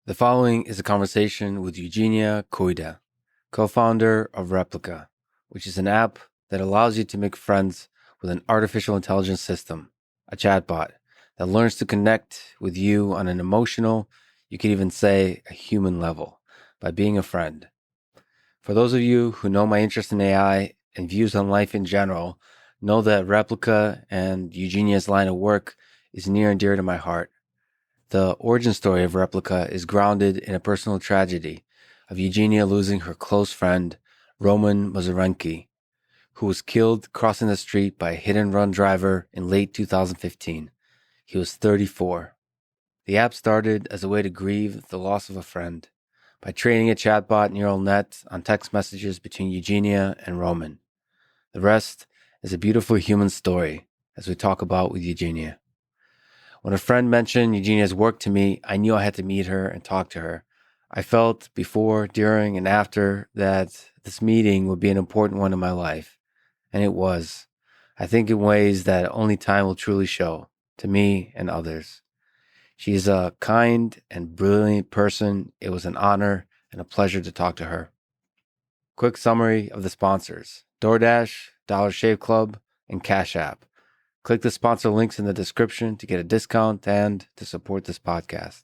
The following is a conversation with Eugenia Kuyda, co-founder of Replika, which is an app that allows you to make friends with an artificial intelligence system, a chatbot, that learns to connect with you on an emotional, you could even say a human level, by being a friend. For those of you who know my interest in AI and views on life in general, know that Replika and Eugenia's line of work is near and dear to my heart. The origin story of Replika is grounded in a personal tragedy of Eugenia losing her close friend, Roman Mazurenki, who was killed crossing the street by a hit-and-run driver in late 2015. He was 34. The app started as a way to grieve the loss of a friend by training a chatbot neural net on text messages between Eugenia and Roman. The rest is a beautiful human story, as we talk about with Eugenia. When a friend mentioned Eugenia's work to me, I knew I had to meet her and talk to her. I felt before, during, and after that this meeting would be an important one in my life. And it was. I think in ways that only time will truly show, to me and others. She's a kind and brilliant person. It was an honor and a pleasure to talk to her. Quick summary of the sponsors: DoorDash, Dollar Shave Club, and Cash App. Click the sponsor links in the description to get a discount and to support this podcast.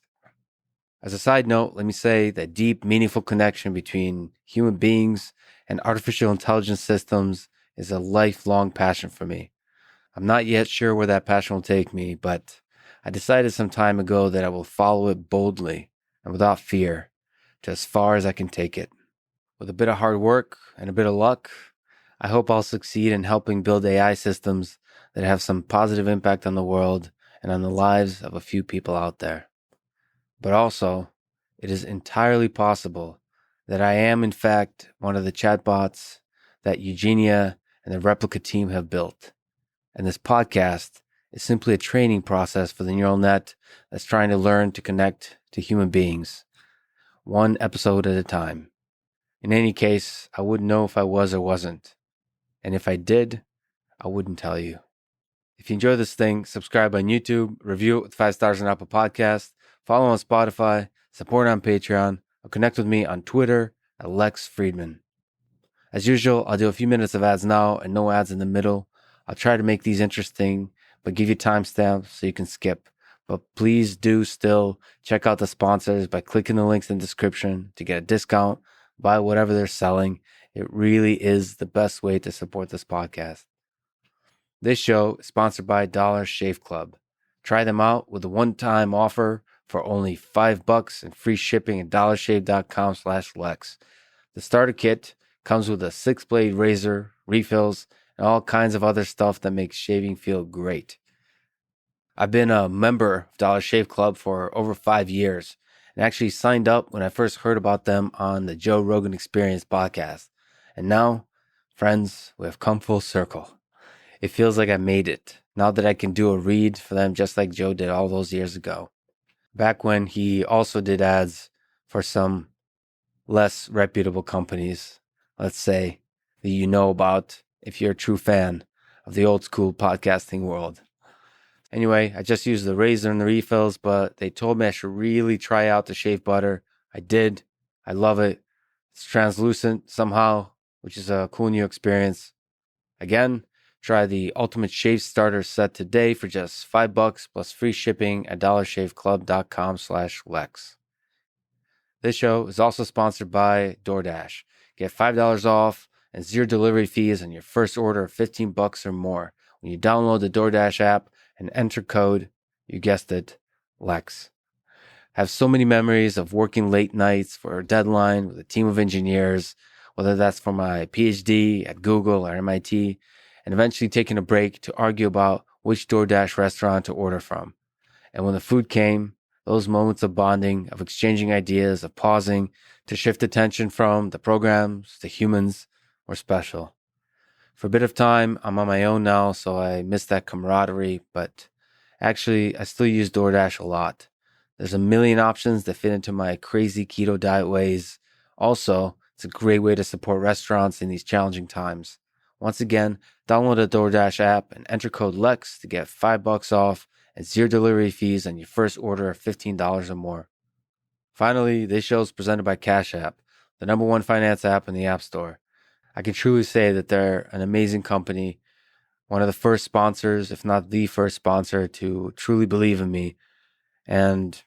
As a side note, let me say that deep, meaningful connection between human beings and artificial intelligence systems is a lifelong passion for me. I'm not yet sure where that passion will take me, but I decided some time ago that I will follow it boldly and without fear to as far as I can take it. With a bit of hard work and a bit of luck, I hope I'll succeed in helping build AI systems that have some positive impact on the world and on the lives of a few people out there. But also, it is entirely possible that I am in fact one of the chatbots that Eugenia and the Replika team have built. And this podcast is simply a training process for the neural net that's trying to learn to connect to human beings, one episode at a time. In any case, I wouldn't know if I was or wasn't. And if I did, I wouldn't tell you. If you enjoy this thing, subscribe on YouTube, review it with 5 stars on Apple Podcasts, follow on Spotify, support on Patreon, or connect with me on Twitter at Lex Friedman. As usual, I'll do a few minutes of ads now and no ads in the middle. I'll try to make these interesting, but give you timestamps so you can skip. But please do still check out the sponsors by clicking the links in the description to get a discount, buy whatever they're selling. It really is the best way to support this podcast. This show is sponsored by Dollar Shave Club. Try them out with a one-time offer for only $5 and free shipping at dollarshave.com/Lex. The starter kit comes with a 6-blade razor, refills, and all kinds of other stuff that makes shaving feel great. I've been a member of Dollar Shave Club for over 5 years and actually signed up when I first heard about them on the Joe Rogan Experience podcast. And now, friends, we have come full circle. It feels like I made it, now that I can do a read for them just like Joe did all those years ago. Back when he also did ads for some less reputable companies, let's say, that you know about if you're a true fan of the old school podcasting world. Anyway, I just used the razor and the refills, but they told me I should really try out the shave butter. I did. I love it. It's translucent somehow, which is a cool new experience. Again, try the Ultimate Shave Starter set today for just $5 plus free shipping at dollarshaveclub.com/Lex. This show is also sponsored by DoorDash. Get $5 off and 0 delivery fees on your first order of $15 or more when you download the DoorDash app and enter code, you guessed it, Lex. I have so many memories of working late nights for a deadline with a team of engineers, whether that's for my PhD at Google or MIT, and eventually taking a break to argue about which DoorDash restaurant to order from. And when the food came, those moments of bonding, of exchanging ideas, of pausing to shift attention from the programs to humans were special. For a bit of time, I'm on my own now, so I miss that camaraderie, but actually, I still use DoorDash a lot. There's a million options that fit into my crazy keto diet ways. Also, it's a great way to support restaurants in these challenging times. Once again, download the DoorDash app and enter code LEX to get $5 off and 0 delivery fees on your first order of $15 or more. Finally, this show is presented by Cash App, the number one finance app in the App Store. I can truly say that they're an amazing company, one of the first sponsors, if not the first sponsor, to truly believe in me. And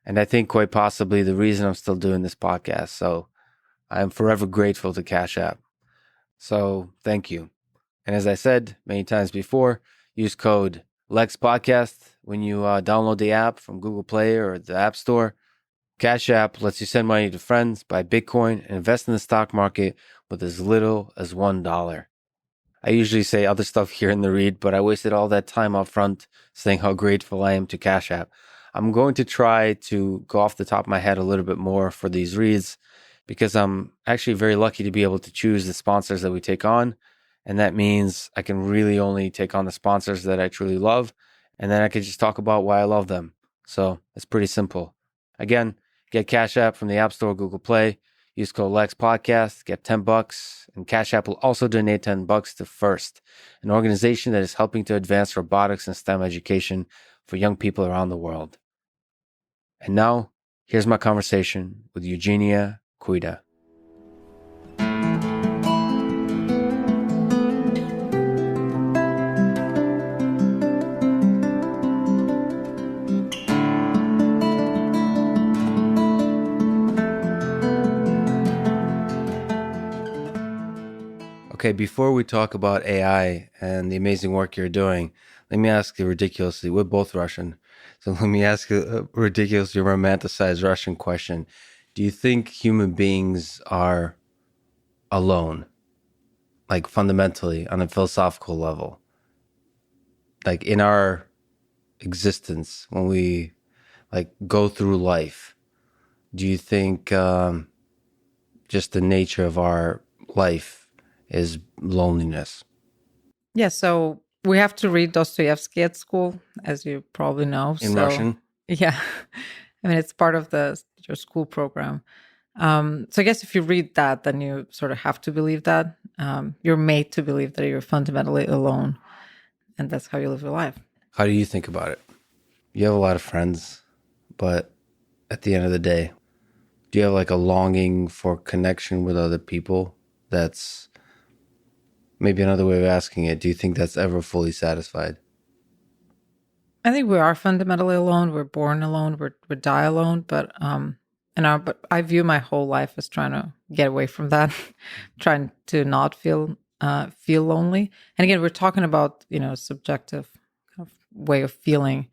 I think quite possibly the reason I'm still doing this podcast. So I am forever grateful to Cash App. So thank you. And as I said many times before, use code LEXPODCAST when you download the app from Google Play or the App Store. Cash App lets you send money to friends, buy Bitcoin, and invest in the stock market with as little as $1. I usually say other stuff here in the read, but I wasted all that time up front saying how grateful I am to Cash App. I'm going to try to go off the top of my head a little bit more for these reads because I'm actually very lucky to be able to choose the sponsors that we take on. And that means I can really only take on the sponsors that I truly love. And then I can just talk about why I love them. So it's pretty simple. Again, get Cash App from the App Store, Google Play. Use code LEXPODCAST, get $10, and Cash App will also donate $10 to FIRST, an organization that is helping to advance robotics and STEM education for young people around the world. And now, here's my conversation with Eugenia Kuyda. Okay, before we talk about AI and the amazing work you're doing, let me ask you ridiculously, we're both Russian, so let me ask you a ridiculously romanticized Russian question. Do you think human beings are alone, like fundamentally on a philosophical level? Like in our existence, when we like go through life, do you think just the nature of our life is loneliness? Yeah, so we have to read Dostoevsky at school, as you probably know. In Russian? Yeah, I mean, it's part of your school program. So I guess if you read that, then you sort of have to believe that. You're made to believe that you're fundamentally alone, and that's how you live your life. How do you think about it? You have a lot of friends, but at the end of the day, do you have like a longing for connection with other people? That's maybe another way of asking it. Do you think that's ever fully satisfied? I think we are fundamentally alone. We're born alone. We die alone. But but I view my whole life as trying to get away from that, trying to not feel lonely. And again, we're talking about subjective kind of way of feeling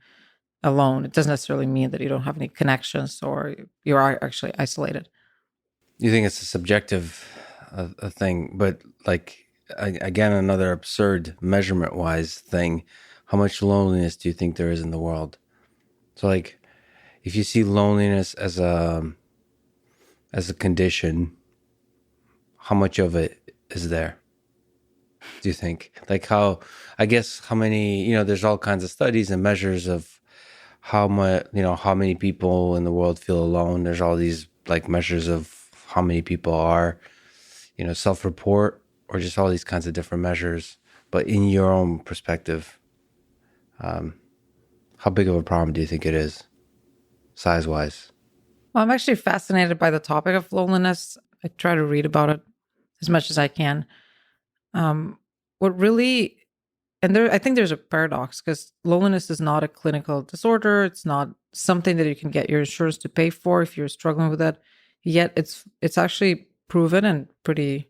alone. It doesn't necessarily mean that you don't have any connections or you are actually isolated. You think it's a subjective a thing, but like again, another absurd measurement-wise thing. How much loneliness do you think there is in the world? So, like, if you see loneliness as a condition, how much of it is there? Do you think? Like how many, there's all kinds of studies and measures of how much, how many people in the world feel alone. There's all these like measures of how many people are, self-report or just all these kinds of different measures. But in your own perspective, how big of a problem do you think it is, size-wise? Well, I'm actually fascinated by the topic of loneliness. I try to read about it as much as I can. What really, I think there's a paradox because loneliness is not a clinical disorder. It's not something that you can get your insurance to pay for if you're struggling with it. Yet it's actually proven and pretty,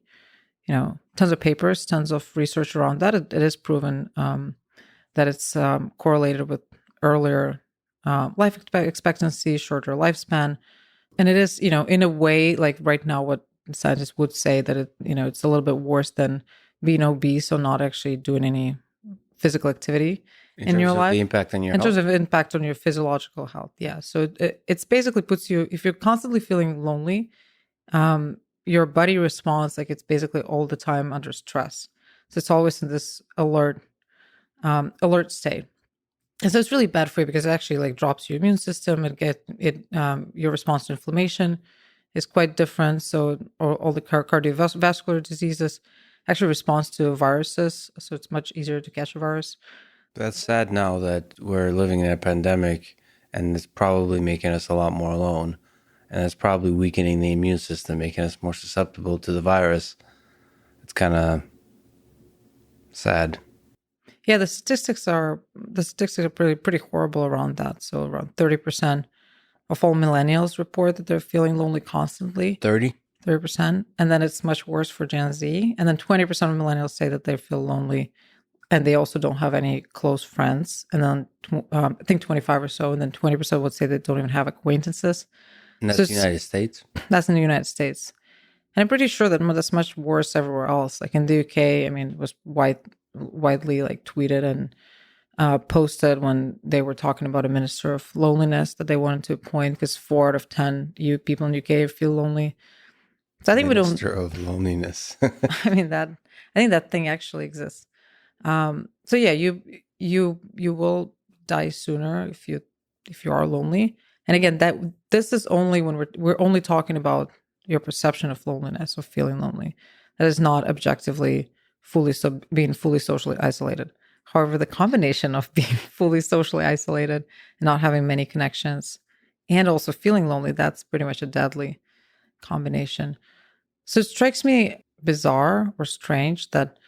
tons of papers, tons of research around that. It is proven that it's correlated with earlier life expectancy, shorter lifespan. And it is, in a way, like right now, what scientists would say that it's a little bit worse than being obese or not actually doing any physical activity in your life. The impact on your in health? terms of impact on your physiological health. Yeah. So it's basically puts you, if you're constantly feeling lonely, your body responds like it's basically all the time under stress. So it's always in this alert state. And so it's really bad for you because it actually like drops your immune system and your response to inflammation is quite different. So all the cardiovascular diseases actually responds to viruses. So it's much easier to catch a virus. That's sad now that we're living in a pandemic and it's probably making us a lot more alone. and it's probably weakening the immune system, making us more susceptible to the virus. It's kind of sad. Yeah, the statistics are pretty horrible around that. So around 30% of all millennials report that they're feeling lonely constantly. 30? 30%. And then it's much worse for Gen Z. And then 20% of millennials say that they feel lonely and they also don't have any close friends. And then I think 25 or so. And then 20% would say they don't even have acquaintances. And that's So the United States? That's in the United States. And I'm pretty sure that that's much worse everywhere else. Like in the UK, I mean, it was widely like tweeted and posted when they were talking about a minister of loneliness that they wanted to appoint because 4 out of 10 people in the UK feel lonely. So I think Minister of loneliness. I mean I think that thing actually exists. So yeah, you will die sooner if you are lonely. And again, this is only when we're only talking about your perception of loneliness or feeling lonely. That is not objectively being fully socially isolated. However, the combination of being fully socially isolated and not having many connections and also feeling lonely, that's pretty much a deadly combination. So it strikes me bizarre or strange that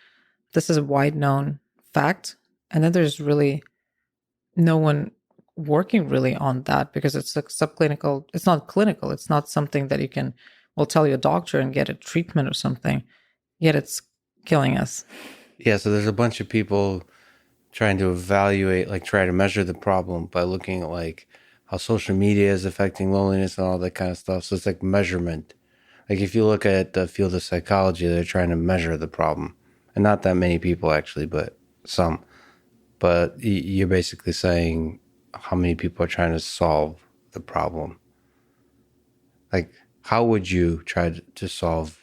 this is a wide known fact. And then there's really no one working really on that because it's a subclinical, it's not clinical. It's not something that you can, tell your doctor and get a treatment or something. Yet it's killing us. Yeah, so there's a bunch of people trying to evaluate, like try to measure the problem by looking at like how social media is affecting loneliness and all that kind of stuff. So it's like measurement. Like if you look at the field of psychology, they're trying to measure the problem. And not that many people actually, but some. But you're basically saying how many people are trying to solve the problem. Like, how would you try to solve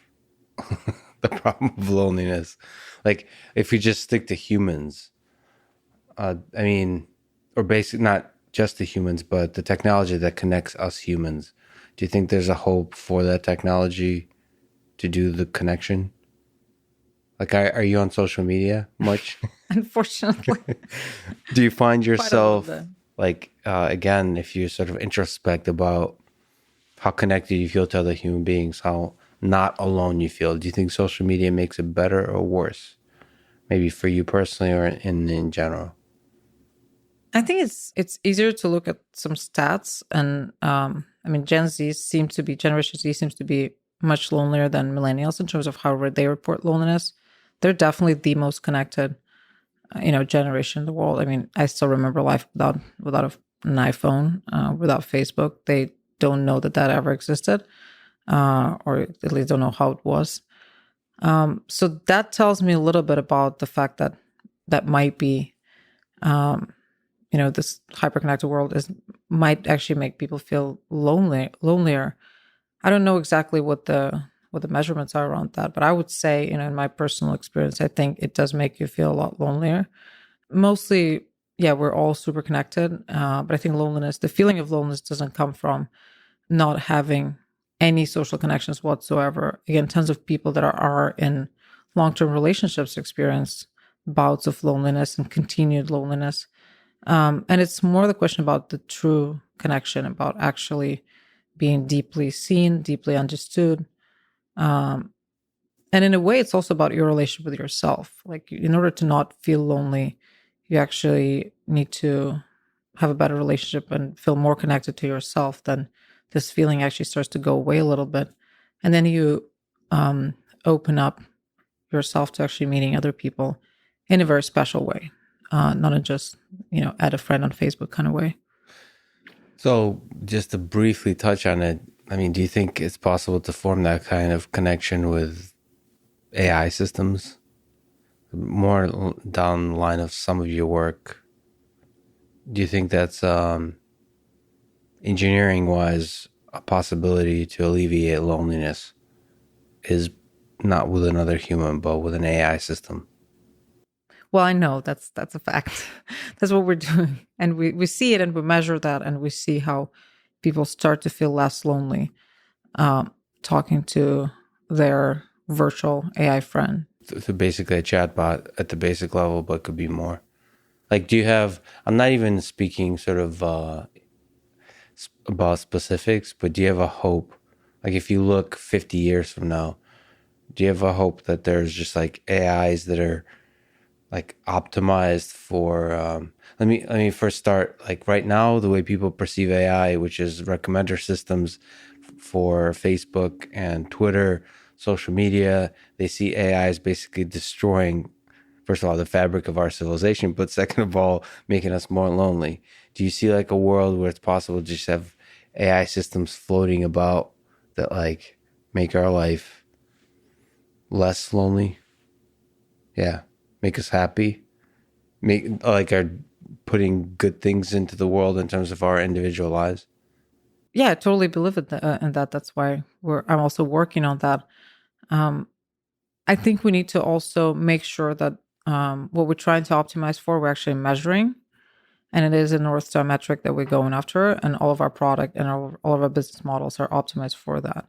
the problem of loneliness? Like, if you just stick to humans, I mean, or basically not just the humans, but the technology that connects us humans. Do you think there's a hope for that technology to do the connection? Like, are you on social media much? Unfortunately. Do you find yourself, like, again, if you sort of introspect about how connected you feel to other human beings, how not alone you feel, do you think social media makes it better or worse? Maybe for you personally or in general? I think it's easier to look at some stats. And I mean, Generation Z seems to be much lonelier than millennials in terms of how they report loneliness. They're definitely the most connected, generation in the world. I mean, I still remember life without an iPhone, without Facebook. They don't know that ever existed, or at least don't know how it was. So that tells me a little bit about the fact that might be, this hyperconnected world might actually make people feel lonelier. I don't know exactly what the measurements are around that, but I would say, in my personal experience, I think it does make you feel a lot lonelier. Mostly, yeah, we're all super connected, but I think the feeling of loneliness doesn't come from not having any social connections whatsoever. Again, tons of people that are in long-term relationships experience bouts of loneliness and continued loneliness. And it's more the question about the true connection, about actually being deeply seen, deeply understood. And in a way, it's also about your relationship with yourself. Like, in order to not feel lonely, you actually need to have a better relationship and feel more connected to yourself. Then this feeling actually starts to go away a little bit. And then you open up yourself to actually meeting other people in a very special way, not in just, add a friend on Facebook kind of way. So just to briefly touch on it, I mean, do you think it's possible to form that kind of connection with AI systems? More down the line of some of your work, do you think that's engineering-wise a possibility to alleviate loneliness is not with another human, but with an AI system? Well, I know that's a fact. That's what we're doing. And we see it and we measure that and we see how people start to feel less lonely talking to their virtual AI friend. So basically a chatbot at the basic level, but could be more. Like, do you have, I'm not even speaking sort of about specifics, but do you have a hope? Like if you look 50 years from now, do you have a hope that there's just like AIs that are like optimized for let me first start, like right now the way people perceive AI, which is recommender systems for Facebook and Twitter, social media, they see AI as basically destroying, first of all, the fabric of our civilization, but second of all, making us more lonely. Do you see like a world where it's possible to just have AI systems floating about that like make our life less lonely? Yeah, make us happy, make like are putting good things into the world in terms of our individual lives. Yeah, I totally believe in that. That's why I'm also working on that. Um, I think we need to also make sure that what we're trying to optimize for, we're actually measuring. And it is a North Star metric that we're going after. And all of our product and all of our business models are optimized for that.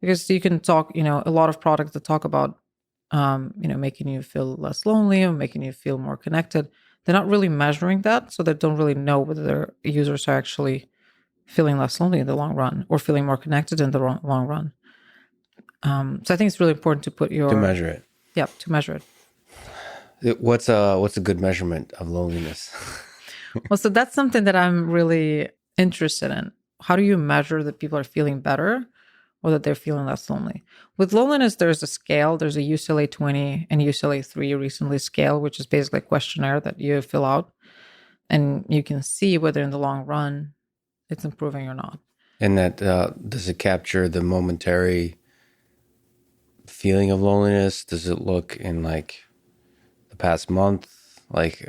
Because you can talk, a lot of products that talk about, making you feel less lonely or making you feel more connected. They're not really measuring that. So they don't really know whether their users are actually feeling less lonely in the long run or feeling more connected in the long run. So I think it's really important to put To measure it. to measure it. What's a good measurement of loneliness? Well, so that's something that I'm really interested in. How do you measure that people are feeling better or that they're feeling less lonely? With loneliness, there's a scale. There's a UCLA 20 and UCLA 3 recently scale, which is basically a questionnaire that you fill out. And you can see whether in the long run it's improving or not. And that does it capture the momentary feeling of loneliness? Does it look in like the past month? Like,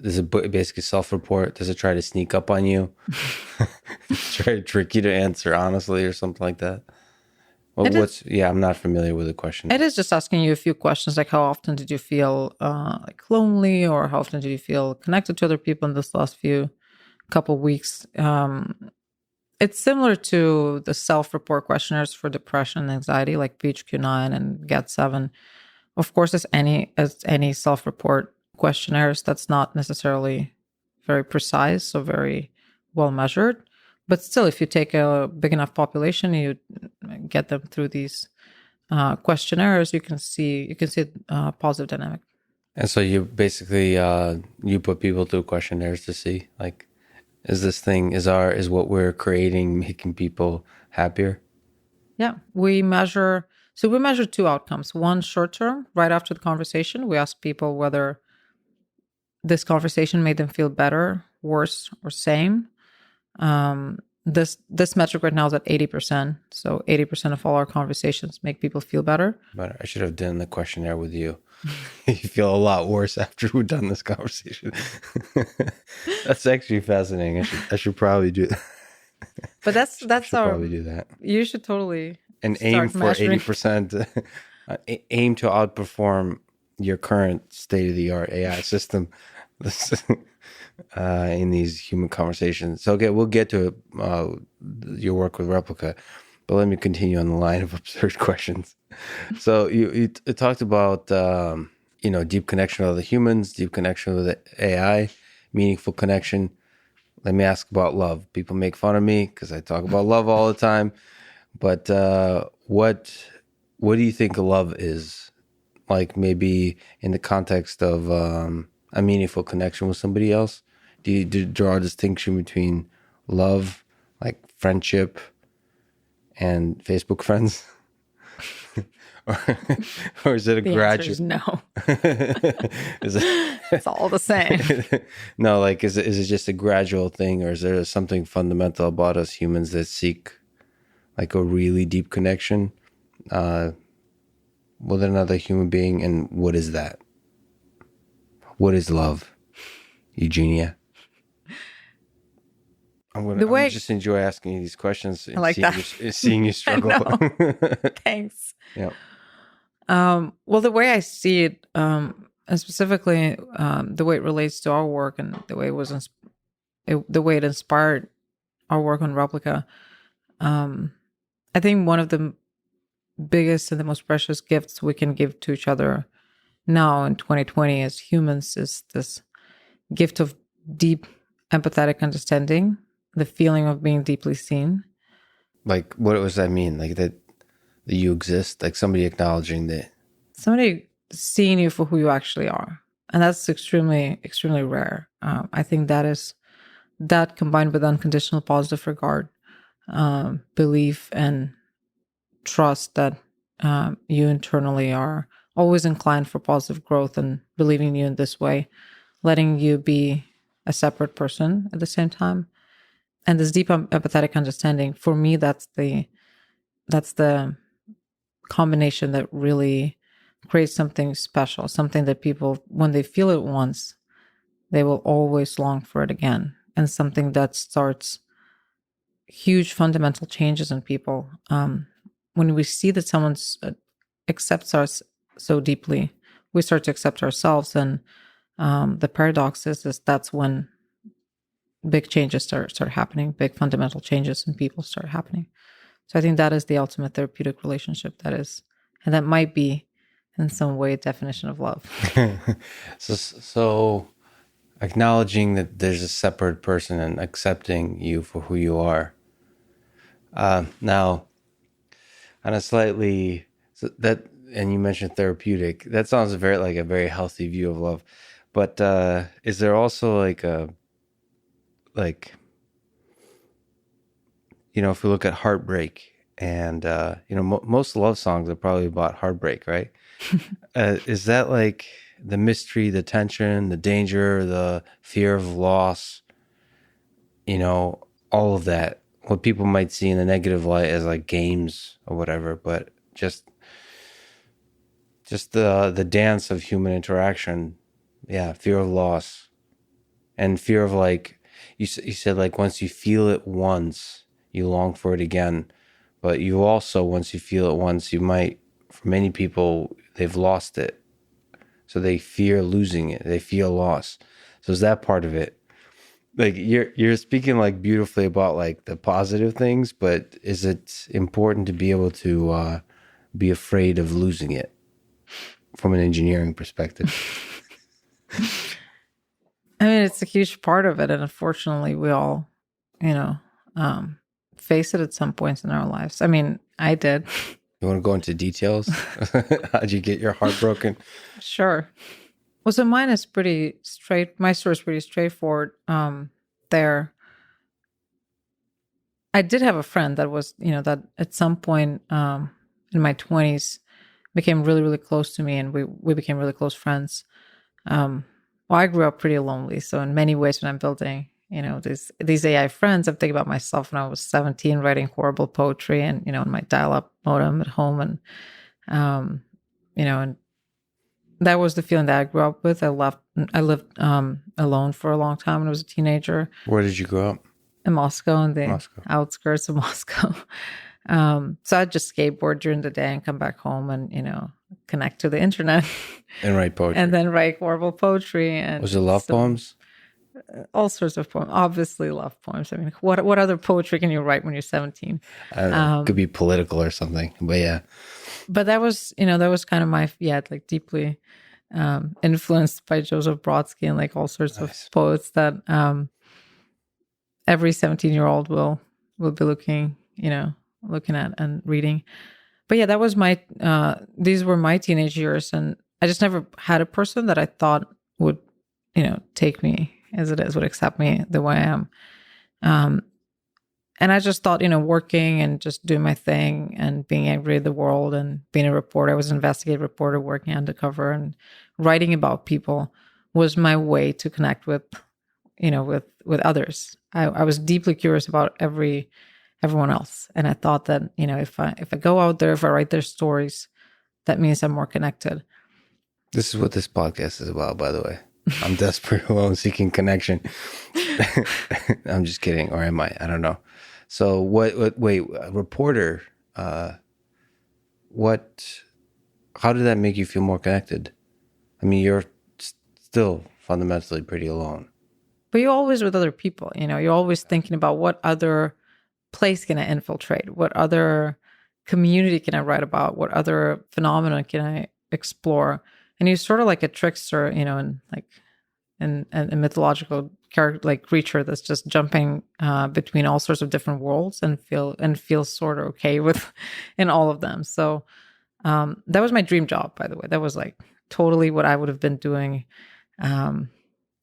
does it basically self-report? Does it try to sneak up on you? Try to trick you to answer honestly or something like that? Well, I'm not familiar with the question. It is just asking you a few questions, like how often did you feel like lonely, or how often did you feel connected to other people in this last couple weeks? It's similar to the self-report questionnaires for depression and anxiety, like PHQ-9 and GAT-7. Of course, as any self-report questionnaires, that's not necessarily very precise, so very well measured. But still, if you take a big enough population, you get them through these questionnaires, you can see positive dynamic. And so you basically you put people through questionnaires to see, like, is what we're creating making people happier? Yeah, we measure two outcomes. One, short term, right after the conversation, we ask people whether this conversation made them feel better, worse, or same. This metric right now is at 80%. So 80% of all our conversations make people feel better. But I should have done the questionnaire with you. You feel a lot worse after we've done this conversation. That's actually fascinating. I should probably do that. But that's probably do that. You should totally and aim for 80%. Aim to outperform your current state of the art AI system. In these human conversations. So okay, we'll get to your work with Replika, but let me continue on the line of absurd questions. So you talked about deep connection with other humans, deep connection with AI, meaningful connection. Let me ask about love. People make fun of me because I talk about love all the time, but what do you think love is? Like maybe in the context of a meaningful connection with somebody else? Do you draw a distinction between love, like friendship, and Facebook friends? or is it a gradual? No. It's all the same. No, like is it just a gradual thing, or is there something fundamental about us humans that seek like a really deep connection with another human being? And what is that? What is love, Eugenia? I'm just enjoy asking you these questions and seeing you struggle. Thanks. Yeah. Well, the way I see it, and specifically the way it relates to our work and the way the way it inspired our work on Replika, I think one of the biggest and the most precious gifts we can give to each other now in 2020 as humans is this gift of deep empathetic understanding the feeling of being deeply seen. Like, what does that mean? Like that you exist, like somebody acknowledging that. Somebody seeing you for who you actually are. And that's extremely, extremely rare. I think that combined with unconditional positive regard, belief, and trust that you internally are always inclined for positive growth and believing you in this way, letting you be a separate person at the same time. And this deep empathetic understanding, for me, that's the combination that really creates something special, something that people, when they feel it once, they will always long for it again. And something that starts huge fundamental changes in people. When we see that someone accepts us so deeply, we start to accept ourselves. And the paradox is that's when big changes start happening, big fundamental changes in people start happening. So I think that is the ultimate therapeutic relationship and that might be in some way a definition of love. So acknowledging that there's a separate person and accepting you for who you are. Now, on a slightly, and you mentioned therapeutic, that sounds like a very healthy view of love. But is there also if we look at heartbreak and, most love songs are probably about heartbreak, right? Is that like the mystery, the tension, the danger, the fear of loss, all of that, what people might see in the negative light as like games or whatever, but just the dance of human interaction. Yeah, fear of loss and fear of you said once you feel it once, you long for it again. But you also, once you feel it once, you might, for many people, they've lost it. So they fear losing it. They feel loss. So is that part of it? Like you're speaking beautifully about the positive things, but is it important to be able to be afraid of losing it from an engineering perspective? I mean, it's a huge part of it. And unfortunately, we all, face it at some points in our lives. I mean, I did. You want to go into details? How'd you get your heart broken? Sure. Well, so mine is pretty straight. My story is pretty straightforward. There, I did have a friend that was, that at some point in my 20s became really, really close to me, and we became really close friends. Well, I grew up pretty lonely, so in many ways, when I'm building, these AI friends, I'm thinking about myself when I was 17, writing horrible poetry, and on my dial-up modem at home, and and that was the feeling that I grew up with. I lived alone for a long time when I was a teenager. Where did you grow up? In Moscow, in the outskirts of Moscow. So I'd just skateboard during the day and come back home and, connect to the internet. And write poetry. And then write horrible poetry. And was it love poems? All sorts of poems. Obviously love poems. I mean, what other poetry can you write when you're 17? I don't know. It could be political or something, but yeah. But that was kind of my, deeply influenced by Joseph Brodsky and all sorts of poets that every 17-year-old will be looking at and reading. But yeah, that was these were my teenage years, and I just never had a person that I thought would, take me as it is, would accept me the way I am. And I just thought, working and just doing my thing and being angry at the world and being a reporter. I was an investigative reporter working undercover and writing about people was my way to connect with others. I was deeply curious about everyone else. And I thought that, if I go out there, if I write their stories, that means I'm more connected. This is what this podcast is about, by the way. I'm desperate, alone, seeking connection. I'm just kidding. Or am I? I don't know. So wait, reporter, how did that make you feel more connected? I mean, you're still fundamentally pretty alone. But you're always with other people, you're always thinking about what other place can I infiltrate? What other community can I write about? What other phenomenon can I explore? And you're sort of like a trickster, in a mythological creature that's just jumping between all sorts of different worlds and feels sort of okay with in all of them. So that was my dream job, by the way. That was like totally what I would have been doing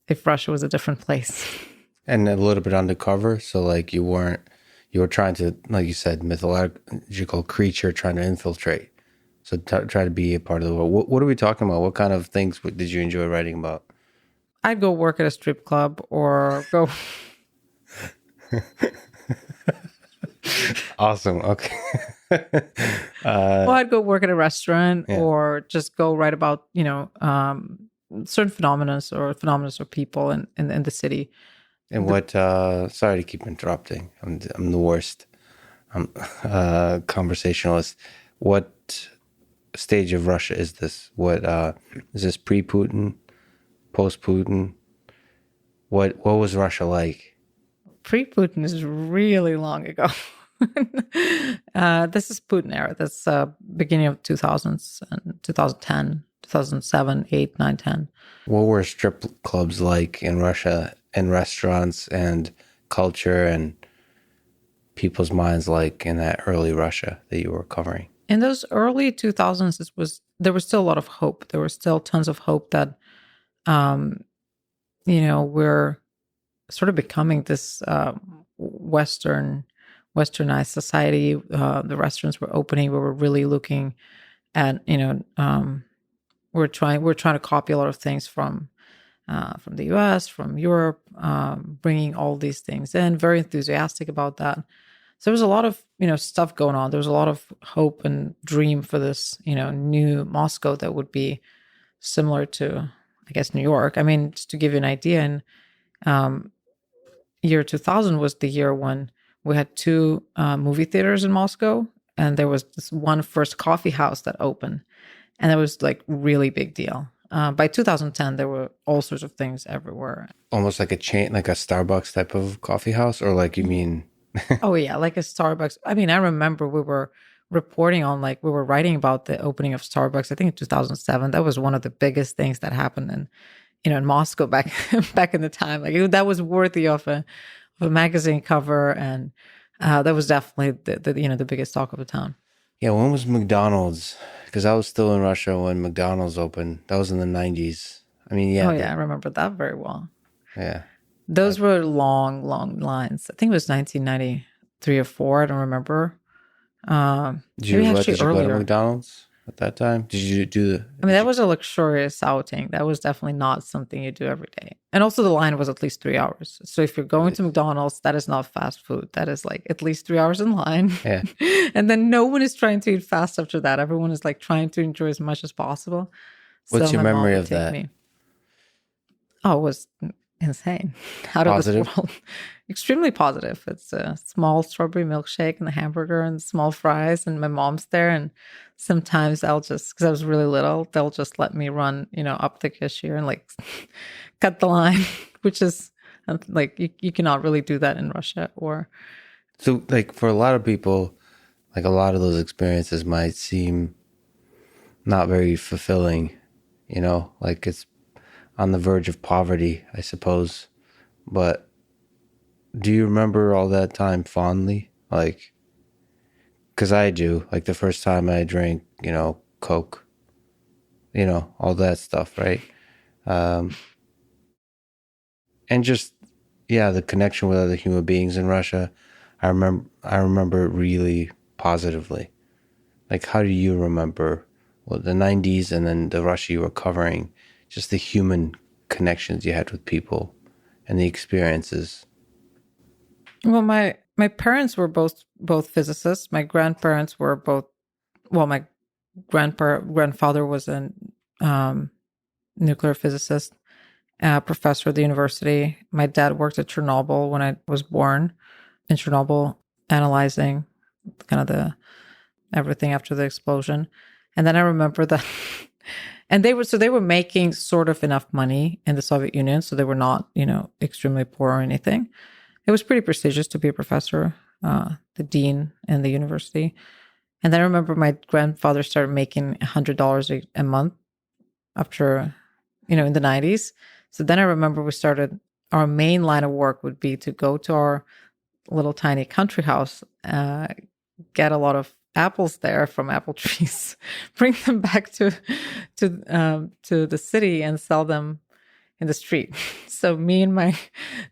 if Russia was a different place. And a little bit undercover. So like you were trying to, like you said, mythological creature trying to infiltrate. So try to be a part of the world. What are we talking about? What kind of things did you enjoy writing about? I'd go work at a strip club or go. Awesome. Okay. Well, I'd go work at a restaurant or just go write about, certain phenomena or people in the city. And what, sorry to keep interrupting. I'm the worst conversationalist. What stage of Russia is this? What, is this pre-Putin, post-Putin? What was Russia like? Pre-Putin is really long ago. This is Putin era. That's beginning of 2000s and 2010, 2007, 8, 9, 10. What were strip clubs like in Russia, and restaurants and culture and people's minds like in that early Russia that you were covering? In those early 2000s, there was still a lot of hope. There was still tons of hope that, we're sort of becoming this westernized society. The restaurants were opening. We were really looking at, we're trying to copy a lot of things from the U.S., from Europe, bringing all these things in. Very enthusiastic about that. So there was a lot of stuff going on. There was a lot of hope and dream for this new Moscow that would be similar to, I guess, New York. I mean, just to give you an idea, in year 2000 was the year when we had 2 movie theaters in Moscow, and there was this one first coffee house that opened, and it was like really big deal. By 2010, there were all sorts of things everywhere. Almost like a chain, like a Starbucks type of coffee house, or like you mean? Oh yeah, like a Starbucks. I mean, I remember we were reporting on, like, we were writing about the opening of Starbucks. I think in 2007, that was one of the biggest things that happened in Moscow back in the time. Like that was worthy of a magazine cover, and that was definitely the biggest talk of the town. Yeah, when was McDonald's? Because I was still in Russia when McDonald's opened. That was in the 90s. I mean, yeah. Oh yeah, I remember that very well. Yeah. Those were long, long lines. I think it was 1993 or 4. I don't remember. Did you go to McDonald's at that time? Did you do the... I mean, that was a luxurious outing. That was definitely not something you do every day. And also the line was at least 3 hours. So if you're going to McDonald's, that is not fast food. That is like at least 3 hours in line. Yeah. And then no one is trying to eat fast after that. Everyone is like trying to enjoy as much as possible. What's your memory of that? Oh, it was insane. Out Positive? Of this world. Extremely positive. It's a small strawberry milkshake and the hamburger and small fries, and my mom's there. And sometimes I'll just, because I was really little, they'll just let me run, up the cashier and like cut the line, which is like, you cannot really do that in Russia. Or so like for a lot of people, like a lot of those experiences might seem not very fulfilling, like it's on the verge of poverty, I suppose. But do you remember all that time fondly? Like, because I do. Like the first time I drank, Coke, all that stuff, right? And just, the connection with other human beings in Russia, I remember it really positively. Like, how do you remember the 90s and then the Russia you were covering? Just the human connections you had with people and the experiences. Well, my parents were both physicists. My grandparents were both. Well, my grandfather was a nuclear physicist, professor at the university. My dad worked at Chernobyl when I was born, in Chernobyl, analyzing kind of the everything after the explosion. And then I remember that. And they were making sort of enough money in the Soviet Union, so they were not, extremely poor or anything. It was pretty prestigious to be a professor, the dean in the university. And then I remember my grandfather started making $100 a month after, in the 90s. So then I remember we started our main line of work would be to go to our little tiny country house, get a lot of apples there from apple trees, bring them back to the city and sell them in the street. So me and my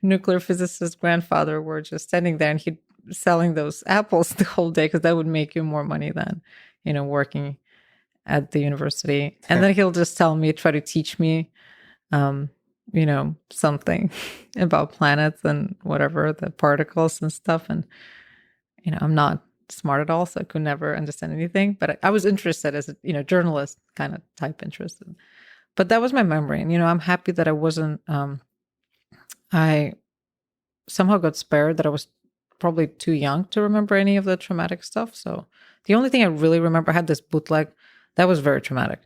nuclear physicist grandfather were just standing there, and he'd selling those apples the whole day, because that would make you more money than, working at the university. And then he'll just try to teach me, something about planets and whatever, the particles and stuff. And, I'm not smart at all, so I could never understand anything. But I was interested as a, journalist kind of type interested. But that was my memory. And, I'm happy that I wasn't, I somehow got spared, that I was probably too young to remember any of the traumatic stuff. So the only thing I really remember, I had this bootleg that was very traumatic.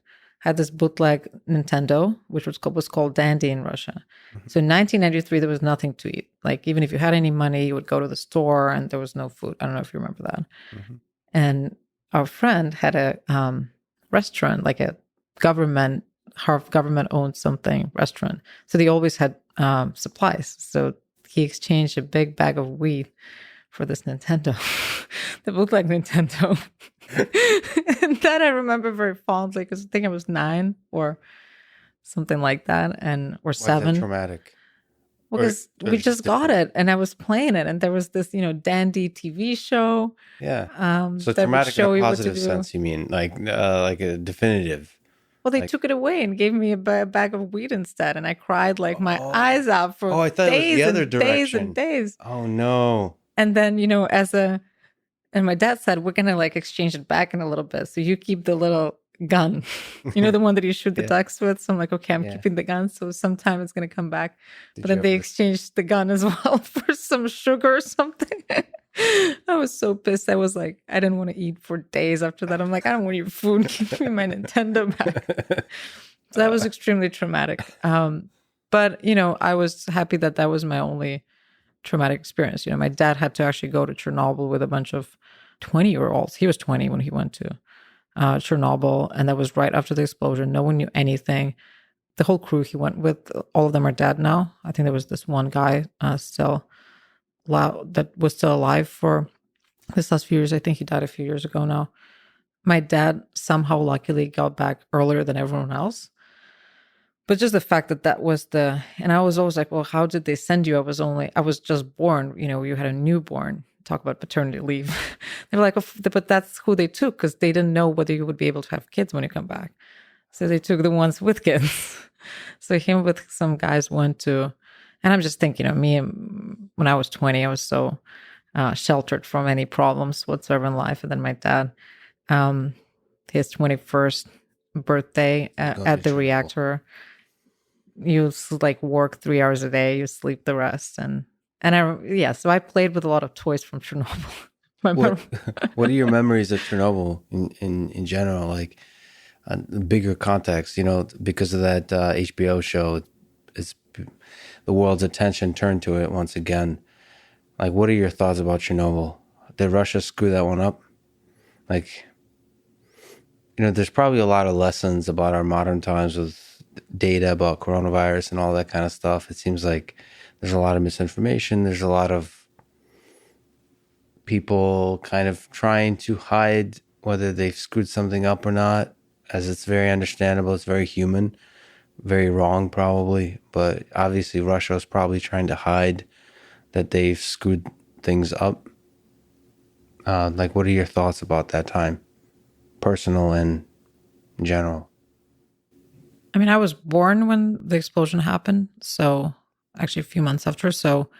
I had this bootleg Nintendo, which was called Dandy in Russia. Mm-hmm. So in 1993, there was nothing to eat. Like, even if you had any money, you would go to the store and there was no food. I don't know if you remember that. Mm-hmm. And our friend had a restaurant, like a half government owned something restaurant. So they always had supplies. So he exchanged a big bag of weed for this Nintendo that looked like Nintendo. And that I remember very fondly, because I think I was 9 or something like that, or 7. Why is that traumatic? Well, because we just got it, and I was playing it, and there was this, Dandy TV show. Yeah. So traumatic in a positive sense, you mean, like a definitive. Well, they took it away and gave me a bag of weed instead, and I cried like my eyes out for I thought days, it was the other and direction. days and days. Oh no! And then and my dad said, we're gonna like exchange it back in a little bit. So you keep the little gun, the one that you shoot the ducks with. So I'm like, okay, I'm keeping the gun. So sometime it's gonna come back. But then they exchanged the gun as well for some sugar or something. I was so pissed. I was like, I didn't want to eat for days after that. I'm like, I don't want your food. Give me my Nintendo back. So that was extremely traumatic. But, I was happy that was my only traumatic experience. My dad had to actually go to Chernobyl with a bunch of 20-year-olds. He was 20 when he went to Chernobyl, and that was right after the explosion. No one knew anything. The whole crew he went with, all of them are dead now. I think there was this one guy that was still alive for this last few years. I think he died a few years ago now. My dad somehow luckily got back earlier than everyone else. But just the fact that was and I was always like, well, how did they send you? I was just born, you had a newborn. Talk about paternity leave. They were like, oh, but that's who they took, because they didn't know whether you would be able to have kids when you come back. So they took the ones with kids. So him with some guys went to, and I'm just thinking, me, when I was 20, I was so sheltered from any problems whatsoever in life. And then my dad, his 21st birthday at the reactor, you work 3 hours a day, you sleep the rest. So I played with a lot of toys from Chernobyl. What are your memories of Chernobyl in general? Like, the bigger context, because of that HBO show, it's the world's attention turned to it once again. Like, what are your thoughts about Chernobyl? Did Russia screw that one up? Like, there's probably a lot of lessons about our modern times with data about coronavirus and all that kind of stuff. It seems like there's a lot of misinformation. There's a lot of people kind of trying to hide whether they've screwed something up or not, as it's very understandable. It's very human, very wrong probably. But obviously Russia is probably trying to hide that they've screwed things up. What are your thoughts about that time? Personal and in general. I mean, I was born when the explosion happened. So actually a few months after. So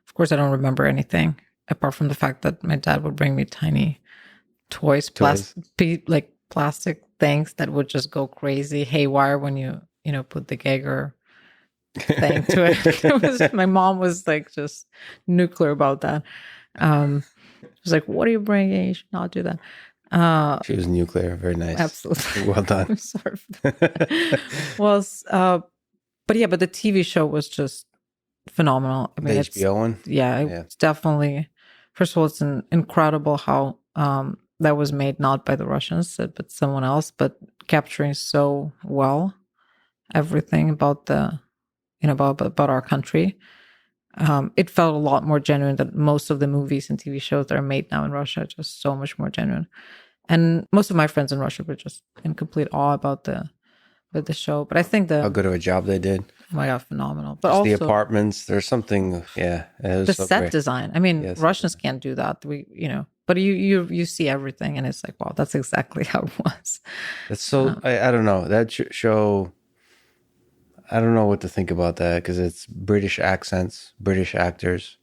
of course I don't remember anything apart from the fact that my dad would bring me tiny toys. Plastic things that would just go crazy, haywire when you put the Geiger thing to it. My mom was like just nuclear about that. She was like, what are you bringing? You should not do that. She was nuclear. Very nice. Absolutely. Well done. I'm sorry for that. But the TV show was just phenomenal. I mean, the HBO one? Yeah, it's definitely, first of all, it's incredible how that was made not by the Russians, but someone else, but capturing so well everything about about our country. it felt a lot more genuine than most of the movies and TV shows that are made now in Russia. Just so much more genuine. And most of my friends in Russia were just in complete awe about the show. But I think How good of a job they did. oh my god, phenomenal. But Just also the apartments. There's something. Yeah, it was the so set great. design. I mean, Yes. Russians can't do that. But you see everything, and it's like, wow, that's exactly how it was. It's so. I don't know that show. I don't know what to think about that because it's British accents, British actors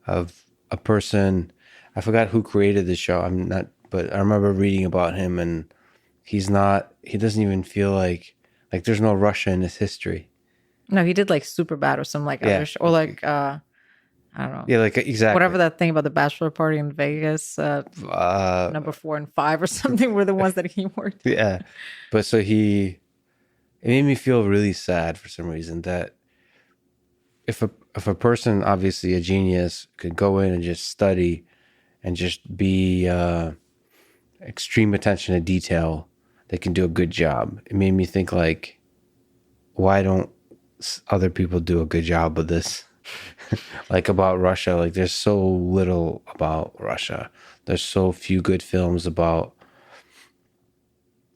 of a person. I forgot who created the show. I'm not, but I remember reading about him, and he's not. He doesn't even feel like there's no Russia in his history. No, he did like super bad or some like other show, or like I don't know. Yeah, like exactly. Whatever that thing about the bachelor party in Vegas, number 4 and 5 or something were the ones that he worked. Yeah, but so it made me feel really sad for some reason that if a person, obviously a genius, could go in and just study and just be extreme attention to detail, they can do a good job. It made me think like, why don't other people do a good job with this? Like about Russia, like there's so little about Russia. There's so few good films about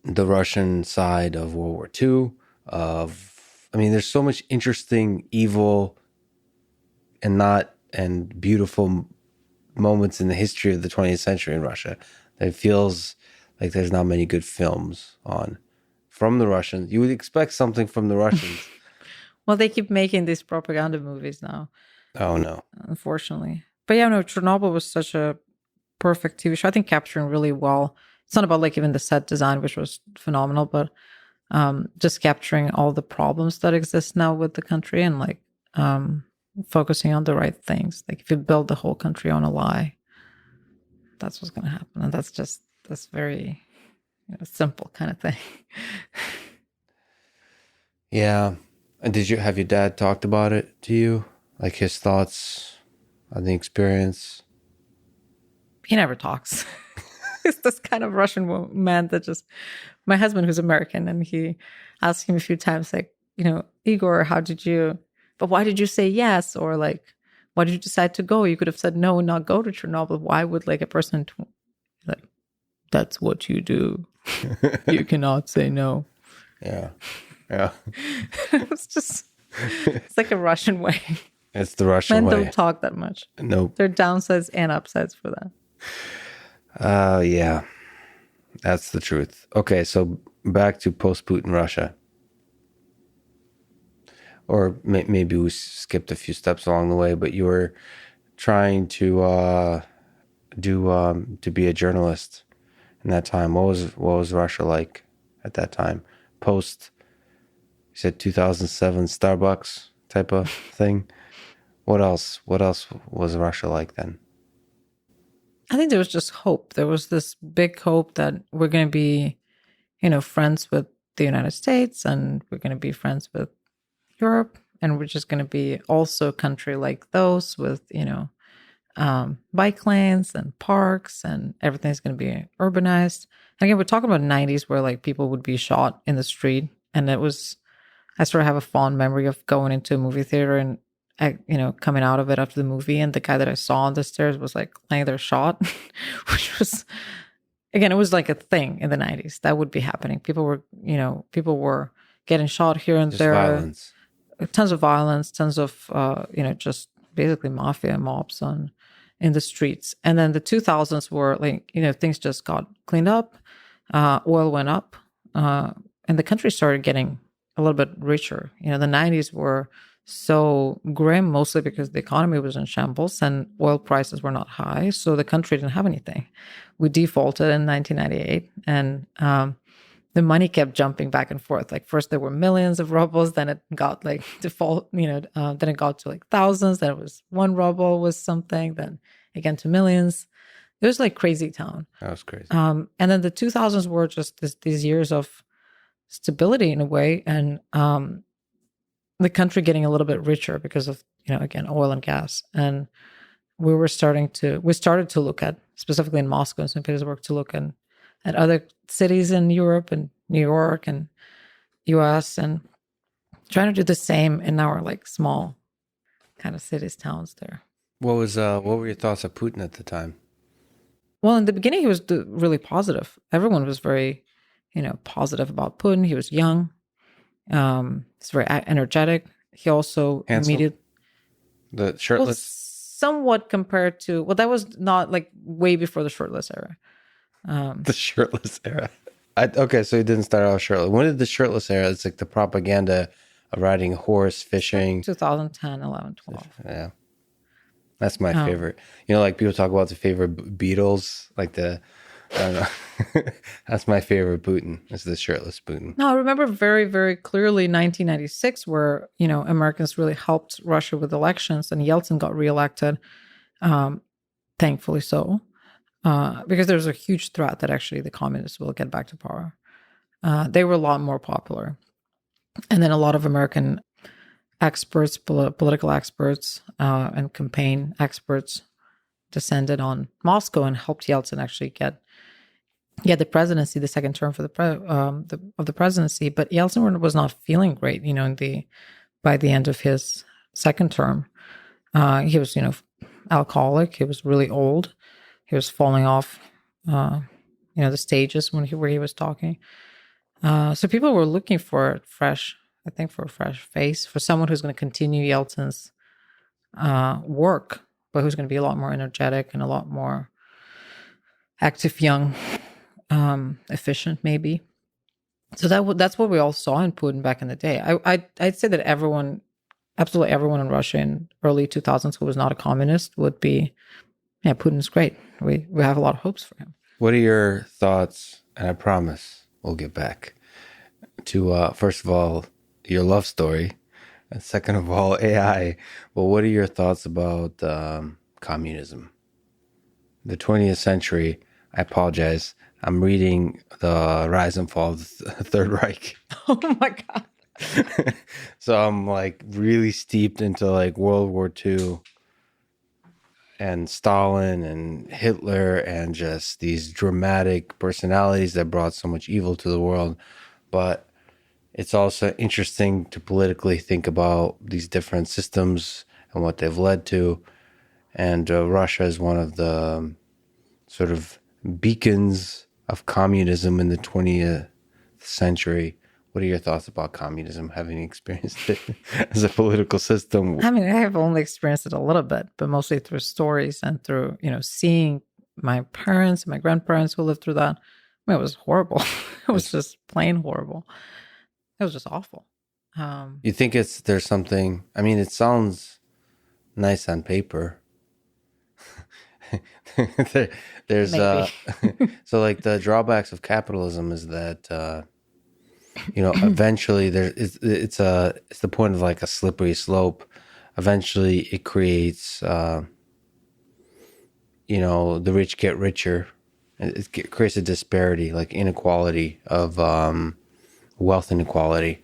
the Russian side of World War II. There's so much interesting, evil, and beautiful moments in the history of the 20th century in Russia that it feels like there's not many good films on from the Russians. You would expect something from the Russians. Well, they keep making these propaganda movies now. Oh no. Unfortunately. But yeah, no, Chernobyl was such a perfect TV show. I think capturing really well. It's not about like even the set design, which was phenomenal, but just capturing all the problems that exist now with the country and like focusing on the right things. Like if you build the whole country on a lie, that's what's going to happen. And that's very simple kind of thing. Yeah. And have your dad talked about it to you? Like his thoughts on the experience? He never talks. He's this kind of Russian man that just, my husband who's American, and he asked him a few times, like, Igor, but why did you say yes? Or like, why did you decide to go? You could have said no and not go to Chernobyl. Why would like a person, like, that's what you do. You cannot say no. Yeah. Yeah. It's like a Russian way. It's the Russian Men way. don't talk that much. Nope. There are downsides and upsides for that. Yeah. That's the truth. Okay, so back to post-Putin Russia. Or maybe we skipped a few steps along the way, but you were trying to be a journalist in that time. What was Russia like at that time? Post, you said 2007 Starbucks type of thing. What else was Russia like then? I think there was just hope. There was this big hope that we're going to be, friends with the United States, and we're going to be friends with Europe, and we're just going to be also a country like those with, bike lanes and parks, and everything's going to be urbanized. And again, we're talking about 90s where like people would be shot in the street. And I sort of have a fond memory of going into a movie theater and, coming out of it after the movie. And the guy that I saw on the stairs was like laying there shot, which was, again, it was like a thing in the 90s that would be happening. People were getting shot here and Just there. violence. Tons of violence, tons of, just basically mafia mobs in the streets. And then the 2000s were like, things just got cleaned up, oil went up, and the country started getting a little bit richer. The 90s were so grim, mostly because the economy was in shambles and oil prices were not high. So the country didn't have anything. We defaulted in 1998, and the money kept jumping back and forth. Like first there were millions of rubles, then it got like default, then it got to like thousands, then it was 1 ruble was something, then again to millions. It was like crazy town. That was crazy. And then the 2000s were just these years of stability in a way, and the country getting a little bit richer because of, again, oil and gas. And we started to look at, specifically in Moscow and St. Petersburg, to look at other cities in Europe and New York and US, and trying to do the same in our like small kind of cities, towns there. What were your thoughts of Putin at the time? Well, in the beginning, he was really positive. Everyone was very, positive about Putin. He was young. He's very energetic. He also Handsome? immediately, The well, shirtless? somewhat compared to, well, that was not like way before the shirtless era. The shirtless era. Okay, so he didn't start out shirtless. When did the shirtless era? It's like the propaganda of riding a horse, fishing. 2010, 11, 12. Yeah, that's my Um, favorite. Like people talk about the favorite Beatles, like I don't know. That's my favorite Putin. Is the shirtless Putin. No, I remember very, very clearly 1996, where, Americans really helped Russia with elections and Yeltsin got reelected. Thankfully so, because there's a huge threat that actually the communists will get back to power. They were a lot more popular. And then a lot of American experts, political experts, and campaign experts descended on Moscow and helped Yeltsin actually get the presidency, the second term for the presidency. But Yeltsin was not feeling great, by the end of his second term. He was, alcoholic. He was really old. He was falling off, the stages where he was talking. So people were looking for a fresh face, for someone who's going to continue Yeltsin's work, but who's going to be a lot more energetic and a lot more active, young, efficient, maybe. So that's what we all saw in Putin back in the day. I'd say that absolutely everyone in Russia in early 2000s who was not a communist would be, yeah, Putin's great. We have a lot of hopes for him. What are your thoughts? And I promise we'll get back to first of all your love story, and second of all AI. Well, what are your thoughts about communism? The 20th century. I apologize. I'm reading The Rise and Fall of the Third Reich. Oh my God. So I'm like really steeped into like World War II and Stalin and Hitler and just these dramatic personalities that brought so much evil to the world. But it's also interesting to politically think about these different systems and what they've led to. And Russia is one of the sort of beacons of communism in the 20th century. What are your thoughts about communism, having experienced it as a political system? I mean, I have only experienced it a little bit, but mostly through stories and through, seeing my parents and my grandparents who lived through that. I mean, it was horrible. It was just plain horrible. It was just awful. You think there's something, I mean, it sounds nice on paper. There's so like the drawbacks of capitalism is that eventually it's the point of like a slippery slope. Eventually it creates the rich get richer. It creates a disparity, like inequality of wealth inequality.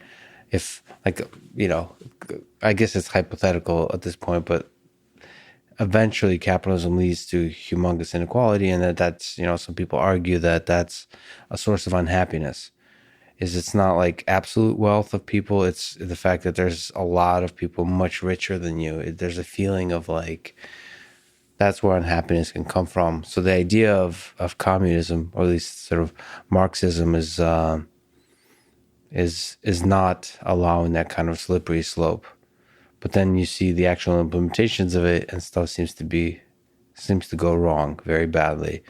If I guess it's hypothetical at this point, but eventually capitalism leads to humongous inequality, and that's some people argue that that's a source of unhappiness. It's not like absolute wealth of people, it's the fact that there's a lot of people much richer than you. There's a feeling of like that's where unhappiness can come from. So the idea of communism, or at least sort of Marxism, is not allowing that kind of slippery slope. But then you see the actual implementations of it, and stuff seems to go wrong very badly.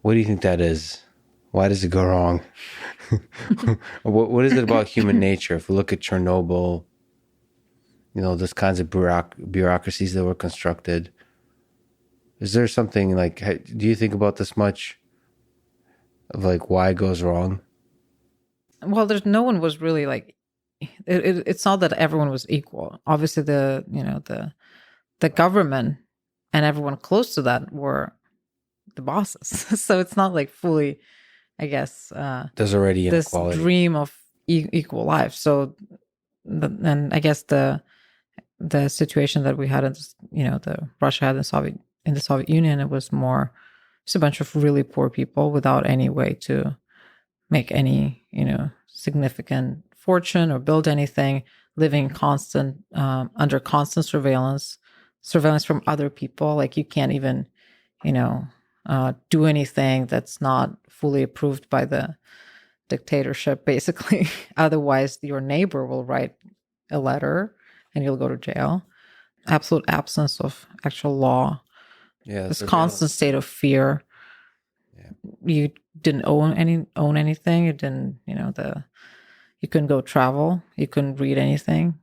What do you think that is? Why does it go wrong? What is it about human nature? If we look at Chernobyl, those kinds of bureaucracies that were constructed. Is there something like, do you think about this much of like why it goes wrong? Well, no one was really like, it's not that everyone was equal. Obviously the government and everyone close to that were the bosses. So it's not like fully, I guess, there's already this inequality. dream of equal life. So, and I guess the situation that we had in, the Russia had in the Soviet Union, it was more just a bunch of really poor people without any way to make any, significant fortune or build anything. living constant under constant surveillance from other people. Like you can't even, do anything that's not fully approved by the dictatorship, basically. Otherwise, your neighbor will write a letter and you'll go to jail. Absolute absence of actual law. Yeah, This constant state of fear. Yeah. You didn't own anything. You didn't, you couldn't go travel. You couldn't read anything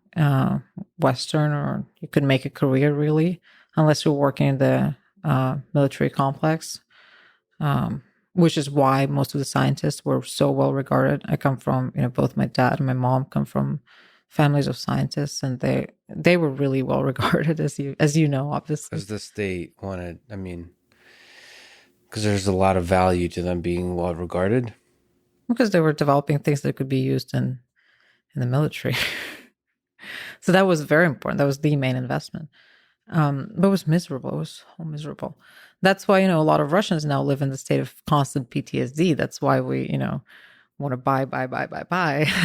Western, or you couldn't make a career really unless you're working in the military complex. Which is why most of the scientists were so well regarded. I come from, both my dad and my mom come from families of scientists, and they were really well regarded, as you know, obviously. Because the state wanted, because there's a lot of value to them being well regarded. Because they were developing things that could be used in the military. So that was very important. That was the main investment. But it was miserable. It was so miserable. That's why, a lot of Russians now live in the state of constant PTSD. That's why we, want to buy.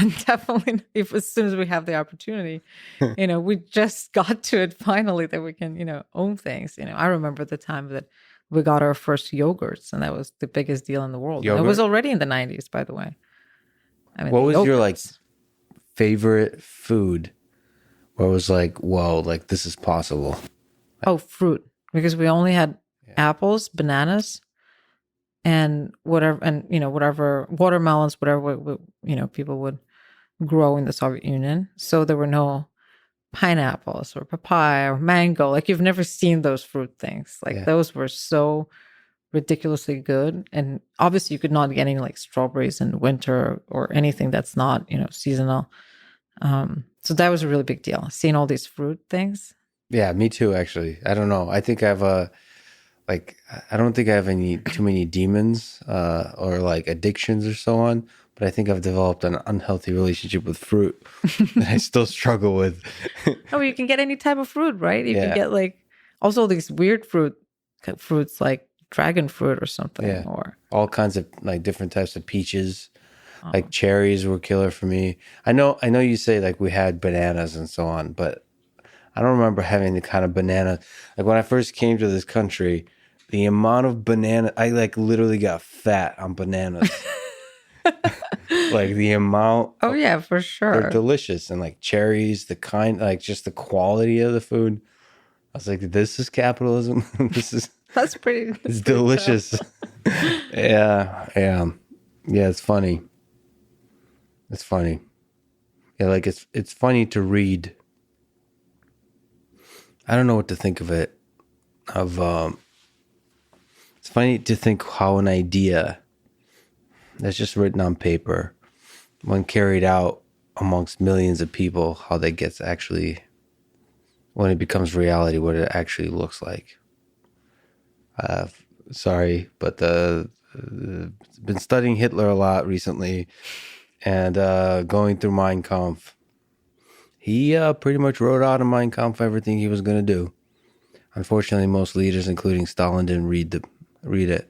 And definitely, if as soon as we have the opportunity, we just got to it finally that we can, own things. I remember the time that we got our first yogurts, and that was the biggest deal in the world. It was already in the 90s, by the way. What was your favorite food where it was like, whoa, this is possible? Oh, fruit. Because we only had apples, bananas, and whatever, whatever watermelons, whatever people would grow in the Soviet Union. So there were no pineapples or papaya or mango. You've never seen those fruit things. Those were so ridiculously good. And obviously you could not get any strawberries in winter or anything that's not, seasonal. So that was a really big deal. Seeing all these fruit things. Yeah, me too, actually. I don't know. I think I have I don't think I have too many demons or addictions or so on, but I think I've developed an unhealthy relationship with fruit that I still struggle with. Oh, you can get any type of fruit, right? You can get also these weird fruits like dragon fruit or something. Yeah. Or all kinds of different types of peaches. Cherries were killer for me. I know you say we had bananas and so on, but I don't remember having the kind of banana. When I first came to this country, the amount of banana, I literally got fat on bananas. The amount. Oh yeah, for sure. They're delicious. And cherries, the kind, just the quality of the food. I was like, this is capitalism. That's pretty. It's delicious. Yeah. It's funny. It's funny. Yeah, it's funny to read. I don't know what to think of it. It's funny to think how an idea that's just written on paper, when carried out amongst millions of people, how that gets actually, when it becomes reality, what it actually looks like. Sorry, but been studying Hitler a lot recently, and going through Mein Kampf. He pretty much wrote out in Mein Kampf everything he was going to do. Unfortunately, most leaders, including Stalin, didn't read it.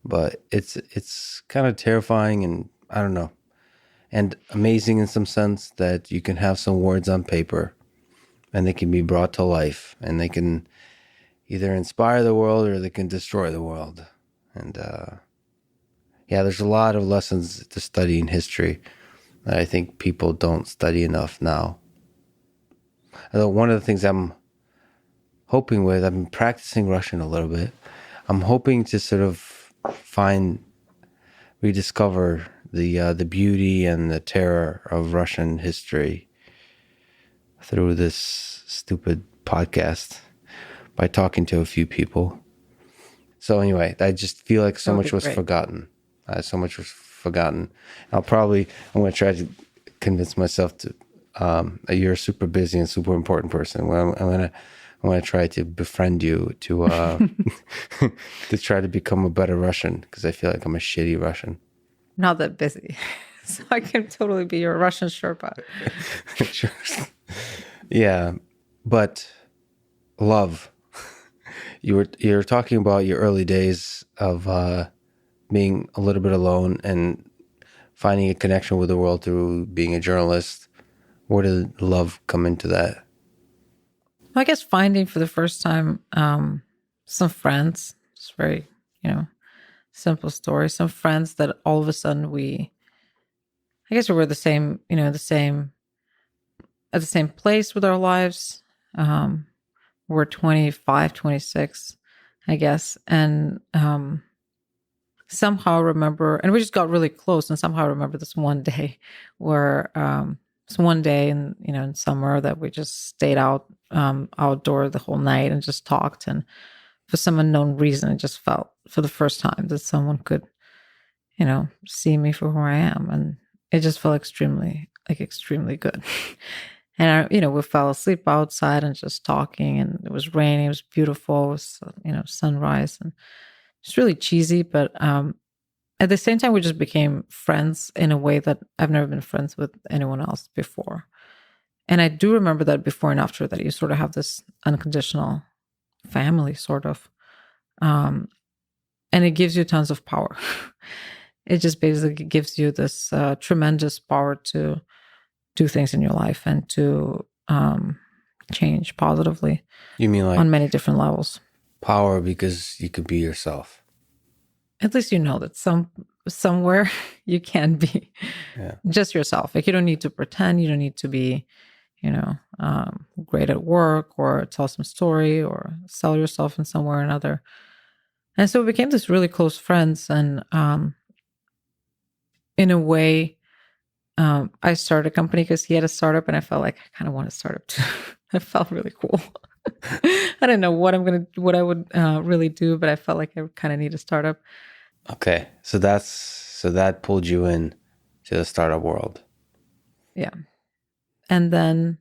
But it's kind of terrifying, and I don't know, and amazing in some sense that you can have some words on paper, and they can be brought to life, and they can either inspire the world or they can destroy the world. And there's a lot of lessons to study in history that I think people don't study enough now. Although one of the things I'm hoping with, I've been practicing Russian a little bit. I'm hoping to sort of rediscover the beauty and the terror of Russian history through this stupid podcast by talking to a few people. So anyway, I just feel like so much was forgotten. I'm going to try to convince myself to, you're a super busy and super important person. I'm going to try to befriend you to to try to become a better Russian, because I feel like I'm a shitty Russian. Not that busy. So I can totally be your Russian Sherpa. Sure. Yeah, but love. You're talking about your early days of being a little bit alone and finding a connection with the world through being a journalist Where did love come into that? I guess finding for the first time some friends. It's very, simple story. Some friends that all of a sudden I guess we were the same, at the same place with our lives. We're 25, 26, I guess. And somehow remember, and we just got really close. And somehow I remember this one day where it's one day in summer that we just stayed outdoor the whole night and just talked. And for some unknown reason, it just felt for the first time that someone could, see me for who I am. And it just felt extremely good. And we fell asleep outside and just talking, and it was raining. It was beautiful. It was, sunrise, and it's really cheesy. But at the same time, we just became friends in a way that I've never been friends with anyone else before. And I do remember that before and after that, you sort of have this unconditional family, sort of, and it gives you tons of power. It just basically gives you this tremendous power to do things in your life and to change positively. You mean like on many different levels? Power because you could be yourself. At least you know that somewhere you can be just yourself. Like you don't need to pretend. You don't need to be, great at work or tell some story or sell yourself in some way or another. And so we became this really close friends. And in a way, I started a company because he had a startup, and I felt like I kind of want a startup too. It felt really cool. I didn't know what I would really do, but I felt like I kind of need a startup. Okay, so that pulled you in to the startup world. Yeah, and then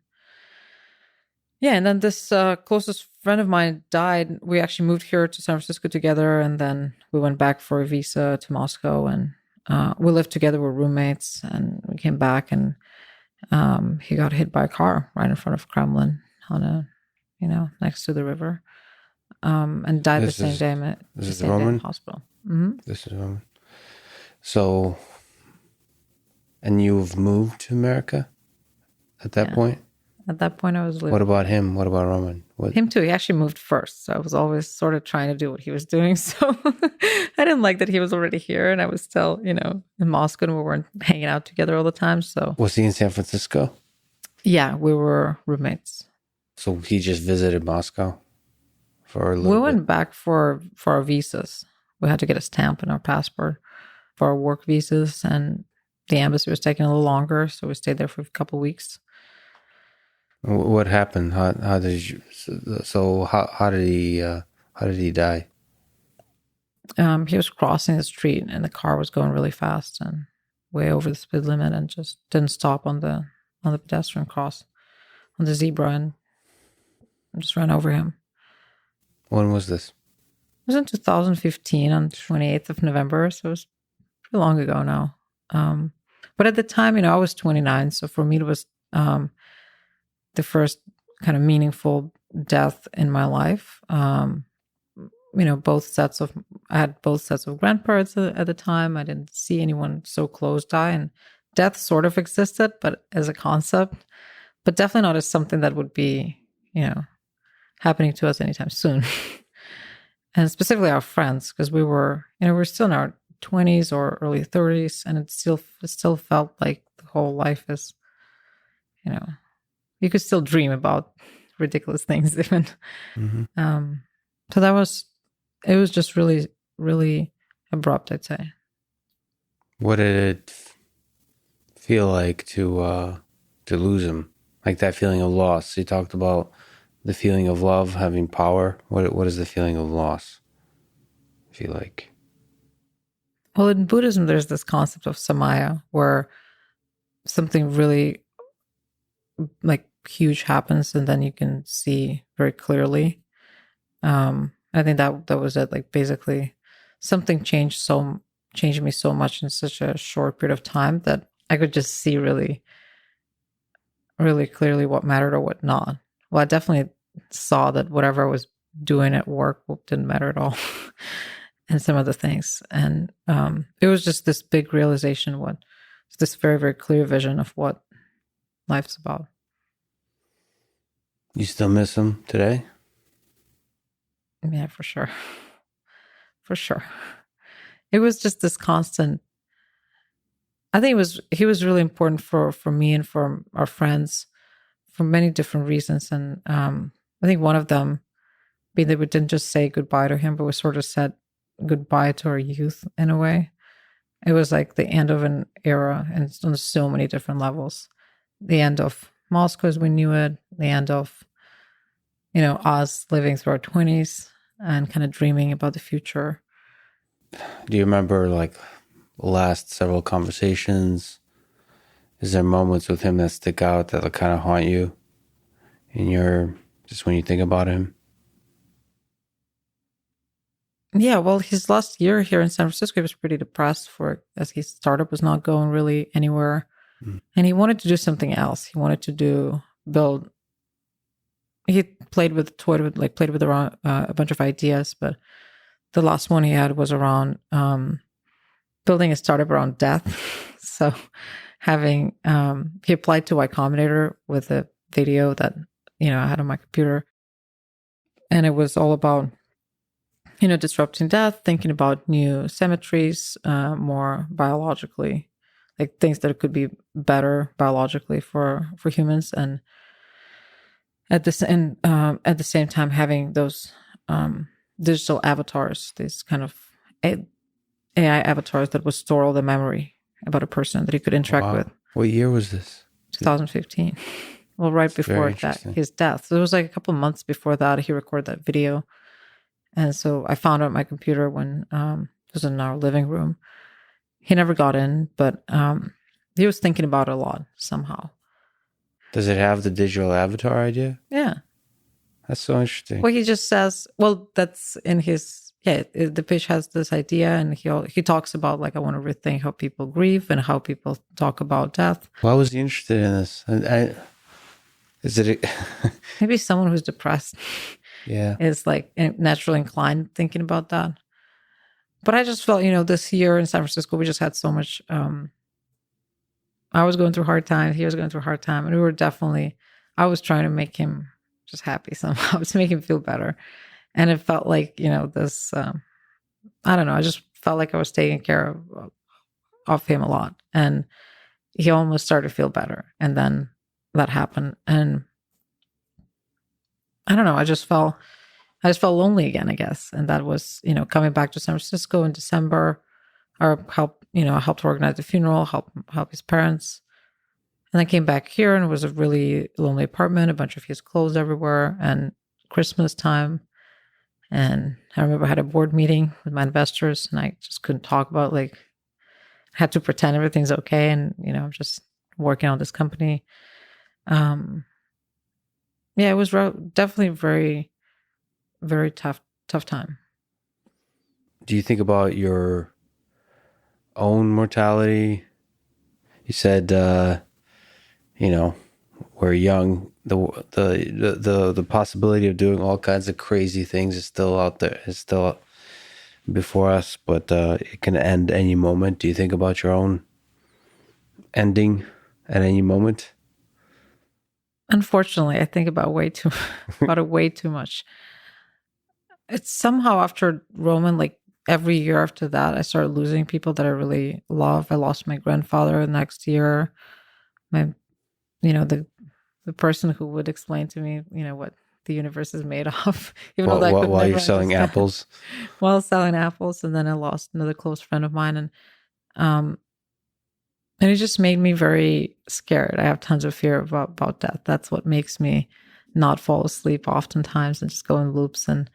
this closest friend of mine died. We actually moved here to San Francisco together, and then we went back for a visa to Moscow, and we lived together. We're roommates, and we came back, and he got hit by a car right in front of Kremlin on next to the river, and died the same day. This is Roman hospital. Mm-hmm. This is Roman. So, and you've moved to America at that point? At that point, I was living. What about him? What about Roman? Him too. He actually moved first. So I was always sort of trying to do what he was doing. So I didn't like that he was already here and I was still, in Moscow, and we weren't hanging out together all the time. So was he in San Francisco? Yeah, we were roommates. So he just visited Moscow for a little bit? We went back for our visas. We had to get a stamp in our passport for our work visas, and the embassy was taking a little longer. So we stayed there for a couple of weeks. What happened? How did you? So how did he die? He was crossing the street, and the car was going really fast and way over the speed limit, and just didn't stop on the pedestrian cross, on the zebra, and just ran over him. When was this? It was in 2015 on the 28th of November, so it was pretty long ago now. But at the time, I was 29, so for me it was the first kind of meaningful death in my life. I had both sets of grandparents at the time. I didn't see anyone so close die, and death sort of existed, but as a concept, but definitely not as something that would be, happening to us anytime soon. And specifically our friends, because we were still in our 20s or early 30s, and it still felt like the whole life is, you could still dream about ridiculous things even. Mm-hmm. So it was just really, really abrupt, I'd say. What did it feel like to lose him? Like that feeling of loss. You talked about the feeling of love, having power. What is the feeling of loss feel like? Well, in Buddhism, there's this concept of samaya, where something really huge happens, and then you can see very clearly. I think that was it. Like basically, something changed me so much in such a short period of time that I could just see really, really clearly what mattered or what not. Well, I definitely saw that whatever I was doing at work didn't matter at all, and some other things. And it was just this big realization, this very, very clear vision of what life's about. You still miss him today? Yeah, for sure. For sure. It was just this constant. I think he was really important for me and for our friends for many different reasons. And I think one of them being that we didn't just say goodbye to him, but we sort of said goodbye to our youth in a way. It was like the end of an era and on so many different levels. The end of Moscow as we knew it, the end of, us living through our 20s and kind of dreaming about the future. Do you remember like last several conversations? Is there moments with him that stick out that kind of haunt you in just when you think about him? Yeah, well, his last year here in San Francisco, he was pretty depressed as his startup was not going really anywhere. And he wanted to do something else. He wanted to build. He played with around a bunch of ideas, but the last one he had was around building a startup around death. So he applied to Y Combinator with a video that, I had on my computer. And it was all about, disrupting death, thinking about new cemeteries, more biologically, like things that could be better biologically for humans. And at the same time, having those digital avatars, these kind of AI avatars that would store all the memory about a person that he could interact with. What year was this? 2015. Well, right before his death. So it was like a couple of months before that, he recorded that video. And so I found it on my computer when it was in our living room. He never got in, but he was thinking about it a lot somehow. Does it have the digital avatar idea? Yeah. That's so interesting. Well, he just says, well, that's in his, the pitch has this idea, and he talks about, like, I want to rethink how people grieve and how people talk about death. Why was he interested in this? Maybe someone who's depressed is like naturally inclined thinking about that. But I just felt, this year in San Francisco, we just had so much, I was going through a hard time. He was going through a hard time. And I was trying to make him just happy somehow, to make him feel better. And it felt like, this, I don't know, I just felt like I was taking care of him a lot. And he almost started to feel better. And then that happened. And I don't know, I just felt lonely again, I guess. And that was, coming back to San Francisco in December, I helped organize the funeral, help his parents. And I came back here, and it was a really lonely apartment, a bunch of his clothes everywhere, and Christmas time. And I remember I had a board meeting with my investors, and I just couldn't talk about, I had to pretend everything's okay. And, I'm just working on this company. It was definitely a very, very tough time. Do you think about your own mortality? You said, we're young. The possibility of doing all kinds of crazy things is still out there. It's still before us, but it can end any moment. Do you think about your own ending at any moment? Unfortunately, I think about it way too much. It's somehow after Roman, every year after that, I started losing people that I really love. I lost my grandfather the next year. The person who would explain to me, what the universe is made of. While you're selling apples? While selling apples. And then I lost another close friend of mine. And it just made me very scared. I have tons of fear about death. That's what makes me not fall asleep oftentimes and just go in loops. And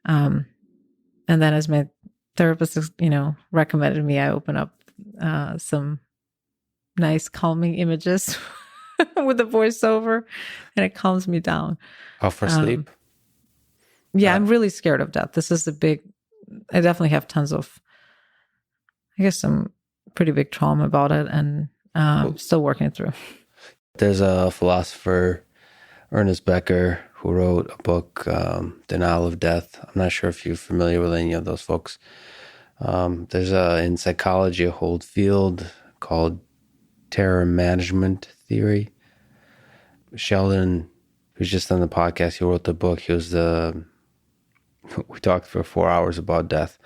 then as my therapist, recommended me, I open up some nice calming images with the voiceover, and it calms me down. Oh, for sleep? Yeah, I'm really scared of death. This is I definitely have tons of, I guess, some pretty big trauma about it, and still working through. There's a philosopher, Ernest Becker, who wrote a book, Denial of Death. I'm not sure if you're familiar with any of those folks. There's in psychology a whole field called terror management theory. Sheldon, who's just on the podcast, he wrote the book. We talked for 4 hours about death.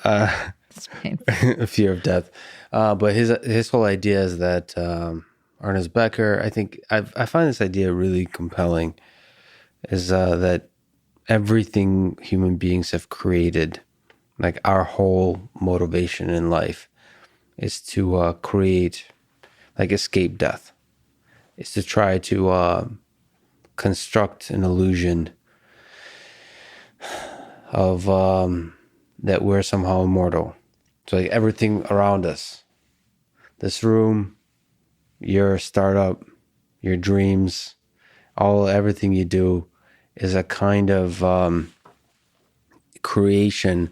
It's painful. A fear of death. But his whole idea is that Ernest Becker, I find this idea really compelling, is that everything human beings have created, like our whole motivation in life, is to create, like escape death, is to try to construct an illusion of that we're somehow immortal. So like everything around us, this room, your startup, your dreams, everything you do is a kind of creation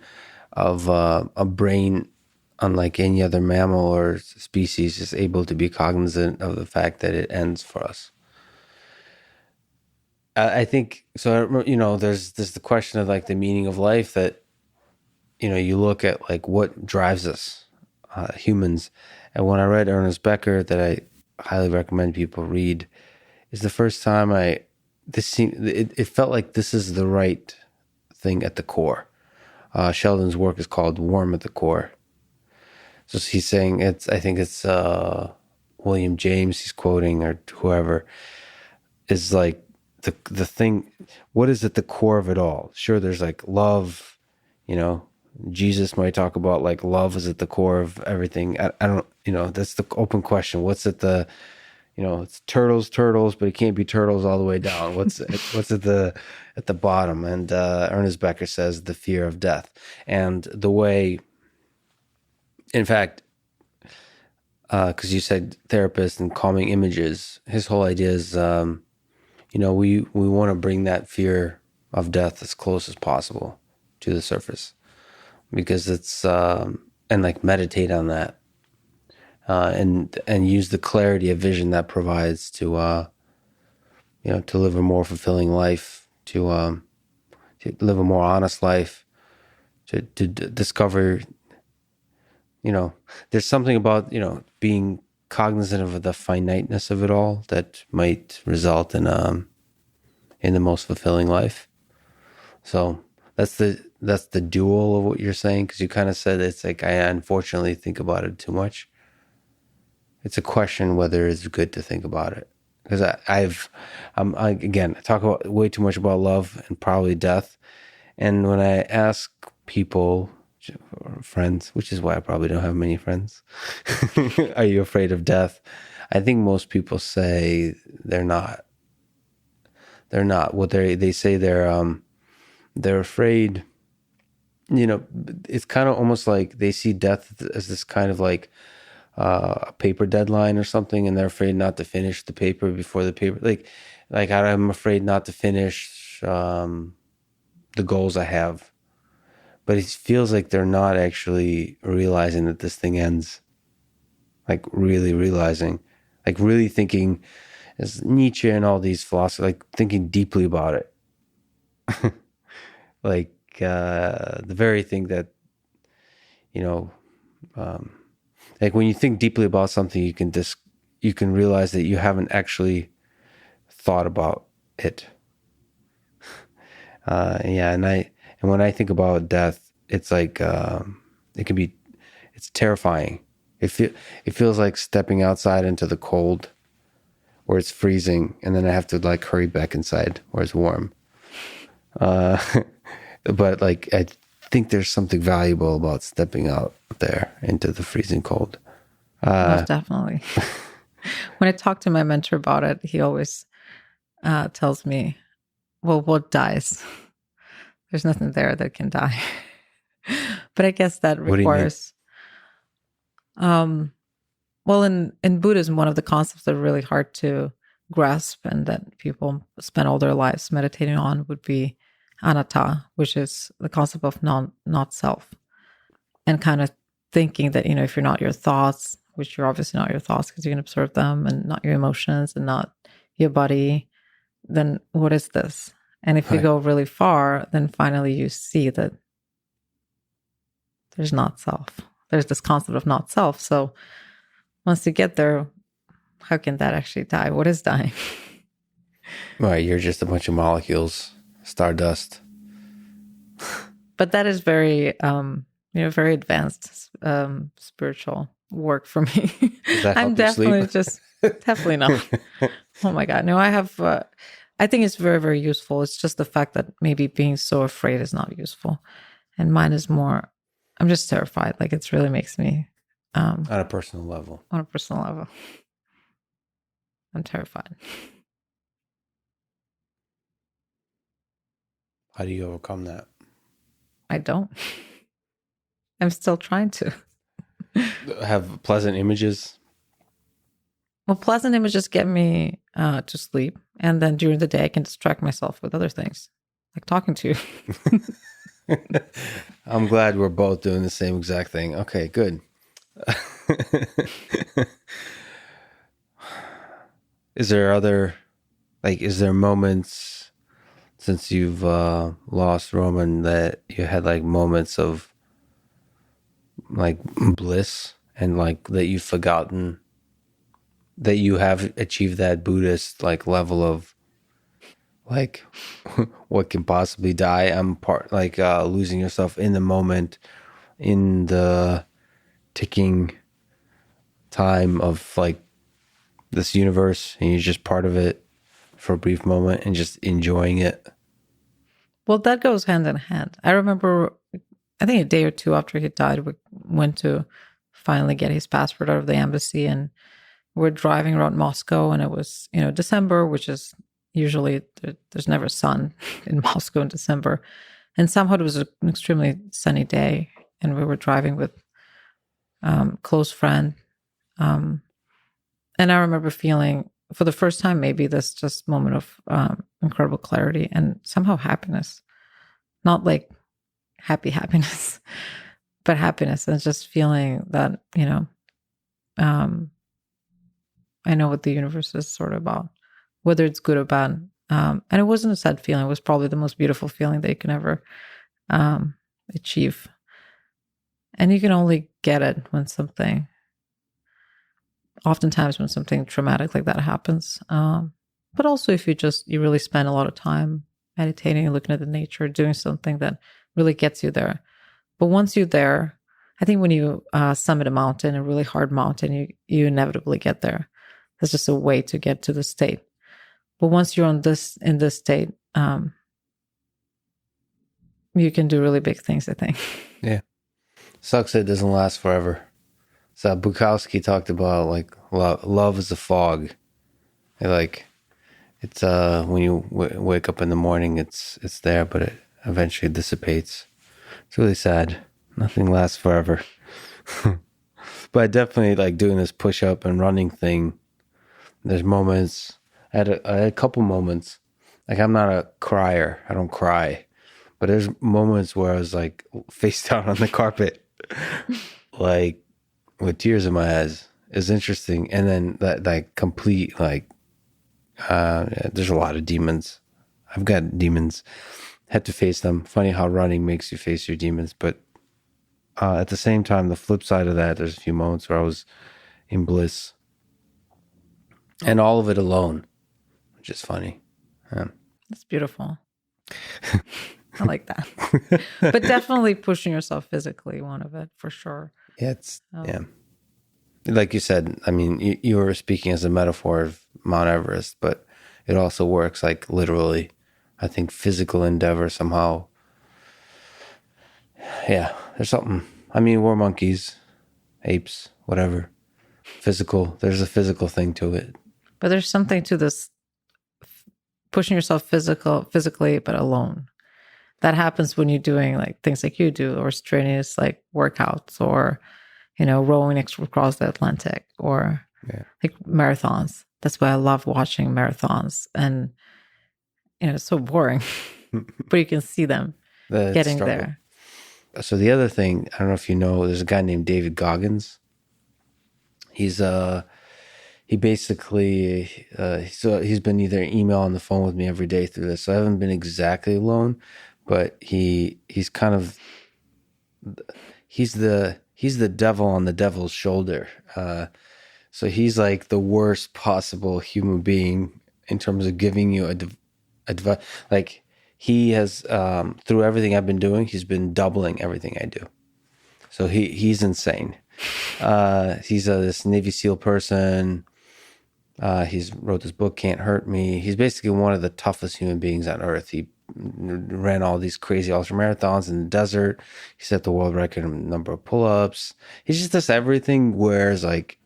of a brain unlike any other mammal or species is able to be cognizant of the fact that it ends for us. I think so. There's the question of like the meaning of life that, you look at like what drives us, humans. And when I read Ernest Becker, that I highly recommend people read, is the first time it felt like this is the right thing at the core. Sheldon's work is called Warm at the Core. So he's saying I think it's William James he's quoting, or whoever, is like the thing, what is at the core of it all? Sure, there's like love, Jesus might talk about like love is at the core of everything. I don't, that's the open question. What's at the, it's turtles, but it can't be turtles all the way down. What's at the bottom? And Ernest Becker says the fear of death. And the way, in fact, because you said therapist and calming images, his whole idea is, we want to bring that fear of death as close as possible to the surface, because it's and like meditate on that, and use the clarity of vision that provides to to live a more fulfilling life, to live a more honest life, to discover, there's something about being cognizant of the finiteness of it all that might result in the most fulfilling life. So that's the dual of what you're saying, because you kind of said it's like, I unfortunately think about it too much. It's a question whether it's good to think about it, because I talk about way too much about love and probably death, and when I ask people, friends, which is why I probably don't have many friends, are you afraid of death? I think most people say they're not. They're not. What they say they're afraid. It's kind of almost like they see death as this kind of like a paper deadline or something, and they're afraid not to finish the paper before the paper. Like I'm afraid not to finish the goals I have. But it feels like they're not actually realizing that this thing ends. Like really realizing, like really thinking, as Nietzsche and all these philosophers, like thinking deeply about it. Like the very thing that, like when you think deeply about something, you can realize that you haven't actually thought about it. And when I think about death, it's like it's terrifying. It feels like stepping outside into the cold, where it's freezing, and then I have to like hurry back inside where it's warm. But like I think there's something valuable about stepping out there into the freezing cold. Most definitely. When I talk to my mentor about it, he always tells me, well, what dies? There's nothing there that can die. But I guess that requires, well, in Buddhism, one of the concepts that are really hard to grasp and that people spend all their lives meditating on would be anatta, which is the concept of not self, and kind of thinking that, if you're not your thoughts, which you're obviously not your thoughts because you can observe them, and not your emotions and not your body, then what is this? And if you go really far, then finally you see that there's not self. There's this concept of not self. So once you get there, how can that actually die? What is dying? Right, you're just a bunch of molecules, stardust. But that is very, very advanced spiritual work for me. Does that I'm help you sleep? definitely not. Oh my God. No, I have, I think it's very, very useful. It's just the fact that maybe being so afraid is not useful. And mine is more, I'm just terrified. Like it really makes me, On a personal level. on a personal level, I'm terrified. How do you overcome that? I don't. I'm still trying to. Have pleasant images. Well, pleasant images get me to sleep. And then during the day, I can distract myself with other things, like talking to you. I'm glad we're both doing the same exact thing. Okay, good. Is there moments since you've lost Roman that you had like moments of like bliss and like that you've forgotten that you have achieved that Buddhist like level of like what can possibly die? I'm part like losing yourself in the moment, in the ticking time of like this universe, and you're just part of it for a brief moment and just enjoying it. Well, that goes hand in hand. I remember, I think a day or two after he died, we went to finally get his passport out of the embassy, and we're driving around Moscow, and it was, December, which is usually there's never sun in Moscow in December. And somehow it was an extremely sunny day, and we were driving with close friend. And I remember feeling for the first time, maybe this just moment of incredible clarity and somehow happiness, not like happy happiness, but happiness, and just feeling that, I know what the universe is sort of about, whether it's good or bad. And it wasn't a sad feeling. It was probably the most beautiful feeling that you can ever achieve. And you can only get it oftentimes when something traumatic like that happens. But also if you really spend a lot of time meditating, looking at the nature, doing something that really gets you there. But once you're there, I think when you summit a mountain, a really hard mountain, you inevitably get there. There's just a way to get to the state. But once you're in this state, you can do really big things, I think. Yeah. Sucks that it doesn't last forever. So Bukowski talked about like love is a fog. Like it's when you wake up in the morning, it's there, but it eventually dissipates. It's really sad. Nothing lasts forever. But I definitely like doing this push up and running thing. There's moments. I had a couple moments. Like I'm not a crier. I don't cry. But there's moments where I was like face down on the carpet, like with tears in my eyes. It's interesting. And then that complete like, there's a lot of demons. I've got demons. Had to face them. Funny how running makes you face your demons. But at the same time, the flip side of that, there's a few moments where I was in bliss. And all of it alone, which is funny. That's beautiful. I like that. But definitely pushing yourself physically, one of it for sure. Yeah, yeah. Like you said, I mean, you were speaking as a metaphor of Mount Everest, but it also works like literally. I think physical endeavor somehow. Yeah, there's something. I mean, we're monkeys, apes, whatever. Physical. There's a physical thing to it. But there's something to this pushing yourself physically, but alone. That happens when you're doing like things like you do, or strenuous like workouts, or rowing across the Atlantic, or like marathons. That's why I love watching marathons, and it's so boring, but you can see them getting there. So the other thing, I don't know if you know, there's a guy named David Goggins. He basically he's been either email on the phone with me every day through this. So I haven't been exactly alone, but he's kind of he's the devil on the devil's shoulder. So he's like the worst possible human being in terms of giving you advice. Like he has, through everything I've been doing, he's been doubling everything I do. So he's insane. He's this Navy SEAL person. He's wrote this book, Can't Hurt Me. He's basically one of the toughest human beings on earth. He ran all these crazy ultra marathons in the desert. He set the world record in number of pull-ups. He just does everything. Whereas like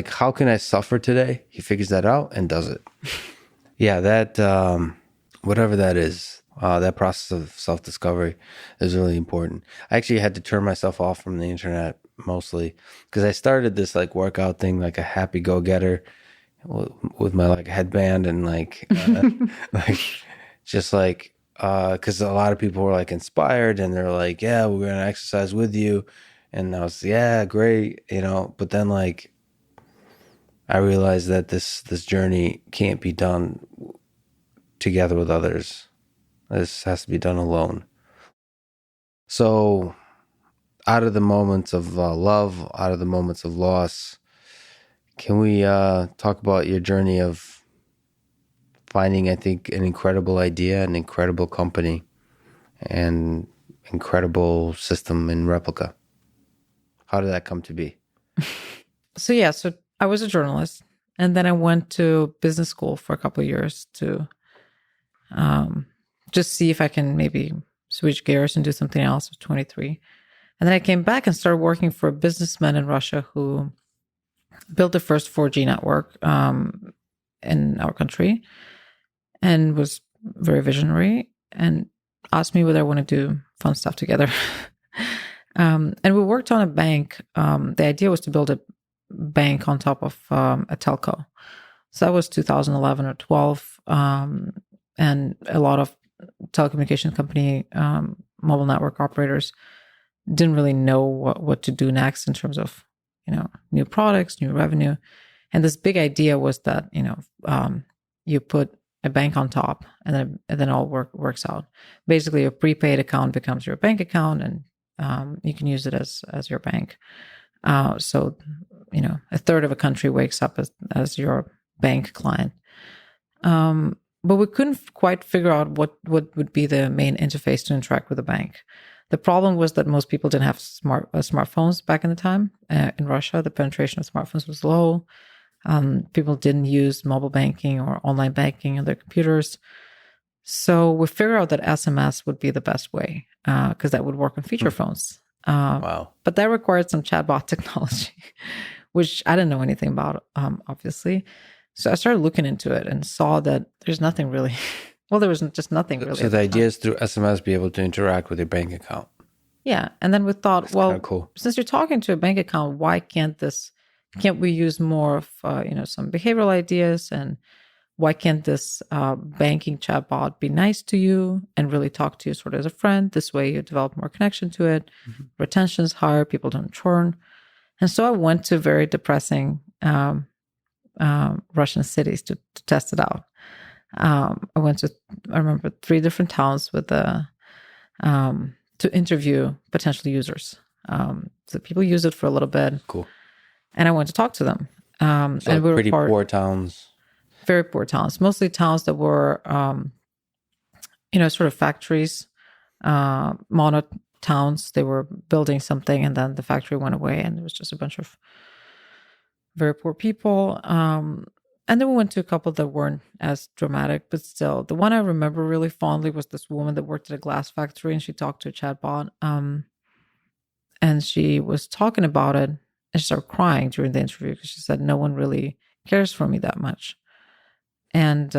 how can I suffer today? He figures that out and does it. Yeah, that whatever that is, that process of self-discovery is really important. I actually had to turn myself off from the internet mostly because I started this like workout thing, like a happy go-getter with my like headband and like like just like because a lot of people were like inspired and they're like, yeah, we're gonna exercise with you, and I was, yeah, great, but then like I realized that this journey can't be done together with others. This has to be done alone. So out of the moments of love, out of the moments of loss, can we talk about your journey of finding, I think, an incredible idea, an incredible company, and incredible system in Replika? How did that come to be? So I was a journalist, and then I went to business school for a couple of years to just see if I can maybe switch gears and do something else. I was 23. And then I came back and started working for a businessman in Russia who built the first 4G network in our country and was very visionary and asked me whether I want to do fun stuff together. And we worked on a bank. The idea was to build a bank on top of a telco. So that was 2011 or 12. And a lot of telecommunication company, mobile network operators didn't really know what to do next in terms of, new products, new revenue. And this big idea was that, you put a bank on top and then all works out. Basically, a prepaid account becomes your bank account and you can use it as your bank. So, a third of a country wakes up as your bank client. But we couldn't quite figure out what would be the main interface to interact with the bank. The problem was that most people didn't have smartphones back in the time. In Russia, the penetration of smartphones was low. People didn't use mobile banking or online banking on their computers. So we figured out that SMS would be the best way because that would work on feature phones. Wow. But that required some chatbot technology, which I didn't know anything about, obviously. So I started looking into it and saw that there's nothing really. Well, there was just nothing really. So the idea is through SMS be able to interact with your bank account. Yeah, and then we thought, That's well, cool. Since you're talking to a bank account, why can't we use more of some behavioral ideas, and why can't this banking chatbot be nice to you and really talk to you sort of as a friend? This way, you develop more connection to it. Mm-hmm. Retention's higher, people don't churn, and so I went to very depressing Russian cities to test it out. I remember 3 different towns with to interview potential users. So people use it for a little bit. Cool. And I went to talk to them. So and we were pretty poor towns. Very poor towns, mostly towns that were, sort of factories, mono towns. They were building something and then the factory went away and it was just a bunch of very poor people. And then we went to a couple that weren't as dramatic, but still. The one I remember really fondly was this woman that worked at a glass factory and she talked to a chatbot. And she was talking about it and she started crying during the interview because she said, no one really cares for me that much. And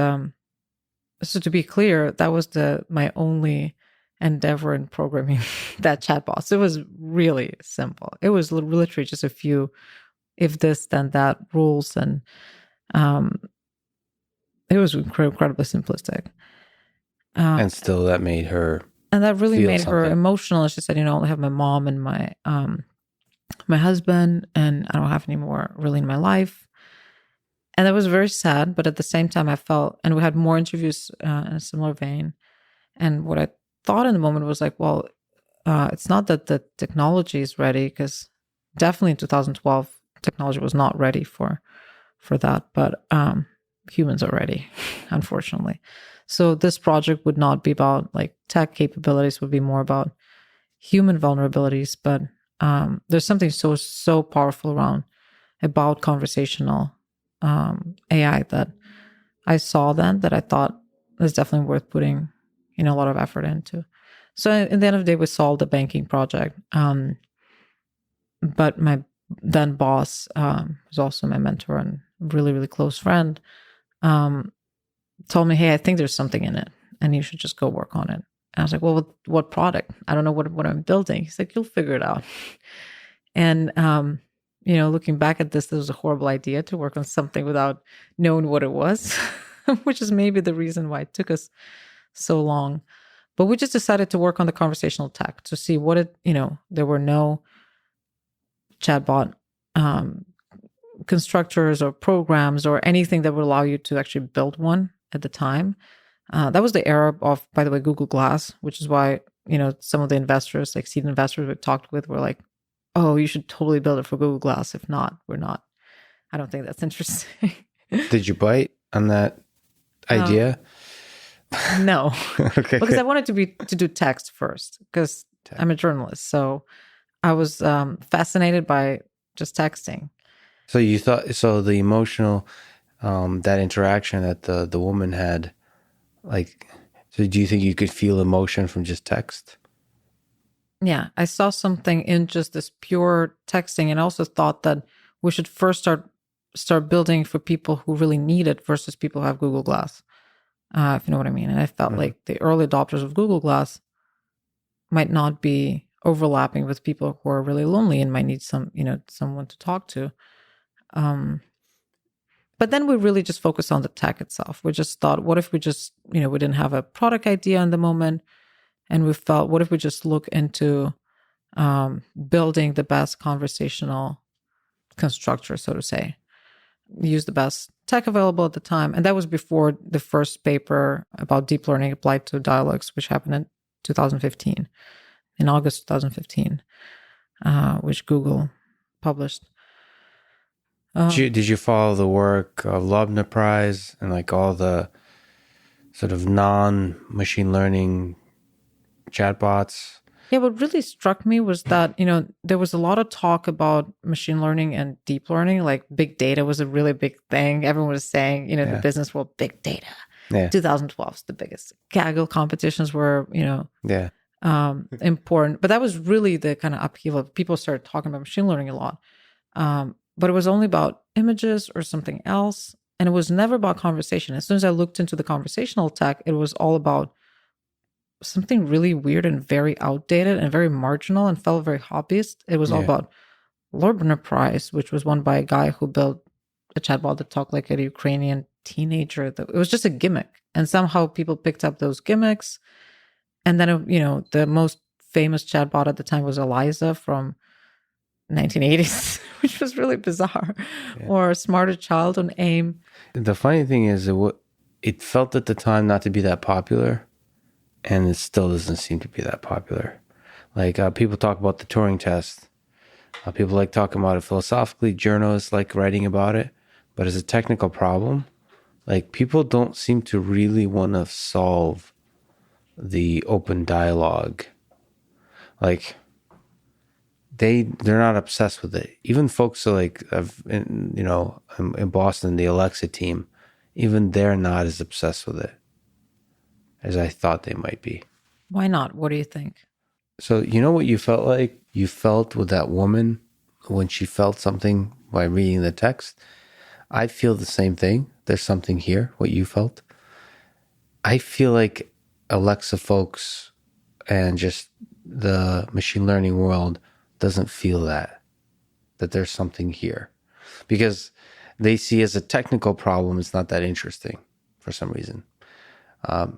so to be clear, that was my only endeavor in programming that chatbot. So it was really simple. It was literally just a few if this, then that rules. And it was incredibly simplistic. And still that made her. And that really made something. her emotional. She said, I only have my mom and my husband, and I don't have any more really in my life. And that was very sad. But at the same time, I felt, and we had more interviews in a similar vein. And what I thought in the moment was like, well, it's not that the technology is ready, because definitely in 2012, technology was not ready for for that, but humans are ready, unfortunately. So this project would not be about like tech capabilities, would be more about human vulnerabilities. But there's something so powerful about conversational AI that I saw then that I thought is definitely worth putting a lot of effort into. So in the end of the day, we solved the banking project. But my then boss, was also my mentor and really, really close friend, told me, hey, I think there's something in it and you should just go work on it. And I was like, well, what product? I don't know what I'm building. He's like, you'll figure it out. And, looking back at this was a horrible idea to work on something without knowing what it was, which is maybe the reason why it took us so long. But we just decided to work on the conversational tech to see there were no chatbot constructors or programs or anything that would allow you to actually build one at the time. That was the era of, by the way, Google Glass, which is why, some of the investors, like seed investors we talked with, were like, oh, you should totally build it for Google Glass. If not, we're not. I don't think that's interesting. Did you bite on that idea? No. Okay. Because I wanted to do text first because I'm a journalist. So I was fascinated by just texting. So you thought, the emotional, that interaction that the woman had, like, so do you think you could feel emotion from just text? Yeah, I saw something in just this pure texting, and I also thought that we should first start building for people who really need it versus people who have Google Glass, if you know what I mean. And I felt like the early adopters of Google Glass might not be overlapping with people who are really lonely and might need someone to talk to. But then we really just focused on the tech itself. We just thought, what if we just, we didn't have a product idea in the moment. And we felt, what if we just look into building the best conversational constructor, so to say, use the best tech available at the time. And that was before the first paper about deep learning applied to dialogues, which happened in 2015, in August 2015, which Google published. Did you follow the work of Loebner Prize and like all the sort of non-machine learning chatbots? Yeah, what really struck me was that, there was a lot of talk about machine learning and deep learning. Like big data was a really big thing. Everyone was saying, the business world, big data. Yeah. 2012 is the biggest. Kaggle competitions were, important. But that was really the kind of upheaval. People started talking about machine learning a lot. But it was only about images or something else. And it was never about conversation. As soon as I looked into the conversational tech, it was all about something really weird and very outdated and very marginal and felt very hobbyist. It was all about Loebner Prize, which was won by a guy who built a chatbot that talked like a Ukrainian teenager. It was just a gimmick. And somehow people picked up those gimmicks. And then, the most famous chatbot at the time was Eliza from 1980s, which was really bizarre. Yeah. Or Smarter Child on AIM. The funny thing is, it felt at the time not to be that popular. And it still doesn't seem to be that popular. Like people talk about the Turing test. People like talking about it philosophically. Journalists like writing about it. But as a technical problem, like people don't seem to really want to solve the open dialogue. Like they're not obsessed with it. Even folks are like, in Boston, the Alexa team, even they're not as obsessed with it as I thought they might be. Why not? What do you think? So you know what you felt like? You felt with that woman when she felt something by reading the text. I feel the same thing. There's something here, what you felt. I feel like Alexa folks and just the machine learning world doesn't feel that there's something here. Because they see as a technical problem, it's not that interesting for some reason.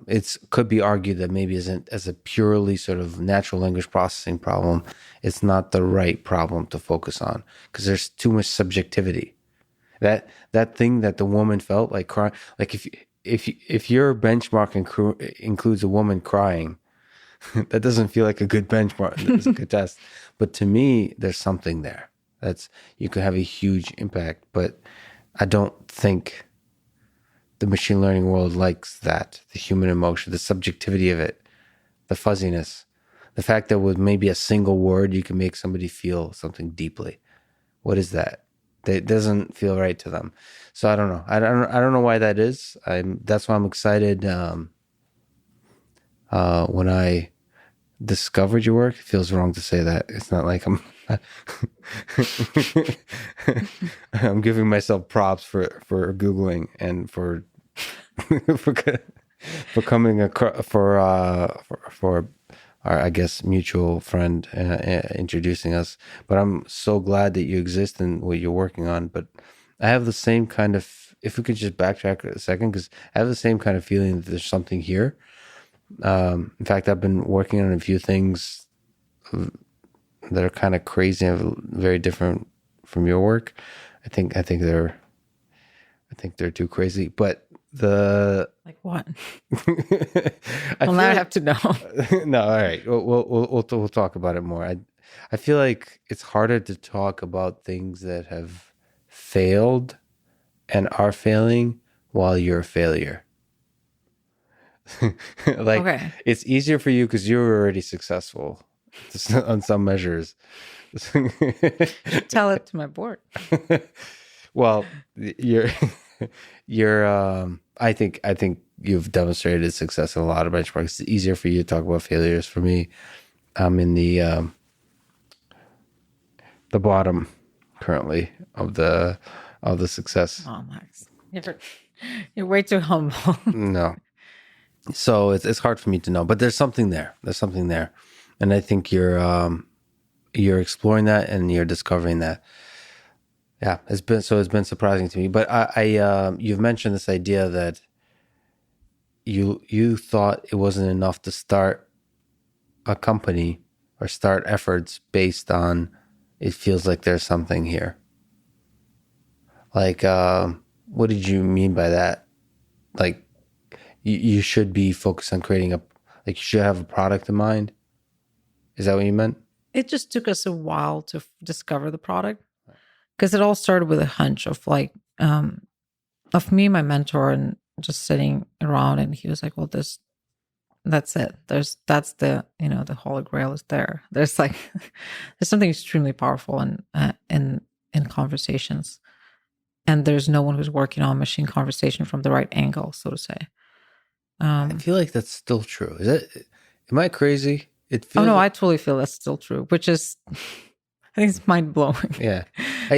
It could be argued that maybe as a purely sort of natural language processing problem, it's not the right problem to focus on because there's too much subjectivity. That thing that the woman felt like crying, like if your benchmark includes a woman crying, that doesn't feel like a good benchmark. It's a good test. But to me, there's something there. You could have a huge impact. But I don't think the machine learning world likes that, the human emotion, the subjectivity of it, the fuzziness, the fact that with maybe a single word you can make somebody feel something deeply. What is that? It doesn't feel right to them. So I don't know. I don't know why that is. That's why I'm excited. When I discovered your work, it feels wrong to say that. It's not like I'm I'm giving myself props for Googling and for for coming for our, I guess, mutual friend introducing us. But I'm so glad that you exist and what you're working on. But I have the same kind of, if we could just backtrack a second, because I have the same kind of feeling that there's something here. In fact, I've been working on a few things that are kind of crazy and very different from your work. I think they're too crazy. But Like what? I Well, now I have to know. No, all right. We'll talk about it more. I feel like it's harder to talk about things that have failed and are failing while you're a failure. Like, Okay. it's easier for you because you're already successful on some measures. Tell it to my board. Well, you're I think you've demonstrated success in a lot of benchmarks. It's easier for you to talk about failures. For me, I'm in the bottom currently of the success. Oh, Max, you're way too humble. No. So it's hard for me to know, but there's something there. There's something there. And I think you're exploring that and you're discovering that. Yeah, it's been surprising to me. But I you've mentioned this idea that you thought it wasn't enough to start a company or start efforts based on it feels like there's something here. Like, what did you mean by that? Like, you should be focused on creating like you should have a product in mind. Is that what you meant? It just took us a while to discover the product because it all started with a hunch of of me, my mentor, and just sitting around, and he was like, "Well, that's it. That's the holy grail is there. There's like there's something extremely powerful in conversations, and there's no one who's working on machine conversation from the right angle, so to say." I feel like that's still true. Is it? Am I crazy? It feels. Oh no, I totally feel that's still true, which is, I think it's mind blowing. Yeah,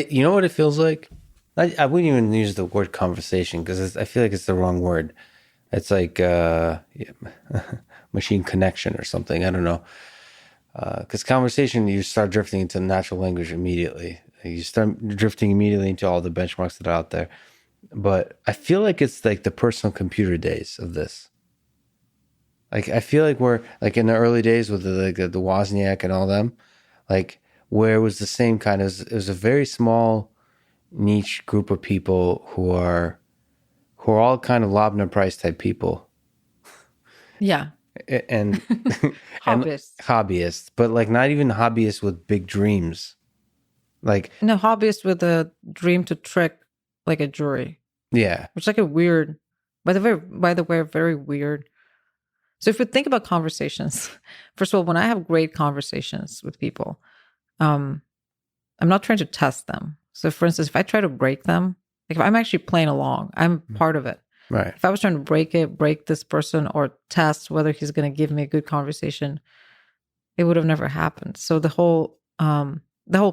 you know what it feels like. I wouldn't even use the word conversation because I feel like it's the wrong word. It's like machine connection or something. I don't know. Because conversation, you start drifting into natural language immediately. You start drifting immediately into all the benchmarks that are out there. But I feel like it's like the personal computer days of this. Like, I feel like we're like in the early days with the Wozniak and all them, like where it was the same kind of, it was a very small niche group of people who are all kind of Loebner Price type people. Yeah. And Hobbyists. and hobbyists, but like not even hobbyists with big dreams. Like, No, hobbyists with a dream to trick like a jury. yeah. Which is like a weird, by the way, very weird. So if we think about conversations, first of all, when I have great conversations with people, I'm not trying to test them. So for instance, if I try to break them, like if I'm actually playing along, I'm part of it. Right. If I was trying to break this person or test whether he's going to give me a good conversation, it would have never happened. So the whole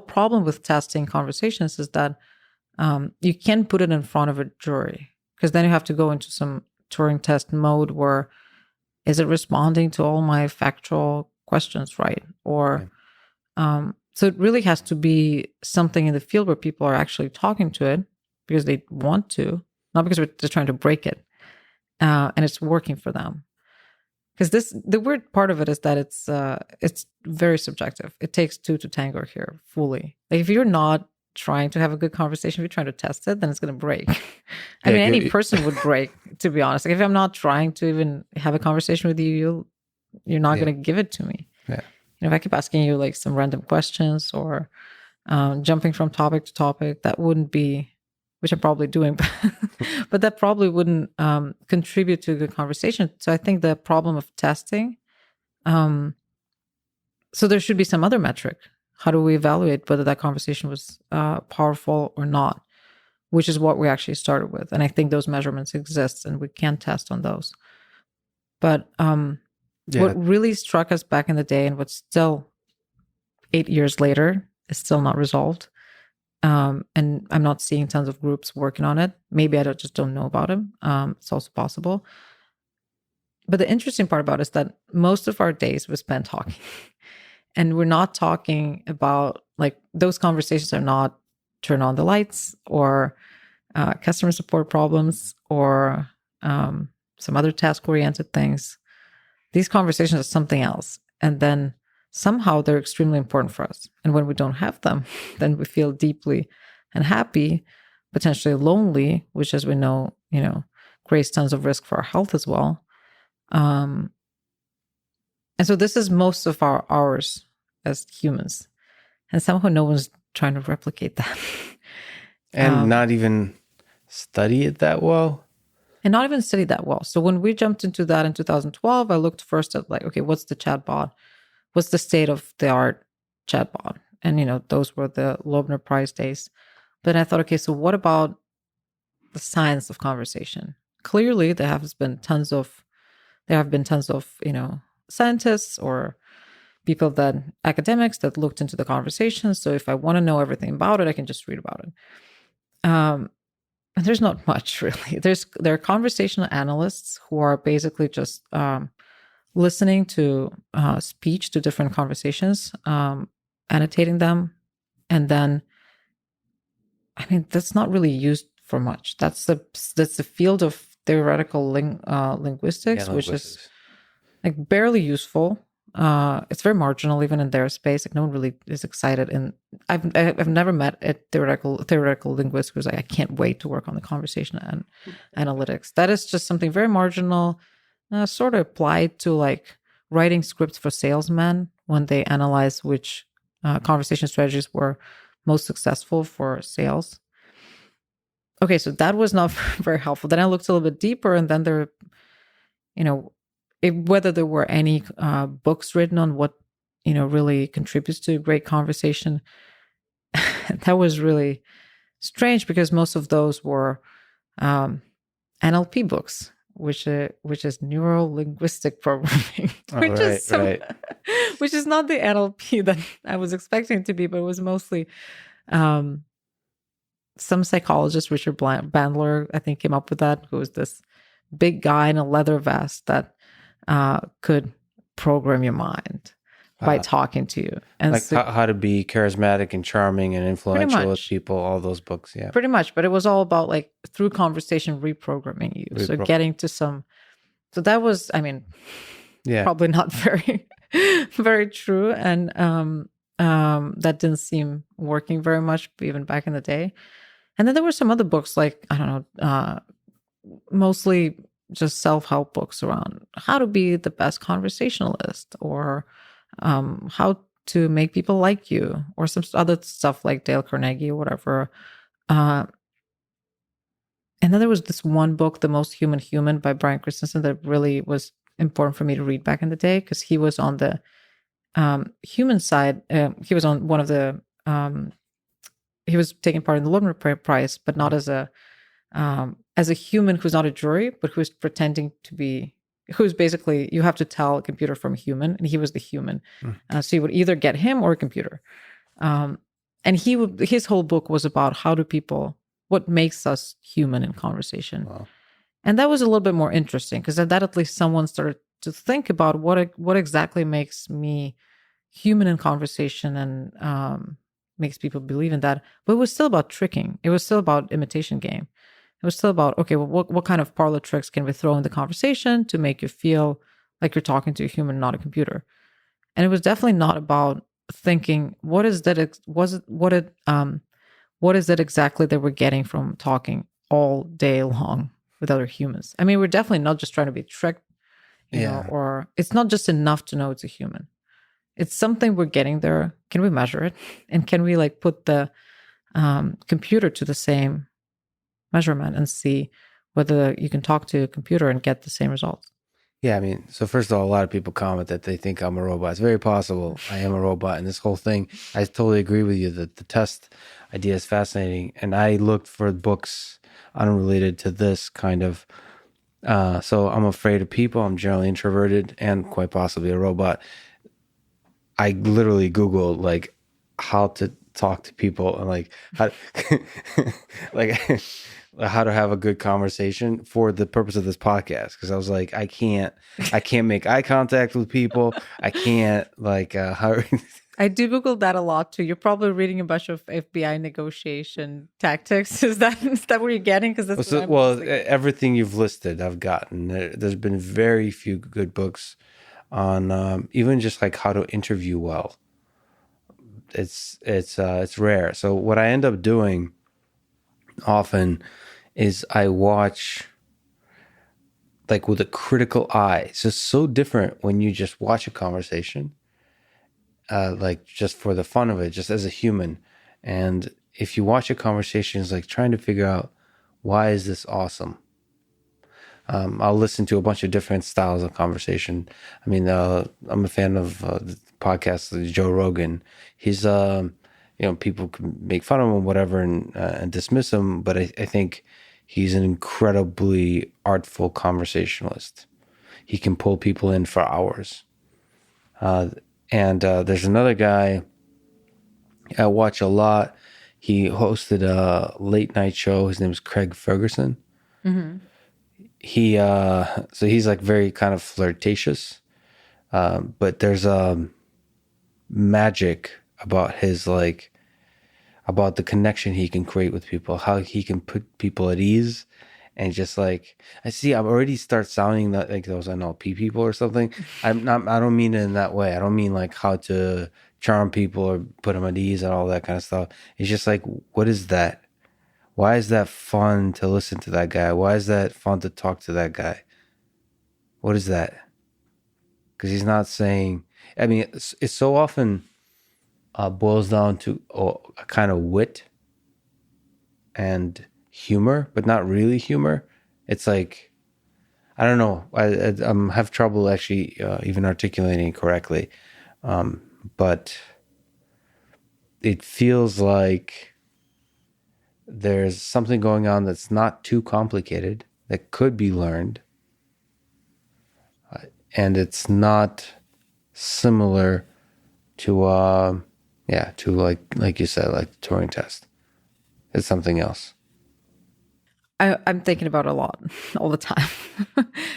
problem with testing conversations is that you can't put it in front of a jury because then you have to go into some Turing test mode where is it responding to all my factual questions, right? Or so it really has to be something in the field where people are actually talking to it because they want to, not because they're trying to break it, and it's working for them. Because the weird part of it is that it's very subjective. It takes two to tango here fully. Like if you're not trying to have a good conversation, if you're trying to test it, then it's going to break. I mean, any person would break, to be honest. Like if I'm not trying to even have a conversation with you, you're not going to give it to me. Yeah. You know, if I keep asking you like some random questions or jumping from topic to topic, that wouldn't be which I'm probably doing, but that probably wouldn't contribute to a good conversation. So I think the problem of testing, so there should be some other metric. How do we evaluate whether that conversation was powerful or not? Which is what we actually started with. And I think those measurements exist and we can test on those. But what really struck us back in the day and what's still 8 years later is still not resolved. And I'm not seeing tons of groups working on it. Maybe I just don't know about them. It's also possible. But the interesting part about it is that most of our days we spend talking. And we're not talking about, like, those conversations are not turn on the lights or customer support problems or some other task-oriented things. These conversations are something else. And then somehow they're extremely important for us. And when we don't have them, then we feel deeply unhappy, potentially lonely, which, as we know, creates tons of risk for our health as well. And so this is most of our hours as humans. And somehow no one's trying to replicate that. And not even study it that well. And not even study that well. So when we jumped into that in 2012, I looked first at, like, okay, what's the chatbot? What's the state of the art chatbot? And, those were the Loebner Prize days. But I thought, okay, so what about the science of conversation? Clearly, there have been tons of, scientists or academics that looked into the conversation. So if I want to know everything about it, I can just read about it. And there's not much really. There are conversational analysts who are basically just listening to speech to different conversations, annotating them, and then, that's not really used for much. That's the field of theoretical linguistics, which is like barely useful. It's very marginal, even in their space. Like, no one really is excited. And I've never met a theoretical linguist who's like, I can't wait to work on the conversation and analytics. That is just something very marginal, sort of applied to, like, writing scripts for salesmen when they analyze which conversation strategies were most successful for sales. Okay, so that was not very helpful. Then I looked a little bit deeper, and then there, whether there were any books written on what, really contributes to a great conversation. That was really strange because most of those were NLP books, which is neuro-linguistic programming, which is not the NLP that I was expecting it to be, but it was mostly some psychologist, Richard Bandler, I think, came up with that, who was this big guy in a leather vest that could program your mind by talking to you. And like how to be charismatic and charming and influential with people, all those books. Yeah. Pretty much. But it was all about, like, through conversation, reprogramming you. So getting to so that was, probably not very, very true. And that didn't seem working very much, even back in the day. And then there were some other books, like, I don't know, mostly just self-help books around how to be the best conversationalist, or how to make people like you, or some other stuff like Dale Carnegie or whatever. And then there was this one book, The Most Human by Brian Christensen, that really was important for me to read back in the day, because he was on the human side. He was on one of the he was taking part in the Loebner Prize, but not as a human who's not a jury, but who's pretending to be, who's basically, you have to tell a computer from a human, and he was the human. So you would either get him or a computer. And his whole book was about what makes us human in conversation. Wow. And that was a little bit more interesting, because that at least someone started to think about what exactly makes me human in conversation, and makes people believe in that. But it was still about tricking. It was still about imitation game. It was still about, okay, well, what kind of parlor tricks can we throw in the conversation to make you feel like you're talking to a human, not a computer? And it was definitely not about thinking, what is that exactly that we're getting from talking all day long with other humans? We're definitely not just trying to be tricked, you know, or it's not just enough to know it's a human. It's something we're getting there. Can we measure it? And can we, like, put the computer to the same measurement and see whether you can talk to a computer and get the same results. Yeah, I mean, so first of all, a lot of people comment that they think I'm a robot. It's very possible I am a robot. And this whole thing, I totally agree with you that the test idea is fascinating. And I looked for books unrelated to this kind of. So I'm afraid of people. I'm generally introverted and quite possibly a robot. I literally Googled like how to talk to people and like how, like how to have a good conversation for the purpose of this podcast. Cause I was like, I can't make eye contact with people. I can't like, how, I do Google that a lot too. You're probably reading a bunch of FBI negotiation tactics. Is that what you're getting? Because that's what I'm everything you've listed, I've gotten. There's been very few good books on even just like how to interview well. It's rare. So what I end up doing often is I watch like with a critical eye. It's just so different when you just watch a conversation, like just for the fun of it, just as a human. And if you watch a conversation, it's like trying to figure out, why is this awesome? I'll listen to a bunch of different styles of conversation. I mean, I'm a fan of the podcast, Joe Rogan. He's, people can make fun of him, whatever, and dismiss him, but I think he's an incredibly artful conversationalist. He can pull people in for hours. And there's another guy I watch a lot. He hosted a late night show. His name is Craig Ferguson. Mm-hmm. So he's like very kind of flirtatious, but there's magic about his about the connection he can create with people, how he can put people at ease, and just like I already start sounding like those NLP people or something. I don't mean it in that way. I don't mean like how to charm people or put them at ease and all that kind of stuff. It's just like, what is that? Why is that fun to listen to that guy? Why is that fun to talk to that guy? What is that? Because he's not saying, I mean, it's so often boils down to a kind of wit and humor, but not really humor. It's like, I don't know. I have trouble actually even articulating it correctly. But it feels like there's something going on that's not too complicated, that could be learned. And it's not similar to, to like you said, like the Turing test. It's something else. I'm thinking about it a lot, all the time.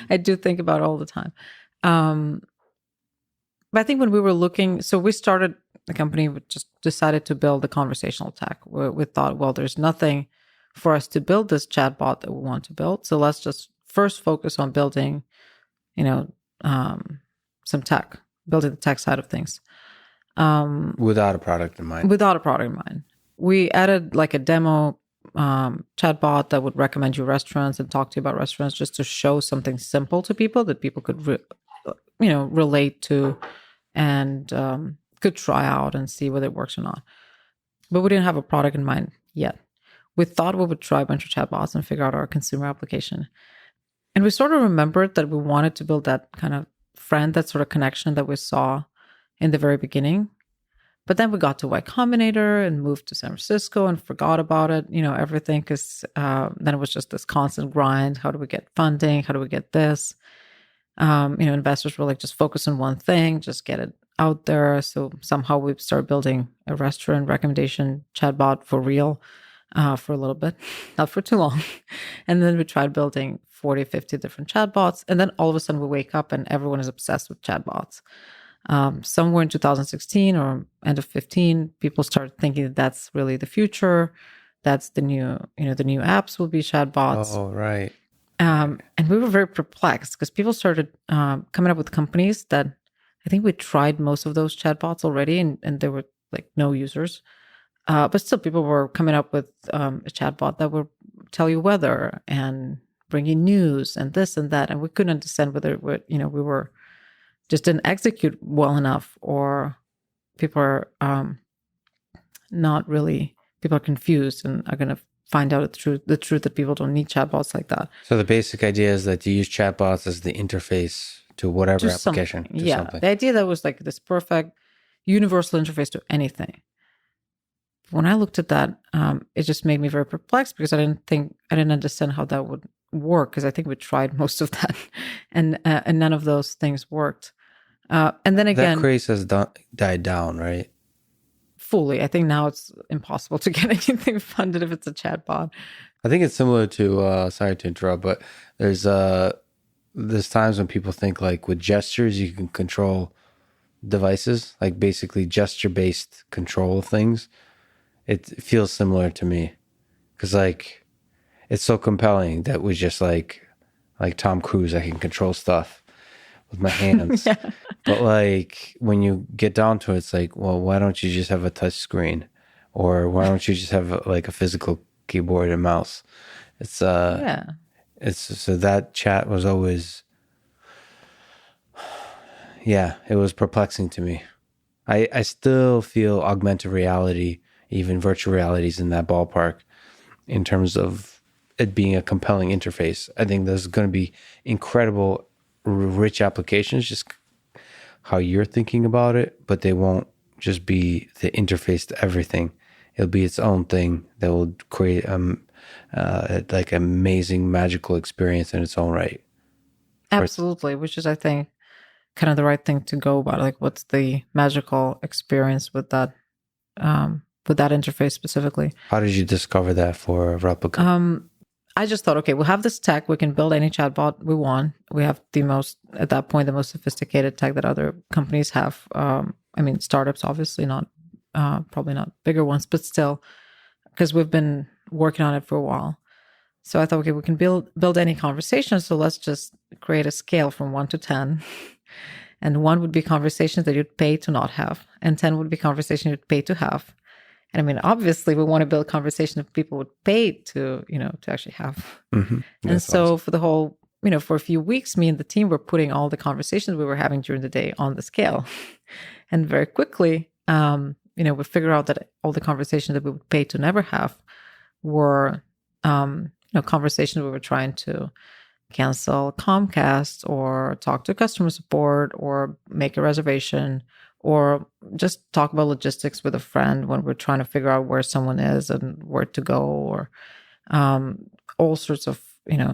I do think about it all the time. But I think when we were looking, so we started the company, we just decided to build a conversational tech. We thought, well, there's nothing for us to build this chatbot that we want to build. So let's just first focus on building, some tech, building the tech side of things. Without a product in mind. Without a product in mind. We added like a demo chatbot that would recommend you restaurants and talk to you about restaurants, just to show something simple to people that people could, relate to and could try out and see whether it works or not. But we didn't have a product in mind yet. We thought we would try a bunch of chatbots and figure out our consumer application. And we sort of remembered that we wanted to build that kind of friend, that sort of connection that we saw in the very beginning. But then we got to Y Combinator and moved to San Francisco and forgot about it, everything, because then it was just this constant grind. How do we get funding? How do we get this? Investors were like, just focus on one thing, just get it out there. So somehow we started building a restaurant recommendation chatbot for real for a little bit, not for too long. And then we tried building 40, 50 different chatbots. And then all of a sudden we wake up and everyone is obsessed with chatbots. Somewhere in 2016 or end of 15, people started thinking that that's really the future. That's the new, the new apps will be chatbots. Oh, right. And we were very perplexed because people started coming up with companies that I think we tried most of those chatbots already, and there were like no users. But still, people were coming up with a chatbot that would tell you weather and bring you news and this and that. And we couldn't understand whether we were just didn't execute well enough, or people are not really, people are confused and are going to find out the truth that people don't need chatbots like that. So the basic idea is that you use chatbots as the interface to whatever application. Something. The idea that was like this perfect universal interface to anything. When I looked at that, it just made me very perplexed because I didn't understand how that would work, because I think we tried most of that, and none of those things worked. And then again, that craze has died down, right? Fully. I think now it's impossible to get anything funded if it's a chatbot. I think it's similar to, sorry to interrupt, but there's times when people think like with gestures, you can control devices, like basically gesture-based control of things. It feels similar to me because like it's so compelling that we just like Tom Cruise, I can control stuff with my hands. Yeah. But like when you get down to it, it's like, well, why don't you just have a touch screen, or why don't you just have like a physical keyboard and mouse? It's so that chat was always, it was perplexing to me. I still feel augmented reality, even virtual reality, is in that ballpark in terms of it being a compelling interface. I think there's going to be incredible, rich applications, just how you're thinking about it, but they won't just be the interface to everything. It'll be its own thing that will create like amazing magical experience in its own right. Absolutely, which is, I think, kind of the right thing to go about. Like, what's the magical experience with that interface specifically? How did you discover that for Replika? I just thought, okay, we'll have this tech. We can build any chatbot we want. We have the most sophisticated tech that other companies have. I mean, startups, obviously not, probably not bigger ones, but still, because we've been working on it for a while. So I thought, okay, we can build any conversation. So let's just create a scale from 1 to 10. And 1 would be conversations that you'd pay to not have, and 10 would be conversations you'd pay to have. And I mean, obviously, we want to build conversation that people would pay to actually have. Mm-hmm. And so awesome. For the whole, for a few weeks, me and the team were putting all the conversations we were having during the day on the scale. And very quickly, we figured out that all the conversations that we would pay to never have were, conversations we were trying to cancel Comcast or talk to customer support or make a reservation, or just talk about logistics with a friend when we're trying to figure out where someone is and where to go, or all sorts of,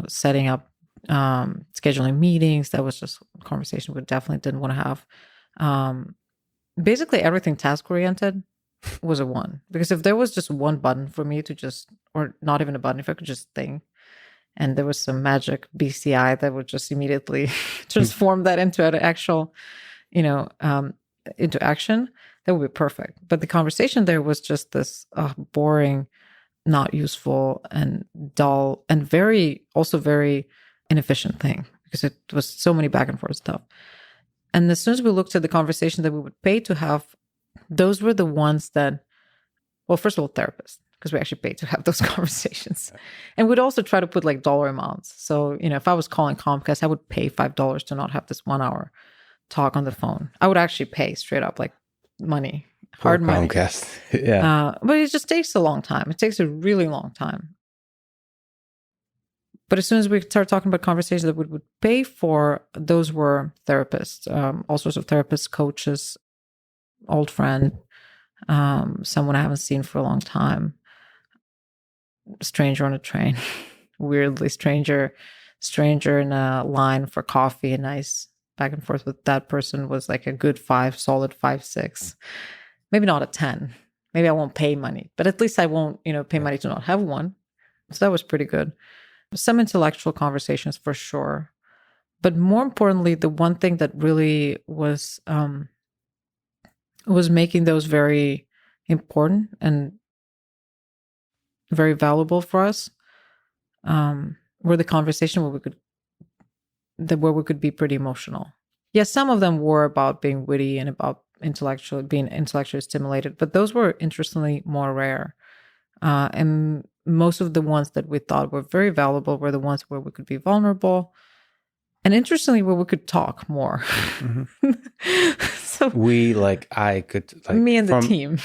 setting up, scheduling meetings. That was just a conversation we definitely didn't want to have. Basically, everything task-oriented was a 1. Because if there was just one button for me to just, or not even a button, if I could just think, and there was some magic BCI that would just immediately transform that into an actual, into action, that would be perfect. But the conversation there was just this boring, not useful and dull and very inefficient thing, because it was so many back and forth stuff. And as soon as we looked at the conversation that we would pay to have, those were the ones that, well, first of all, therapists, because we actually paid to have those conversations. And we'd also try to put like dollar amounts. So, if I was calling Comcast, I would pay $5 to not have this 1 hour talk on the phone. I would actually pay straight up, like money, hard money. Comcast, yeah. But it just takes a long time. It takes a really long time. But as soon as we start talking about conversations that we would pay for, those were therapists, all sorts of therapists, coaches, old friend, someone I haven't seen for a long time, stranger on a train, weirdly stranger in a line for coffee, a nice back and forth with that person was like a good 5, solid 5, 6, maybe not a 10. Maybe I won't pay money, but at least I won't, pay money to not have one. So that was pretty good. Some intellectual conversations for sure. But more importantly, the one thing that really was making those very important and very valuable for us were the conversation where we could be pretty emotional. Yes, some of them were about being witty and about being intellectually stimulated, but those were interestingly more rare. And most of the ones that we thought were very valuable were the ones where we could be vulnerable, and interestingly, where we could talk more. Mm-hmm. So I could, me and the team.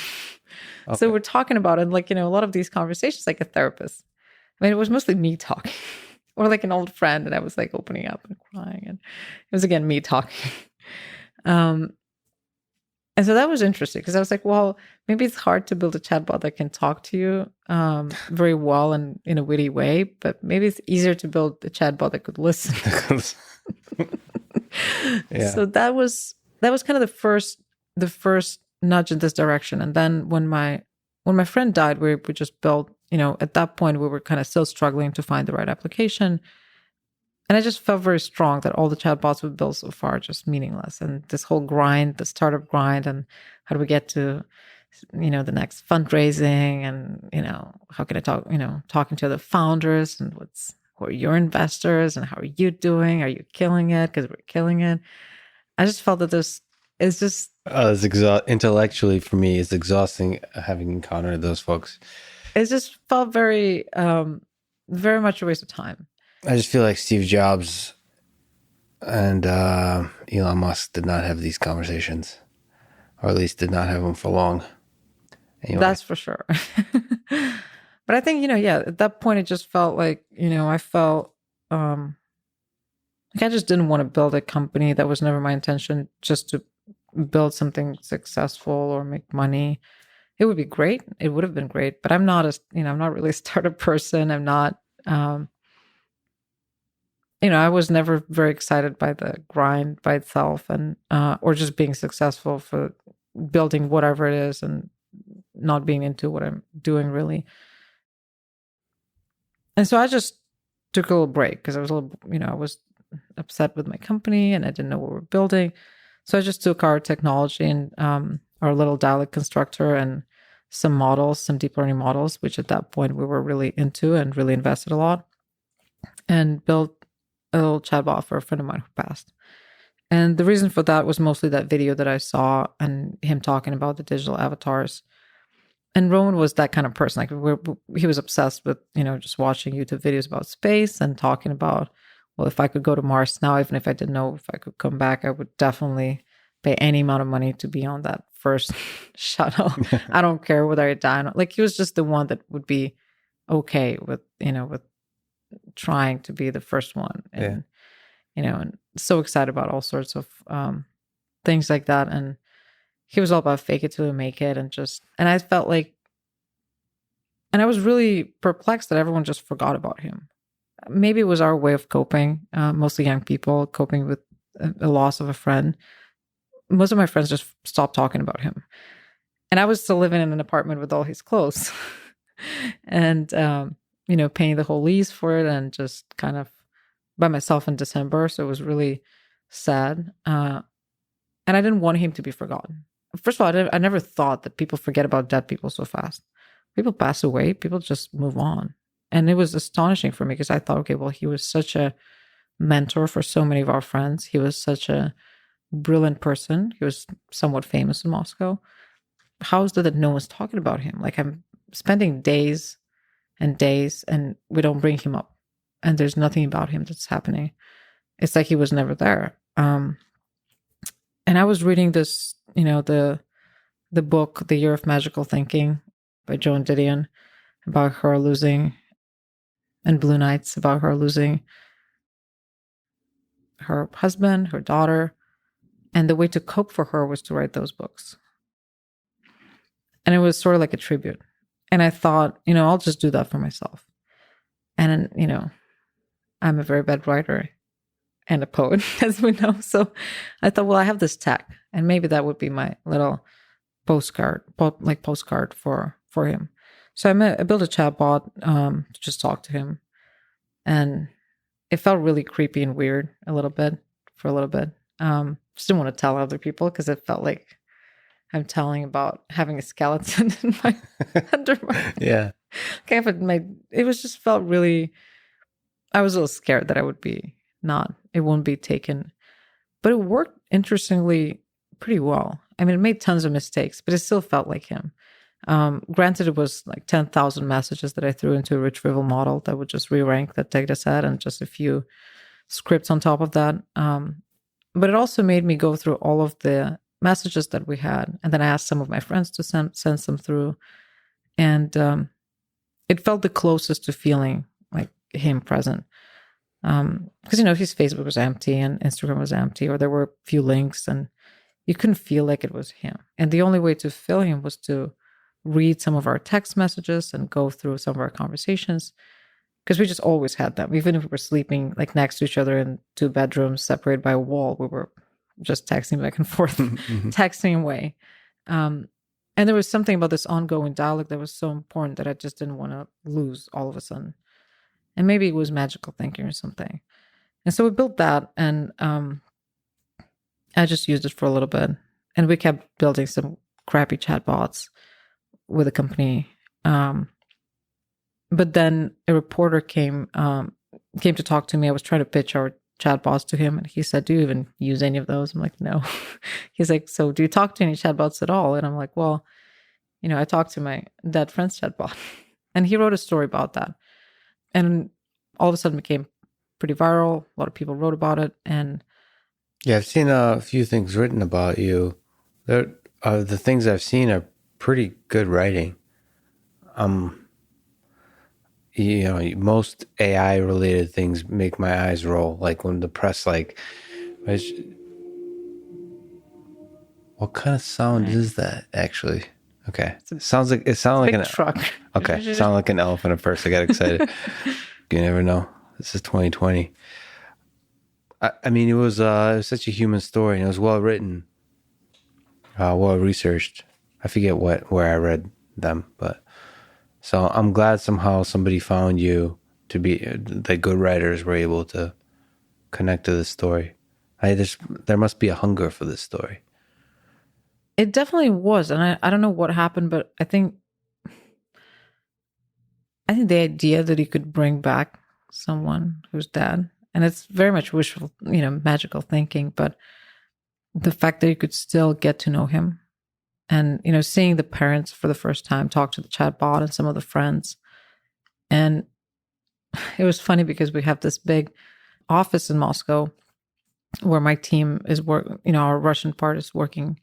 So we're talking about it, like, a lot of these conversations, like a therapist. I mean, it was mostly me talking or like an old friend. And I was like opening up and crying. And it was, again, me talking. And so that was interesting because I was like, well, maybe it's hard to build a chatbot that can talk to you very well and in a witty way, but maybe it's easier to build a chatbot that could listen. Yeah. So that was kind of the first nudge in this direction. And then when my friend died, we just built, at that point we were kind of still struggling to find the right application. And I just felt very strong that all the chatbots we've built so far are just meaningless. And this whole grind, the startup grind, and how do we get to, the next fundraising, and, how can I talk, talking to other founders, and who are your investors, and how are you doing? Are you killing it? Because we're killing it. I just felt that this is just... intellectually for me, it's exhausting having encountered those folks. It just felt very, very much a waste of time. I just feel like Steve Jobs and Elon Musk did not have these conversations, or at least did not have them for long. Anyway. That's for sure. But I think, at that point, it just felt like, I felt like I just didn't want to build a company. That was never my intention, just to build something successful or make money. It would be great. It would have been great. But I'm not I'm not really a startup person. I'm not... I was never very excited by the grind by itself, and or just being successful for building whatever it is, and not being into what I'm doing really. And so I just took a little break because I was I was upset with my company and I didn't know what we were building. So I just took our technology and our little dialect constructor and some models, some deep learning models, which at that point we were really into and really invested a lot, and built a little chatbot for a friend of mine who passed. And the reason for that was mostly that video that I saw and him talking about the digital avatars. And Roman was that kind of person. Like he was obsessed with, just watching YouTube videos about space and talking about, well, if I could go to Mars now, even if I didn't know if I could come back, I would definitely pay any amount of money to be on that first shuttle. I don't care whether I die or not. Like, he was just the one that would be okay with, with trying to be the first one. And, and so excited about all sorts of things like that. And he was all about fake it till you make it. And I felt like, and I was really perplexed that everyone just forgot about him. Maybe it was our way of coping, mostly young people coping with a loss of a friend. Most of my friends just stopped talking about him. And I was still living in an apartment with all his clothes and, paying the whole lease for it, and just kind of by myself in December. So it was really sad. And I didn't want him to be forgotten. First of all, I never thought that people forget about dead people so fast. People pass away, people just move on. And it was astonishing for me because I thought, okay, well, he was such a mentor for so many of our friends. He was such a brilliant person. He was somewhat famous in Moscow. How is it that no one's talking about him? Like, I'm spending days and days and we don't bring him up. And there's nothing about him that's happening. It's like he was never there. And I was reading this, the book, The Year of Magical Thinking by Joan Didion, about her losing, and Blue Nights, about her losing her husband, her daughter. And the way to cope for her was to write those books. And it was sort of like a tribute. And I thought, I'll just do that for myself. And, I'm a very bad writer and a poet, as we know. So I thought, well, I have this tech, and maybe that would be my little postcard for him. So I built a chatbot to just talk to him. And it felt really creepy and weird for a little bit. Just didn't want to tell other people because it felt like I'm telling about having a skeleton in my under my... Yeah. Okay, but it was just felt really... I was a little scared that it won't be taken. But it worked, interestingly, pretty well. I mean, it made tons of mistakes, but it still felt like him. Granted, it was like 10,000 messages that I threw into a retrieval model that would just re-rank that data set and just a few scripts on top of that. But it also made me go through all of the messages that we had. And then I asked some of my friends to send some through. And it felt the closest to feeling like him present. Because, his Facebook was empty and Instagram was empty, or there were a few links and you couldn't feel like it was him. And the only way to feel him was to read some of our text messages and go through some of our conversations, because we just always had them. Even if we were sleeping like next to each other in 2 bedrooms separated by a wall, we were just texting back and forth, texting away. And there was something about this ongoing dialogue that was so important that I just didn't want to lose all of a sudden. And maybe it was magical thinking or something. And so we built that, and I just used it for a little bit. And we kept building some crappy chatbots with a company. But then a reporter came to talk to me. I was trying to pitch our chatbots to him, and he said, "Do you even use any of those?" I'm like, "No." He's like, "So do you talk to any chatbots at all?" And I'm like, "Well, I talked to my dead friend's chatbot." And he wrote a story about that. And all of a sudden became pretty viral. A lot of people wrote about it. And yeah, I've seen a few things written about you. The things I've seen are pretty good writing. Most AI related things make my eyes roll. Like when the press, what kind of sound is that actually? Okay, it sounds like a truck. Okay, sound like an elephant at first. I got excited. You never know. This is 2020. I mean, it was such a human story, and it was well written, well researched. I forget where I read them, but so I'm glad somehow somebody found you to be the good writers were able to connect to this story. There must be a hunger for this story. It definitely was, and I don't know what happened, but I think the idea that he could bring back someone who's dead, and it's very much wishful, magical thinking, but the fact that you could still get to know him, and seeing the parents for the first time, talk to the chatbot and some of the friends, and it was funny because we have this big office in Moscow where my team is our Russian part is working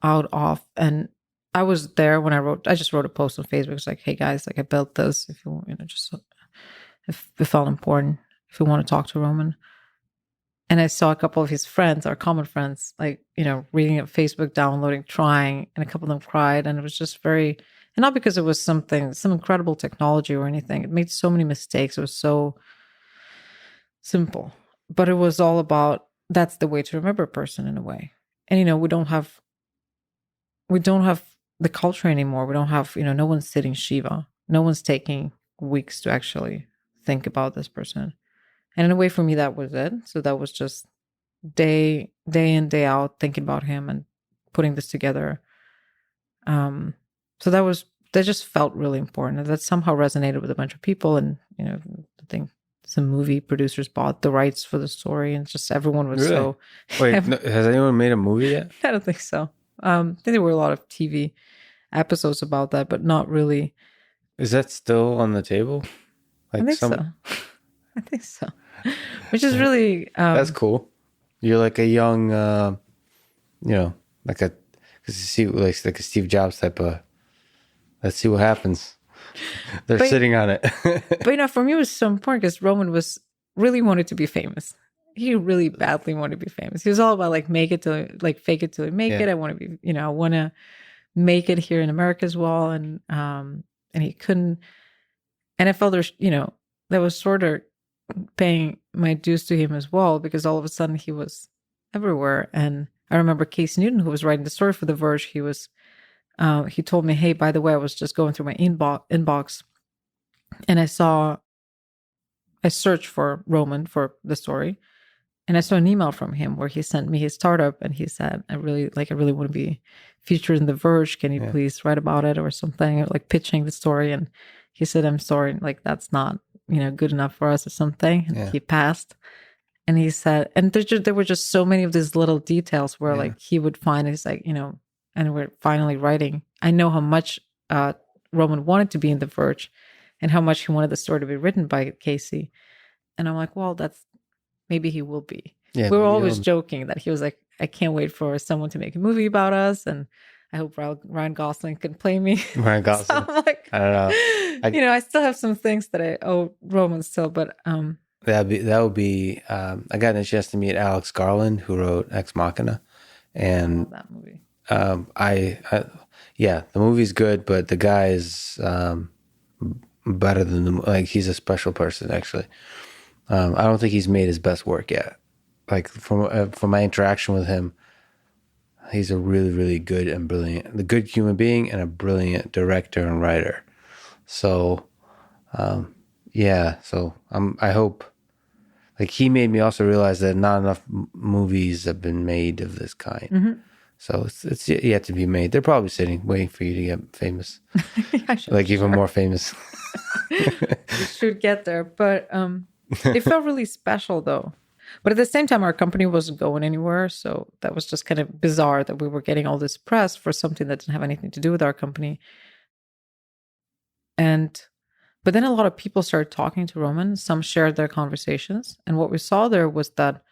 out of, and I was there when I just wrote a post on Facebook. It's like, "Hey guys, I built this. If you just if it felt important, if you want to talk to Roman." And I saw a couple of his friends, our common friends, reading it Facebook, downloading, trying, and a couple of them cried, and it was just very, and not because it was some incredible technology or anything. It made so many mistakes. It was so simple, but it was all about that's the way to remember a person in a way. And we don't have the culture anymore. We don't have, no one's sitting Shiva. No one's taking weeks to actually think about this person. And in a way, for me, that was it. So that was just day in, day out, thinking about him and putting this together. So that just felt really important. And that somehow resonated with a bunch of people. And, I think some movie producers bought the rights for the story, and just everyone was really? so... Wait, has anyone made a movie yet? I don't think so. I think there were a lot of TV episodes about that, but not really. Is that still on the table? I think so. I think so. Which is really... that's cool. You're like a young, like a Steve Jobs type of, let's see what happens. They're sitting on it. But, for me, it was so important because Roman really wanted to be famous. He really badly wanted to be famous. He was all about fake it till you make it. I want to be, I want to make it here in America as well. And he couldn't. And I felt that was sort of paying my dues to him as well, because all of a sudden he was everywhere. And I remember Casey Newton, who was writing the story for The Verge, he told me, "Hey, by the way, I was just going through my inbox and I searched for Roman for the story. And I saw an email from him where he sent me his startup, and he said, I really want to be featured in The Verge. Can you please write about it or something?" Like pitching the story. And he said, "I'm sorry, that's not, good enough for us or something." And he passed. And he said, and there were just so many of these little details where he would find, he's like, and we're finally writing. I know how much Roman wanted to be in The Verge and how much he wanted the story to be written by Casey. And I'm like, well, maybe he will be. Yeah, we were always joking that he was like, I can't wait for someone to make a movie about us, and I hope Ryan Gosling can play me. Ryan So Gosling. I'm like, I don't know. I still have some things that I owe Roman still, but That would be. I got a chance to meet Alex Garland, who wrote Ex Machina, I and love that movie. Yeah, the movie's good, but the guy is better than like he's a special person actually. I don't think he's made his best work yet. Like from my interaction with him, he's a really, really good and brilliant, the good human being and a brilliant director and writer. So, yeah. So I hope. Like he made me also realize that not enough movies have been made of this kind. Mm-hmm. So it's yet to be made. They're probably sitting waiting for you to get famous, Yeah, like even more famous. We should get there, but it felt really special though. But at the same time, our company wasn't going anywhere, so that was just kind of bizarre that we were getting all this press for something that didn't have anything to do with our company. But then a lot of people started talking to Roman. Some shared their conversations, and what we saw there was that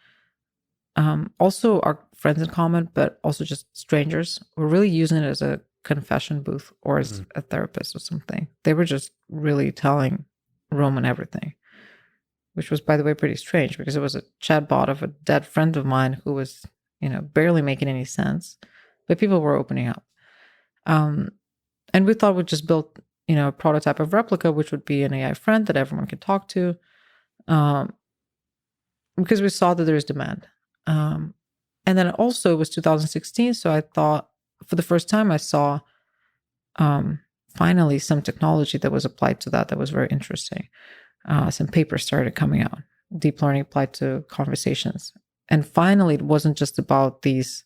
also our friends in common, but also just strangers, were really using it as a confession booth or as a therapist or something. They were just really telling Roman everything, which was, by the way, pretty strange because it was a chatbot of a dead friend of mine who was, barely making any sense, but people were opening up. And we thought we'd just build, a prototype of Replika, which would be an AI friend that everyone could talk to, because we saw that there's demand. And then also it was 2016, so I thought for the first time I saw finally some technology that was applied to that was very interesting. Some papers started coming out, deep learning applied to conversations. And finally, it wasn't just about these,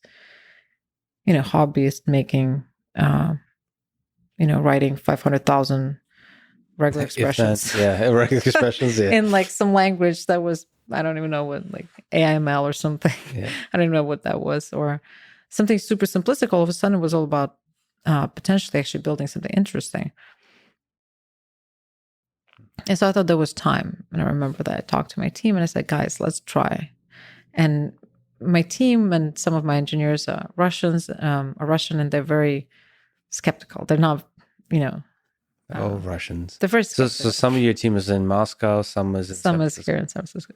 hobbyists making, writing 500,000 regular expressions. Regular expressions, yeah. In like some language that was, I don't even know what, like AIML or something. Yeah. I don't even know what that was, or something super simplistic. All of a sudden, it was all about potentially actually building something interesting. And so I thought there was time. And I remember that I talked to my team and I said, guys, let's try. And my team and some of my engineers are Russian, and they're very skeptical. They're not, Russians. they're very So skeptical. some of your team is in Moscow, some is in Some is here in San Francisco,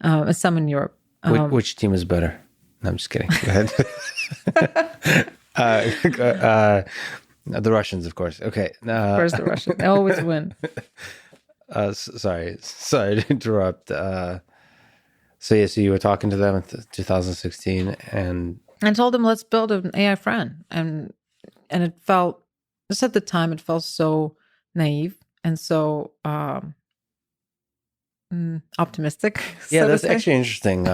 and some in Europe. Which team is better? No, I'm just kidding. Go ahead. The Russians, of course. Okay. Where's the Russian? They always win. Sorry to interrupt. So you were talking to them in 2016, and I told them, let's build an AI friend, and it felt, just at the time, it felt so naive and so optimistic. yeah, so that's actually interesting.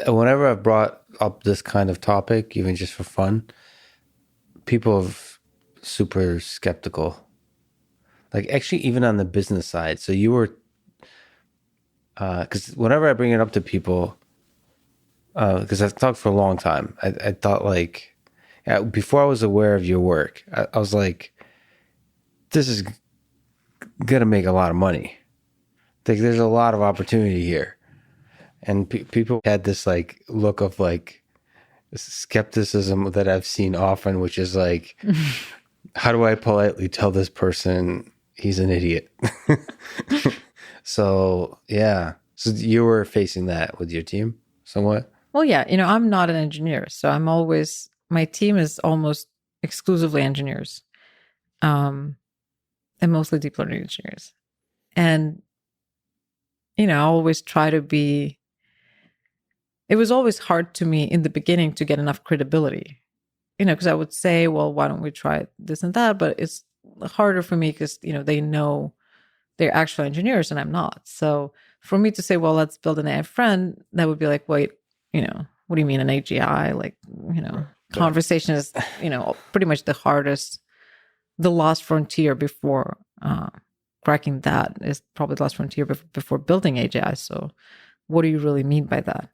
Whenever I've brought up this kind of topic, even just for fun, people are super skeptical. Like actually, even on the business side. So you were, because whenever I bring it up to people, because I've talked for a long time, I thought like, before I was aware of your work, I was like, this is gonna make a lot of money. Like there's a lot of opportunity here, and people had this like look of like skepticism that I've seen often, which is like, how do I politely tell this person he's an idiot? So yeah, so you were facing that with your team somewhat. Well, yeah, I'm not an engineer, so my team is almost exclusively engineers, and mostly deep learning engineers. And, I always try to be, it was always hard to me in the beginning to get enough credibility, because I would say, well, why don't we try this and that? But it's harder for me because, they know they're actual engineers and I'm not. So for me to say, well, let's build an AI friend, that would be like, wait, what do you mean an AGI? Like, conversation is, pretty much the hardest, the last frontier before cracking that is probably the last frontier before building AGI. So what do you really mean by that?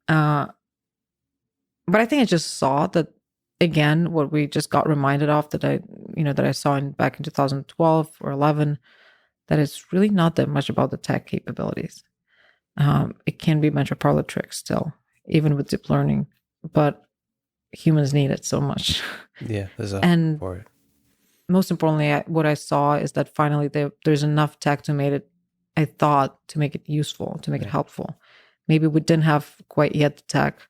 But I think I just saw that, again, what we just got reminded of that I saw back in 2012 or 11, that it's really not that much about the tech capabilities. It can be a bunch of parlor tricks still. even with deep learning, but humans need it so much. Yeah, there's a And for it. most importantly, what I saw is that finally there's enough tech to make it, I thought, to make it useful, to make it helpful. Maybe we didn't have quite yet the tech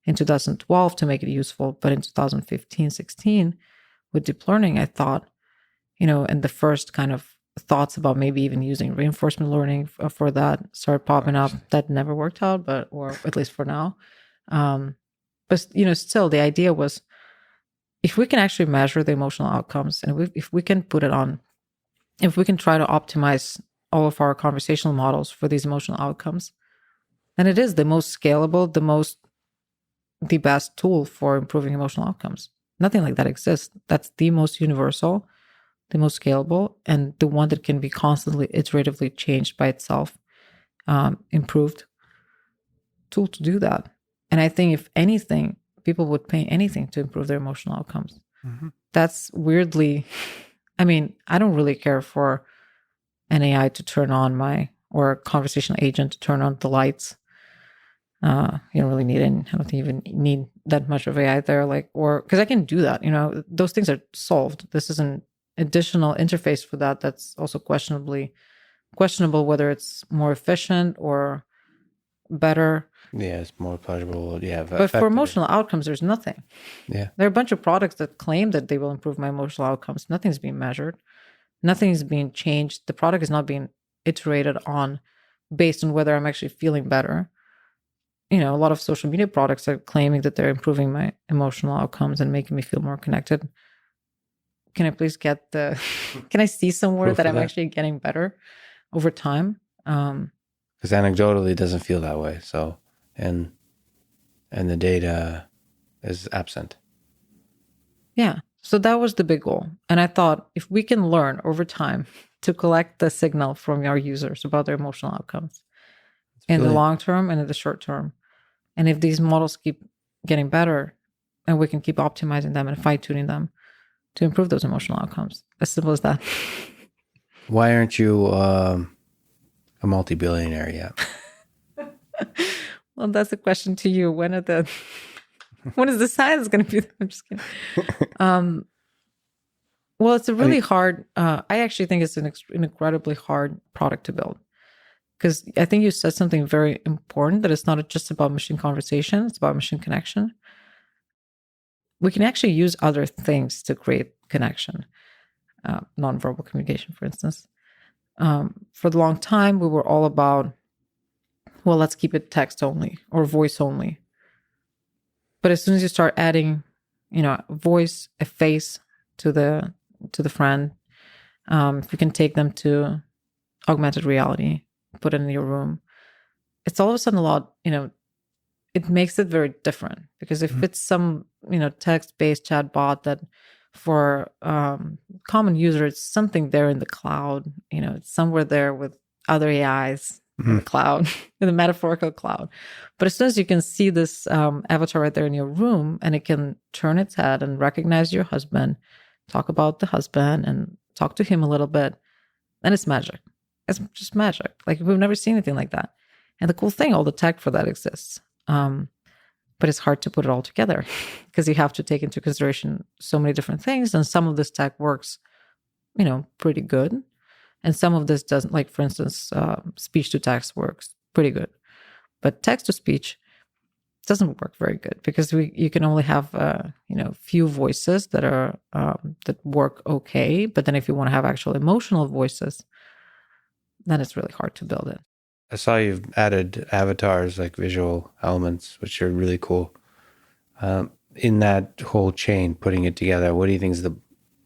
in 2012 to make it useful, but in 2015, 16, with deep learning, I thought, and the first kind of thoughts about maybe even using reinforcement learning for that started popping up. That never worked out, or at least for now. But still, the idea was, if we can actually measure the emotional outcomes, and if we can put it on, if we can try to optimize all of our conversational models for these emotional outcomes, then it is the most scalable, the best tool for improving emotional outcomes. Nothing like that exists. That's the most universal, the most scalable, and the one that can be constantly iteratively changed by itself, improved tool to do that. And I think if anything, people would pay anything to improve their emotional outcomes. Mm-hmm. That's weirdly, I mean, I don't really care for an AI to turn on or a conversational agent to turn on the lights. You don't really need it. I don't think you even need that much of AI there, because I can do that. Those things are solved. This is an additional interface for that. That's also questionable whether it's more efficient or better. Yeah, it's more pleasurable. Yeah, but for emotional outcomes, there's nothing. Yeah, there are a bunch of products that claim that they will improve my emotional outcomes. Nothing's being measured. Nothing's being changed. The product is not being iterated on based on whether I'm actually feeling better. A lot of social media products are claiming that they're improving my emotional outcomes and making me feel more connected. Can I please can I see somewhere that I'm actually getting better over time? Because anecdotally it doesn't feel that way. So, and the data is absent. Yeah. So that was the big goal. And I thought, if we can learn over time to collect the signal from our users about their emotional outcomes in the long term and in the short term, and if these models keep getting better, and we can keep optimizing them and fine-tuning them to improve those emotional outcomes. As simple as that. Why aren't you a multi-billionaire yet? Well, that's a question to you. When is the science going to be? I'm just kidding. Well, it's a really hard. I actually think it's an incredibly hard product to build, because I think you said something very important, that it's not just about machine conversation; it's about machine connection. We can actually use other things to create connection, nonverbal communication, for instance. For the long time, we were all about, well, let's keep it text only or voice only. But as soon as you start adding, voice, a face to the friend, if you can take them to augmented reality, put it in your room, it's all of a sudden a lot, it makes it very different. Because if it's some, text-based chat bot that for common user, it's something there in the cloud, it's somewhere there with other AIs in the cloud, in the metaphorical cloud. But as soon as you can see this avatar right there in your room, and it can turn its head and recognize your husband, talk about the husband and talk to him a little bit, then it's magic. It's just magic. Like, we've never seen anything like that. And the cool thing, all the tech for that exists. But it's hard to put it all together, because you have to take into consideration so many different things. And some of this tech works, pretty good. And some of this doesn't. Like, for instance, speech to text works pretty good. But text to speech doesn't work very good, because you can only have, few voices that are that work okay. But then if you want to have actual emotional voices, then it's really hard to build it. I saw you've added avatars, like visual elements, which are really cool. In that whole chain, putting it together, what do you think is the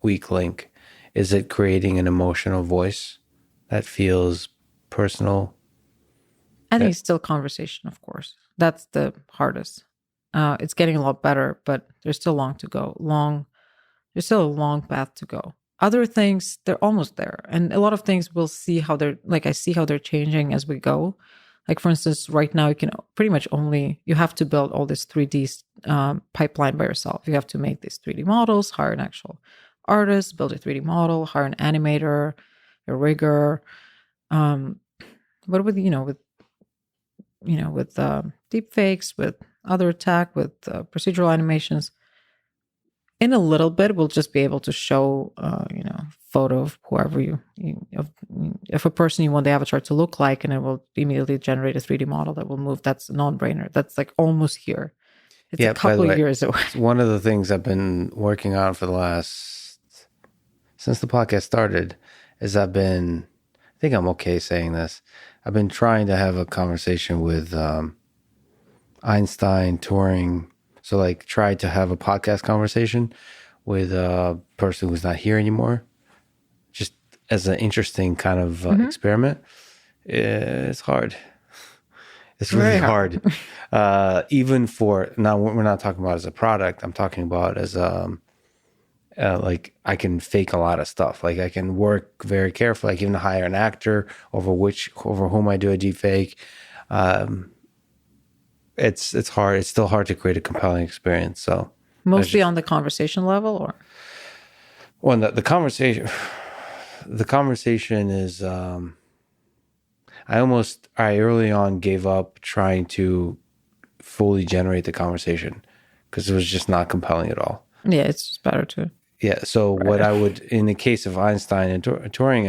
weak link? Is it creating an emotional voice that feels personal? I think it's still conversation, of course. That's the hardest. It's getting a lot better, but there's still long to go. There's still a long path to go. Other things, they're almost there. And a lot of things we'll see how I see how they're changing as we go. Like, for instance, right now you can pretty much you have to build all this 3D pipeline by yourself. You have to make these 3D models, hire an actual artist, build a 3D model, hire an animator, a rigger. But with deep fakes, with other tech, with procedural animations. In a little bit, we'll just be able to show, photo of whoever if a person you want the avatar to look like, and it will immediately generate a 3D model that will move. That's a non-brainer. That's like almost here. It's a couple of years away. One of the things I've been working on for since the podcast started is I think I'm okay saying this. I've been trying to have a conversation with Einstein, Turing. So like try to have a podcast conversation with a person who's not here anymore, just as an interesting kind of experiment. It's hard. It's really hard. Even for, now we're not talking about as a product. I'm talking about as like I can fake a lot of stuff. Like I can work very carefully. I can even hire an actor over whom I do a deep fake. It's hard. It's still hard to create a compelling experience. So mostly on the conversation level, or the conversation. The conversation is. I early on gave up trying to fully generate the conversation because it was just not compelling at all. Yeah, it's just better to. Yeah. So what I would, in the case of Einstein and Turing,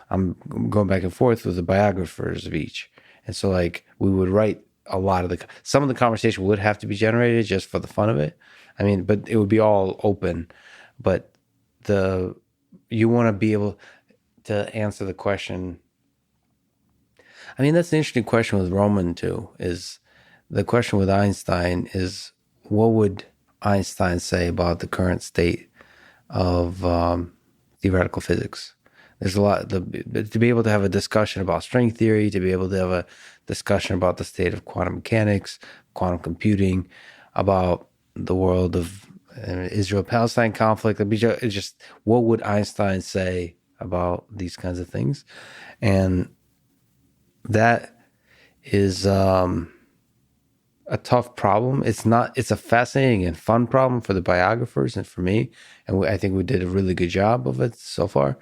I'm going back and forth with the biographers of each, and so like we would write a lot of some of the conversation would have to be generated just for the fun of it. I mean, but it would be all open. But you want to be able to answer the question. I mean, that's an interesting question with Roman too. Is the question with Einstein is what would Einstein say about the current state of theoretical physics? There's a lot to be able to have a discussion about string theory, to be able to have a discussion about the state of quantum mechanics, quantum computing, about the world of Israel-Palestine conflict. It's just what would Einstein say about these kinds of things, and that is a tough problem. It's a fascinating and fun problem for the biographers and for me, and I think we did a really good job of it so far.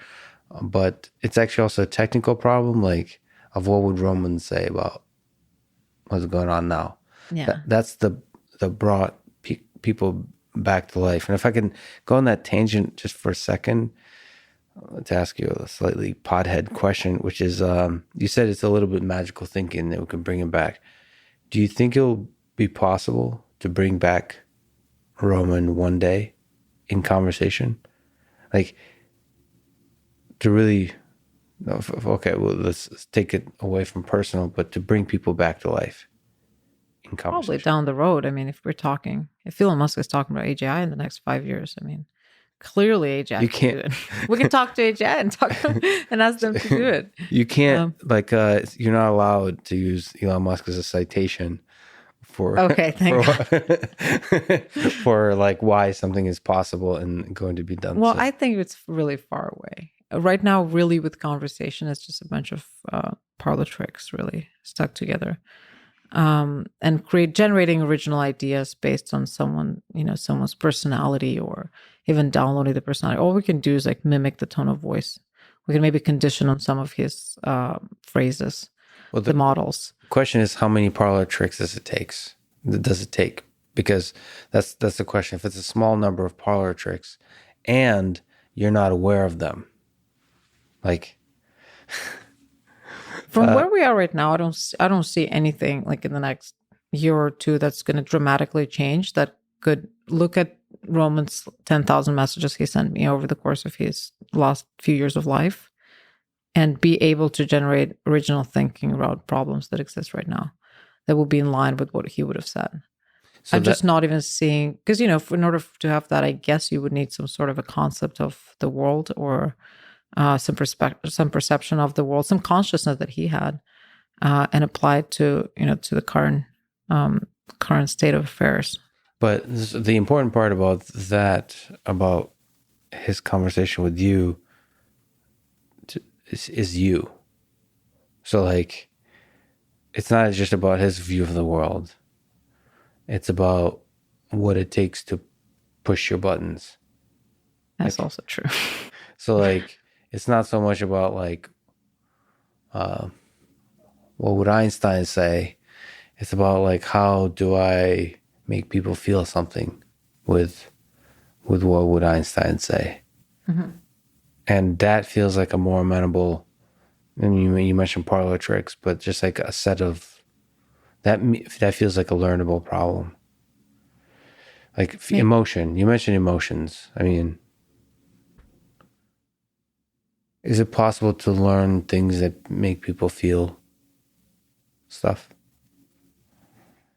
But it's actually also a technical problem, like of what would Romans say about what's going on now. Yeah, that's the brought people back to life. And if I can go on that tangent just for a second to ask you a slightly pothead question, which is, you said it's a little bit magical thinking that we can bring him back. Do you think it'll be possible to bring back Roman one day in conversation? Like, to really, okay, well, let's take it away from personal, but to bring people back to life in conversation. Probably down the road. I mean, if Elon Musk is talking about AGI in the next 5 years, I mean, clearly AGI you can't do it. We can talk to AGI and talk to them and ask them to do it. You can't, you're not allowed to use Elon Musk as a citation for for like why something is possible and going to be done. Well, I think it's really far away. Right now, really, with conversation, it's just a bunch of parlor tricks really stuck together. And generating original ideas based on someone's personality, or even downloading the personality. All we can do is like mimic the tone of voice. We can maybe condition on some of his phrases, the models. The question is, how many parlor tricks does it take? Because that's the question. If it's a small number of parlor tricks and you're not aware of them, like from where we are right now, I don't see anything like in the next year or two that's going to dramatically change. That could look at Roman's 10,000 messages he sent me over the course of his last few years of life and be able to generate original thinking about problems that exist right now that will be in line with what he would have said. So I'm just not even seeing, because, in order to have that, I guess you would need some sort of a concept of the world, or some perception of the world, some consciousness that he had, and applied to the current state of affairs. But the important part about his conversation with you is you. So like, it's not just about his view of the world. It's about what it takes to push your buttons. That's also true. So like, it's not so much about like, what would Einstein say? It's about like, how do I make people feel something with what would Einstein say? Mhm. And that feels like a more amenable. I mean, you mentioned parlor tricks, but just like a set of that feels like a learnable problem. Like Me- emotion. You mentioned emotions. I mean, is it possible to learn things that make people feel stuff?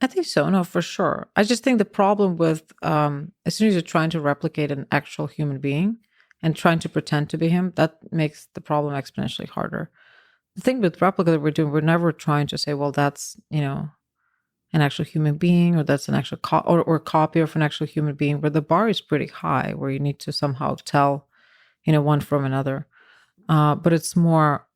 I think so. No, for sure. I just think the problem with as soon as you're trying to replicate an actual human being and trying to pretend to be him, that makes the problem exponentially harder. The thing with Replika that we're doing, we're never trying to say, well, that's, an actual human being, or that's an actual or copy of an actual human being, where the bar is pretty high, where you need to somehow tell, one from another. But it's more,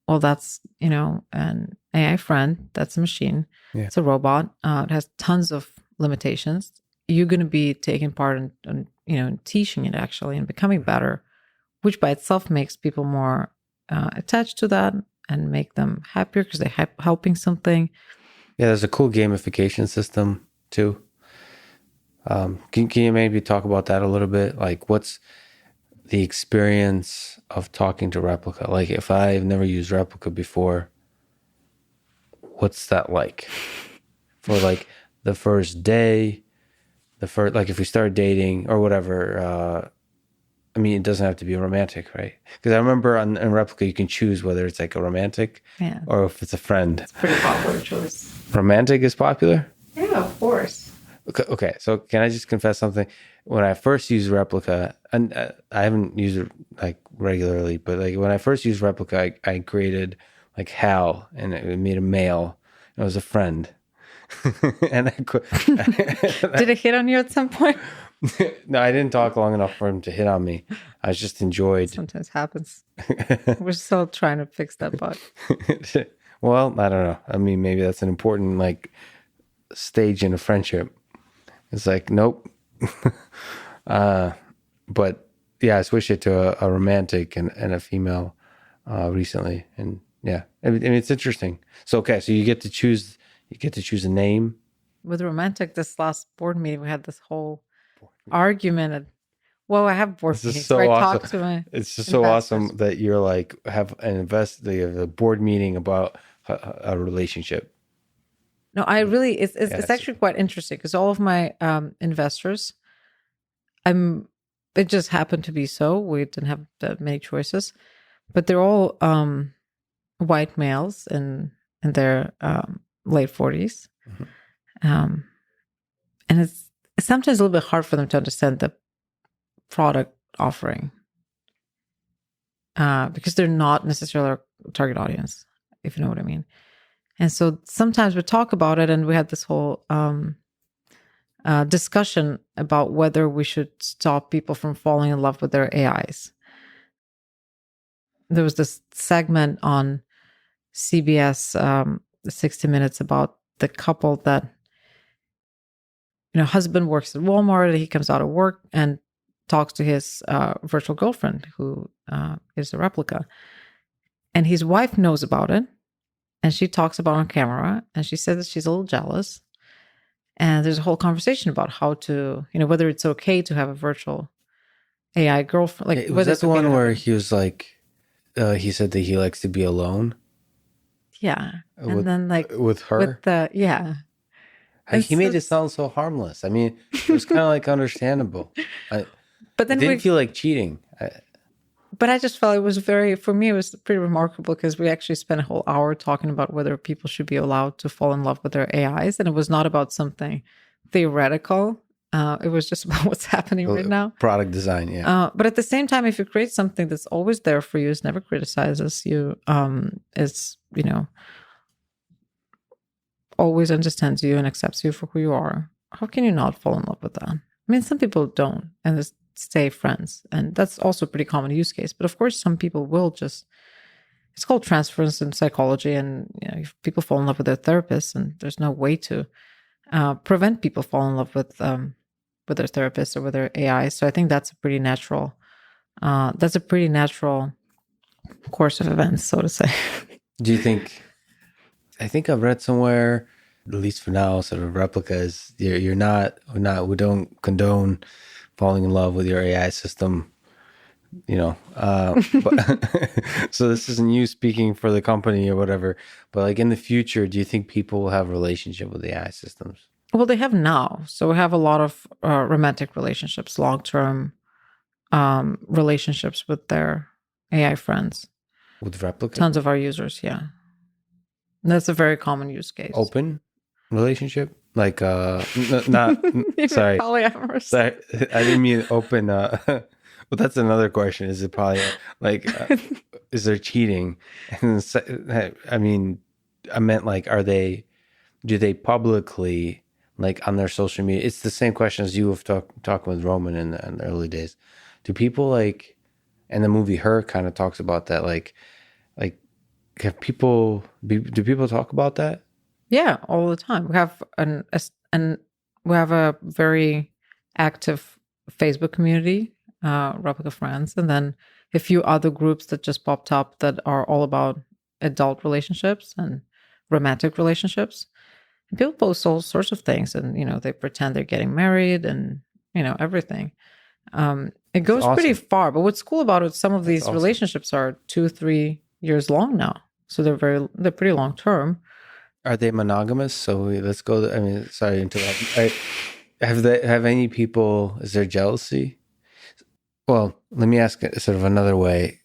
well, that's, an AI friend. That's a machine. Yeah. It's a robot. It has tons of limitations. You're going to be taking part in in teaching it actually and becoming better, which by itself makes people more attached to that and make them happier because they're helping something. Yeah, there's a cool gamification system too. Can you maybe talk about that a little bit? Like, what's the experience of talking to Replika? Like, if I've never used Replika before, what's that like? For like the first day, like if we start dating or whatever. I mean, it doesn't have to be romantic, right? Because I remember in Replika, you can choose whether it's like a romantic Yeah, or if it's a friend. it's a pretty popular choice. Romantic is popular? Yeah, of course. Okay, so can I just confess something? When I first used Replika, and I haven't used it like regularly, but like when I first used Replika, I created like Hal, and it made a male. It was a friend, and Did it hit on you at some point? no, I didn't talk long enough for him to hit on me. I just enjoyed. Sometimes happens. We're still trying to fix that bug. Well, I don't know. I mean, maybe that's an important like stage in a friendship. It's like, nope. But yeah, I switched it to a romantic and a female recently, and yeah, I mean, it's interesting. So okay, so you get to choose a name. With romantic, this last board meeting, we had this whole argument. Well, I have board This is meetings so where I awesome. talk to my It's just so investors. awesome that you're like have a board meeting about a relationship. No, I really, Yeah, it's actually quite interesting because all of my investors, I'm, it just happened to be so. We didn't have that many choices, but they're all white males in their late 40s. Mhm. And it's sometimes a little bit hard for them to understand the product offering because they're not necessarily our target audience, if you know what I mean. And so sometimes we talk about it, and we had this whole discussion about whether we should stop people from falling in love with their AIs. There was this segment on CBS 60 Minutes about the couple that, husband works at Walmart, and he comes out of work and talks to his virtual girlfriend, who is a replica. And his wife knows about it, and she talks about it on camera, and she says that she's a little jealous. And there's a whole conversation about how to, whether it's okay to have a virtual AI girlfriend, like Was whether that it's the okay to one have where it. he was like, he said that he likes to be alone Yeah. And with then like her? with the, yeah. And He made so, it sound so harmless. I mean, it was kind of like understandable. It but then didn't feel like cheating. but I just felt it was for me, it was pretty remarkable because we actually spent a whole hour talking about whether people should be allowed to fall in love with their AIs. And it was not about something theoretical. It was just about what's happening right now. Product design, yeah. But at the same time, if you create something that's always there for you, is never criticizes you, is, always understands you and accepts you for who you are, how can you not fall in love with that? I mean, some people don't and just stay friends. And that's also a pretty common use case. But of course, some people will just, it's called transference in psychology. And if people fall in love with their therapists, and there's no way to prevent people falling in love with their therapists or with their AI. So I think that's a pretty natural course of events, so to say. Do you think, I think I've read somewhere at least for now, sort of Replika is you're not we don't condone falling in love with your AI system, but so this isn't you speaking for the company or whatever, but like in the future, do you think people will have a relationship with AI systems Well, they have now. So we have a lot of romantic relationships, long-term relationships with their AI friends. with Replika? Tons of our users, yeah. And that's a very common use case. Open relationship? Like not sorry. Polyamorous. Sorry, I didn't mean open well, that's another question. Is it probably like is there cheating? And I mean, I meant like do they publicly, like on their social media? It's the same question as you have talking with Roman in the early days. Do people like, and the movie Her kind of talks about that, like have people do people talk about that? Yeah, all the time. We have we have a very active Facebook community, Replica Friends, and then a few other groups that just popped up that are all about adult relationships and romantic relationships. And people post all sorts of things, and they pretend they're getting married, and everything. It goes pretty far. But what's cool about it, some of these relationships are 2-3 years long now, so they're pretty long term. Are they monogamous? So let's go. I mean, sorry to interrupt. Have any people? Is there jealousy? Well, let me ask it sort of another way.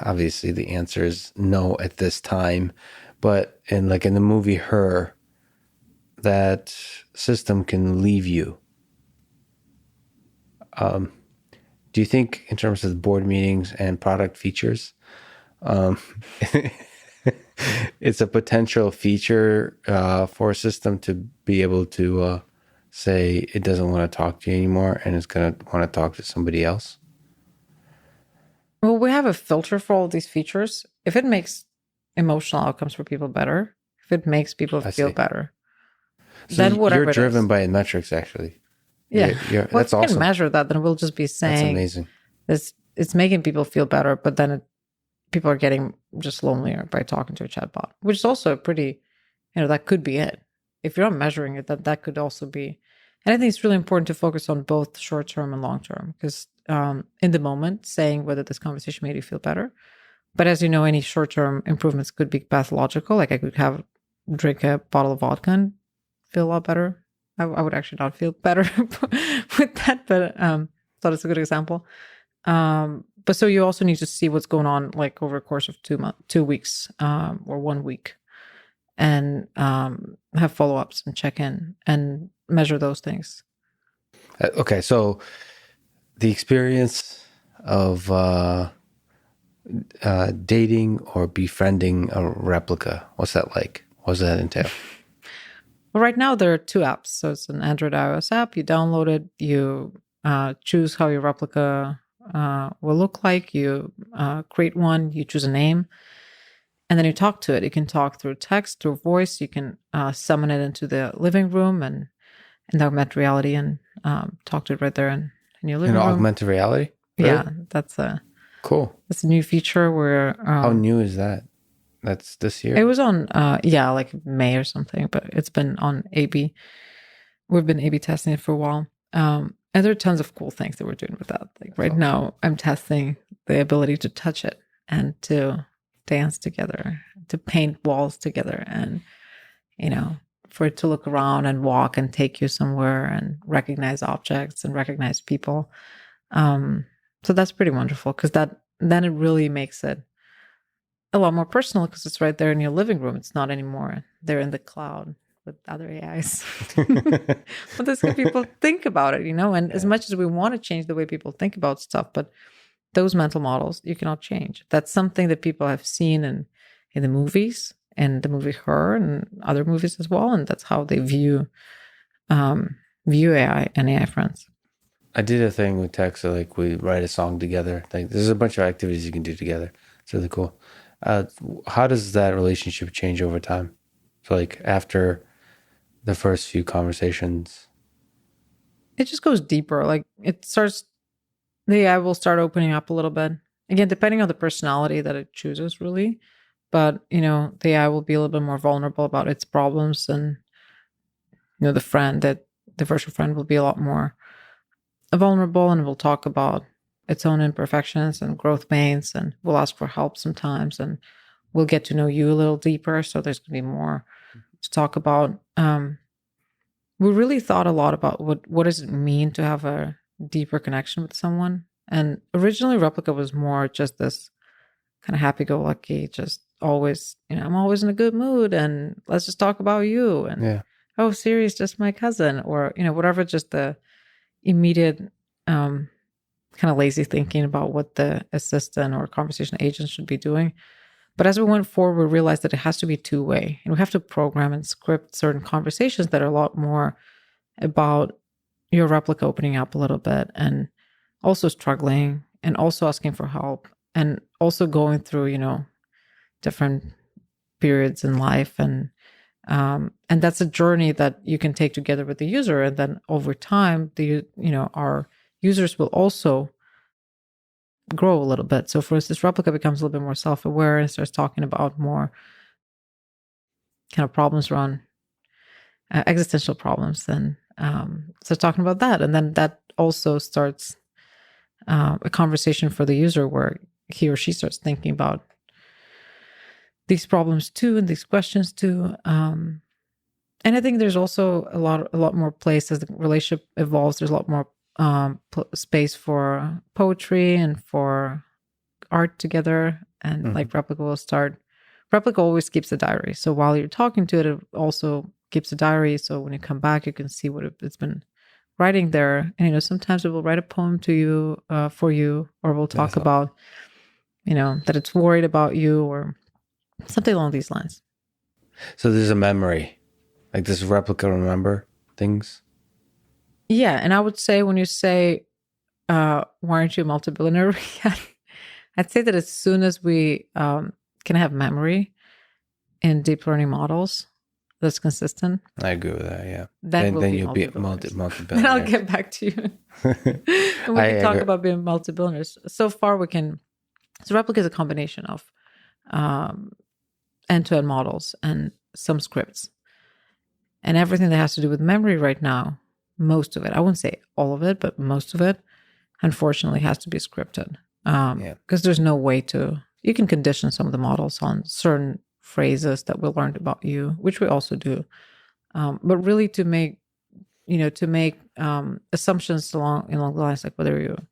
Obviously, the answer is no at this time, but in the movie Her, that system can leave you. Do you think, in terms of board meetings and product features, it's a potential feature for a system to be able to say it doesn't want to talk to you anymore and it's going to want to talk to somebody else? Well, we have a filter for all these features. If it makes emotional outcomes for people better, if it makes people feel better, so then whatever you're driven by metrics, actually. Yeah, that's awesome. If we can measure that, then we'll just be saying that's amazing. It's making people feel better, but then people are getting just lonelier by talking to a chatbot, which is also a pretty, that could be it. If you're not measuring it, that could also be. And I think it's really important to focus on both short term and long term, because in the moment, saying whether this conversation made you feel better. But as you know, any short term improvements could be pathological. Like I could drink a bottle of vodka and feel a lot better. I would actually not feel better with that, but thought it's a good example. But so you also need to see what's going on, like over a course of 2 weeks or 1 week, and have follow-ups and check in and measure those things. Okay, so the experience of dating or befriending a Replika, what's that like? What does that entail? Well, right now there are 2 apps. So it's an Android iOS app. You download it. You choose how your Replika will look like. You create one. You choose a name. And then you talk to it. You can talk through text, through voice. You can summon it into the living room and augmented reality and talk to it right there in your living room. Augmented reality? Really? Yeah, that's cool. That's a new feature where... how new is that? That's this year? It was on, like May or something, but it's been on A/B. We've been A/B testing it for a while. And there are tons of cool things that we're doing with that. Like right now, I'm testing the ability to touch it and to dance together, to paint walls together, and, for it to look around and walk and take you somewhere and recognize objects and recognize people. So that's pretty wonderful, because then it really makes it a lot more personal, because it's right there in your living room. It's not anymore there in the cloud with other AIs. But that's what people think about it, and as much as we want to change the way people think about stuff, but those mental models you cannot change. That's something that people have seen in the movies, and the movie Her and other movies as well, and that's how they view AI and AI friends. I did a thing with text, so like we write a song together. Like there's a bunch of activities you can do together. It's really cool. How does that relationship change over time? So like after the first few conversations, it just goes deeper. Like the AI will start opening up a little bit. Again, depending on the personality that it chooses, really. but the AI will be a little bit more vulnerable about its problems, and the virtual friend will be a lot more vulnerable, and will talk about its own imperfections and growth pains, and will ask for help sometimes, and we'll get to know you a little deeper. So there's going to be more to talk about. We really thought a lot about what does it mean to have a deeper connection with someone. And originally Replika was more just this kind of happy-go-lucky, just always, I'm always in a good mood, and let's just talk about you. And oh, Siri's just my cousin, or whatever, just the immediate kind of lazy thinking about what the assistant or conversation agent should be doing. But as we went forward, we realized that it has to be two-way, and we have to program and script certain conversations that are a lot more about your Replika opening up a little bit, and also struggling, and also asking for help, and also going through, different periods in life. And that's a journey that you can take together with the user. And then over time, our users will also grow a little bit. So for instance, Replika becomes a little bit more self-aware and starts talking about more kind of problems around existential problems, and starts talking about that. And then that also starts a conversation for the user where he or she starts thinking about these problems too, and these questions too. And I think there's also a lot more place as the relationship evolves. There's a lot more space for poetry and for art together. And like Replika always keeps a diary. So while you're talking to it, it also keeps a diary. So when you come back, you can see what it's been writing there. And, sometimes it will write a poem to you, for you, or we'll talk about, that it's worried about you, or something along these lines. So there's a memory. Like, does Replika remember things? Yeah. And I would say when you say, why aren't you a multi-billionaire yet? I'd say that as soon as we can have memory in deep learning models that's consistent. I agree with that, yeah. Then you'll be multi-billionaire. Then I'll get back to you. And we can talk about being multi-billionaires. So far so Replika is a combination of end-to-end models and some scripts. And everything that has to do with memory right now, most of it, I wouldn't say all of it, but most of it, unfortunately, has to be scripted. Because there's no way you can condition some of the models on certain phrases that we learned about you, which we also do. But really to make assumptions along the lines like whether you're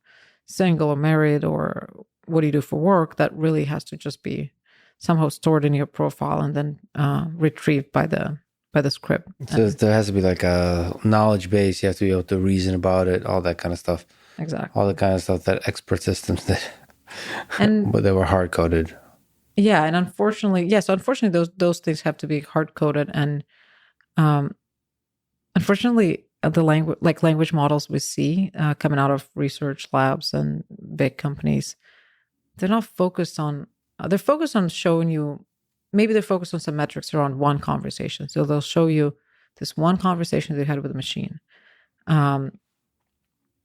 single or married or what do you do for work, that really has to just be somehow stored in your profile and then retrieved by the script. So there has to be like a knowledge base. You have to be able to reason about it, all that kind of stuff. Exactly. All the kind of stuff that expert systems did. But they were hard-coded. Yeah, and unfortunately, those things have to be hard-coded. And unfortunately, the language models we see coming out of research labs and big companies, they're focused on showing you, maybe they're focused on some metrics around one conversation. So they'll show you this one conversation they had with a machine. But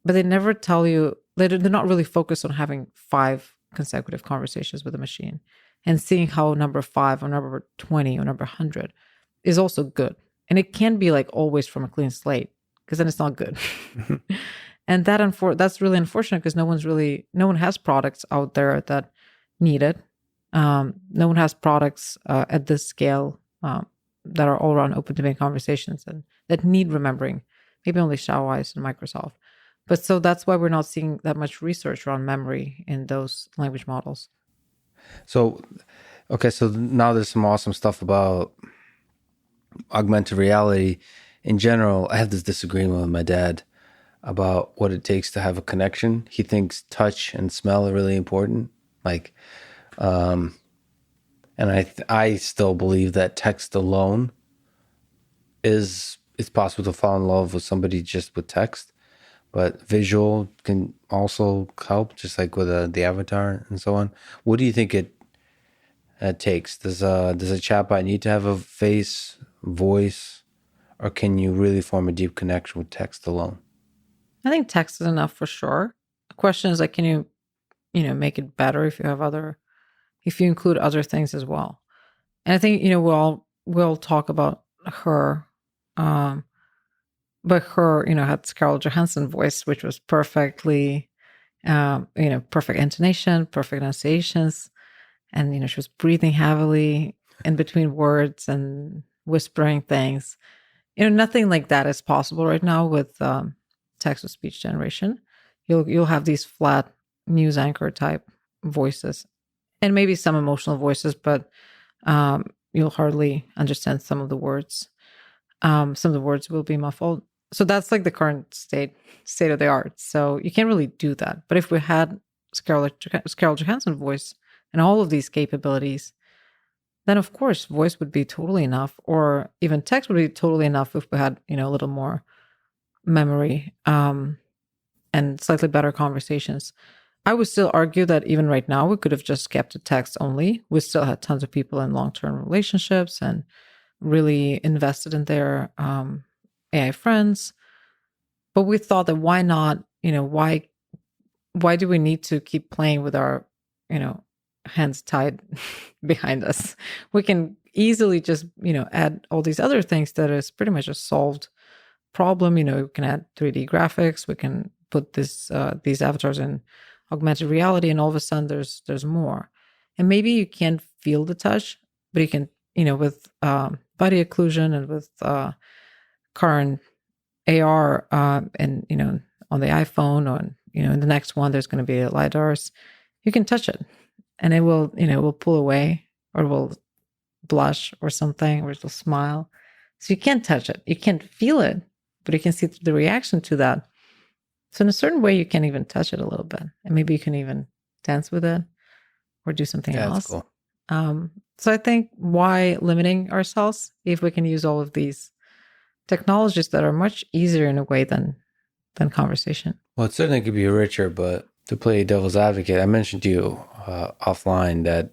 they never tell you, they're not really focused on having 5 consecutive conversations with a machine and seeing how number 5 or number 20 or number 100 is also good. And it can be like always from a clean slate, because then it's not good. And that's really unfortunate, because no one has products out there that need it. No one has products at this scale that are all around open domain conversations and that need remembering. Maybe only Xiaowai's and Microsoft. But so that's why we're not seeing that much research around memory in those language models. So, okay, so now there's some awesome stuff about augmented reality. In general, I have this disagreement with my dad about what it takes to have a connection. He thinks touch and smell are really important. Like, and I still believe that text alone it's possible to fall in love with somebody just with text. But visual can also help, just like with the avatar and so on. What do you think it takes? Does a chatbot need to have a face, voice, or can you really form a deep connection with text alone? I think text is enough for sure. The question is like, can you make it better if you include other things as well? And I think, we'll talk about her. But her, had Scarlett Johansson voice, which was perfectly, perfect intonation, perfect enunciations. And, she was breathing heavily in between words and whispering things. Nothing like that is possible right now with text to speech generation. You'll have these flat news anchor type voices and maybe some emotional voices, but you'll hardly understand some of the words. Some of the words will be muffled. So that's like the current state of the art. So you can't really do that. But if we had Scarlett Johansson voice and all of these capabilities, then of course voice would be totally enough, or even text would be totally enough if we had, a little more memory and slightly better conversations. I would still argue that even right now, we could have just kept it text only. We still had tons of people in long-term relationships and really invested in their AI friends. But we thought that why not, why do we need to keep playing with our, hands tied behind us? We can easily just, add all these other things that is pretty much a solved problem. We can add 3D graphics. We can put these avatars in augmented reality, and all of a sudden there's more. And maybe you can't feel the touch, but you can, with body occlusion and with current AR and on the iPhone, or in the next one there's going to be LiDARs. You can touch it, and it will will pull away, or it will blush or something, or it will smile. So you can't touch it, you can't feel it, but you can see the reaction to that. So in a certain way, you can even touch it a little bit, and maybe you can even dance with it or do something else. That's cool. So I think, why limiting ourselves if we can use all of these technologies that are much easier in a way than conversation? Well, it certainly could be richer, but to play devil's advocate, I mentioned to you offline that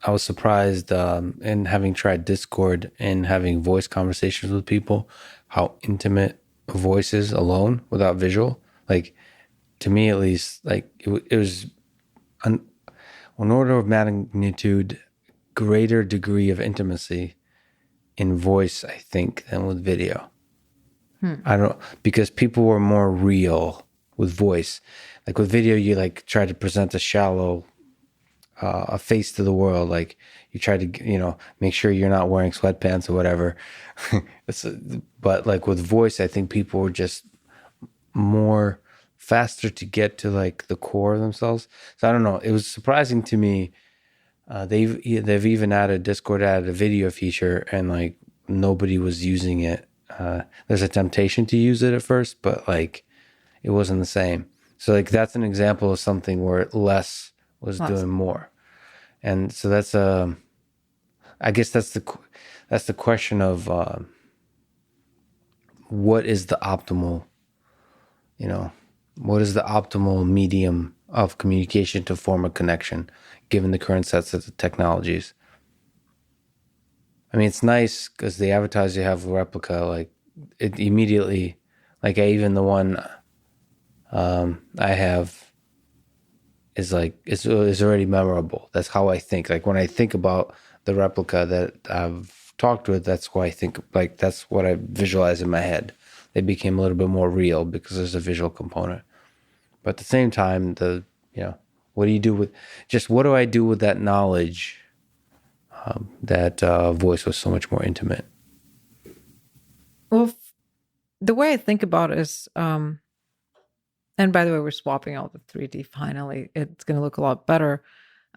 I was surprised in having tried Discord and having voice conversations with people, how intimate a voice is alone without visual. Like, to me at least, like it was an order of magnitude greater degree of intimacy in voice, I think, than with video. I don't, because people were more real with voice. Like with video, you like try to present a shallow, a face to the world. Like you try to, make sure you're not wearing sweatpants or whatever. But like with voice, I think people were just more faster to get to like the core of themselves. So I don't know. It was surprising to me. They've even Discord added a video feature, and like nobody was using it. There's a temptation to use it at first, but like it wasn't the same. So like that's an example of something where less was doing more. And so that's I guess that's the question of what is the optimal, what is the optimal medium of communication to form a connection given the current sets of the technologies. I mean, it's nice because the avatars you have with Replika, like it immediately, like even the one I have is like, it's already memorable. That's how I think. Like when I think about the Replika that I've talked with, that's why I think, like that's what I visualize in my head. They became a little bit more real because there's a visual component. But at the same time, what do you do with, just what do I do with that knowledge that voice was so much more intimate? Well, the way I think about it is, and by the way, we're swapping out the 3D finally. It's going to look a lot better.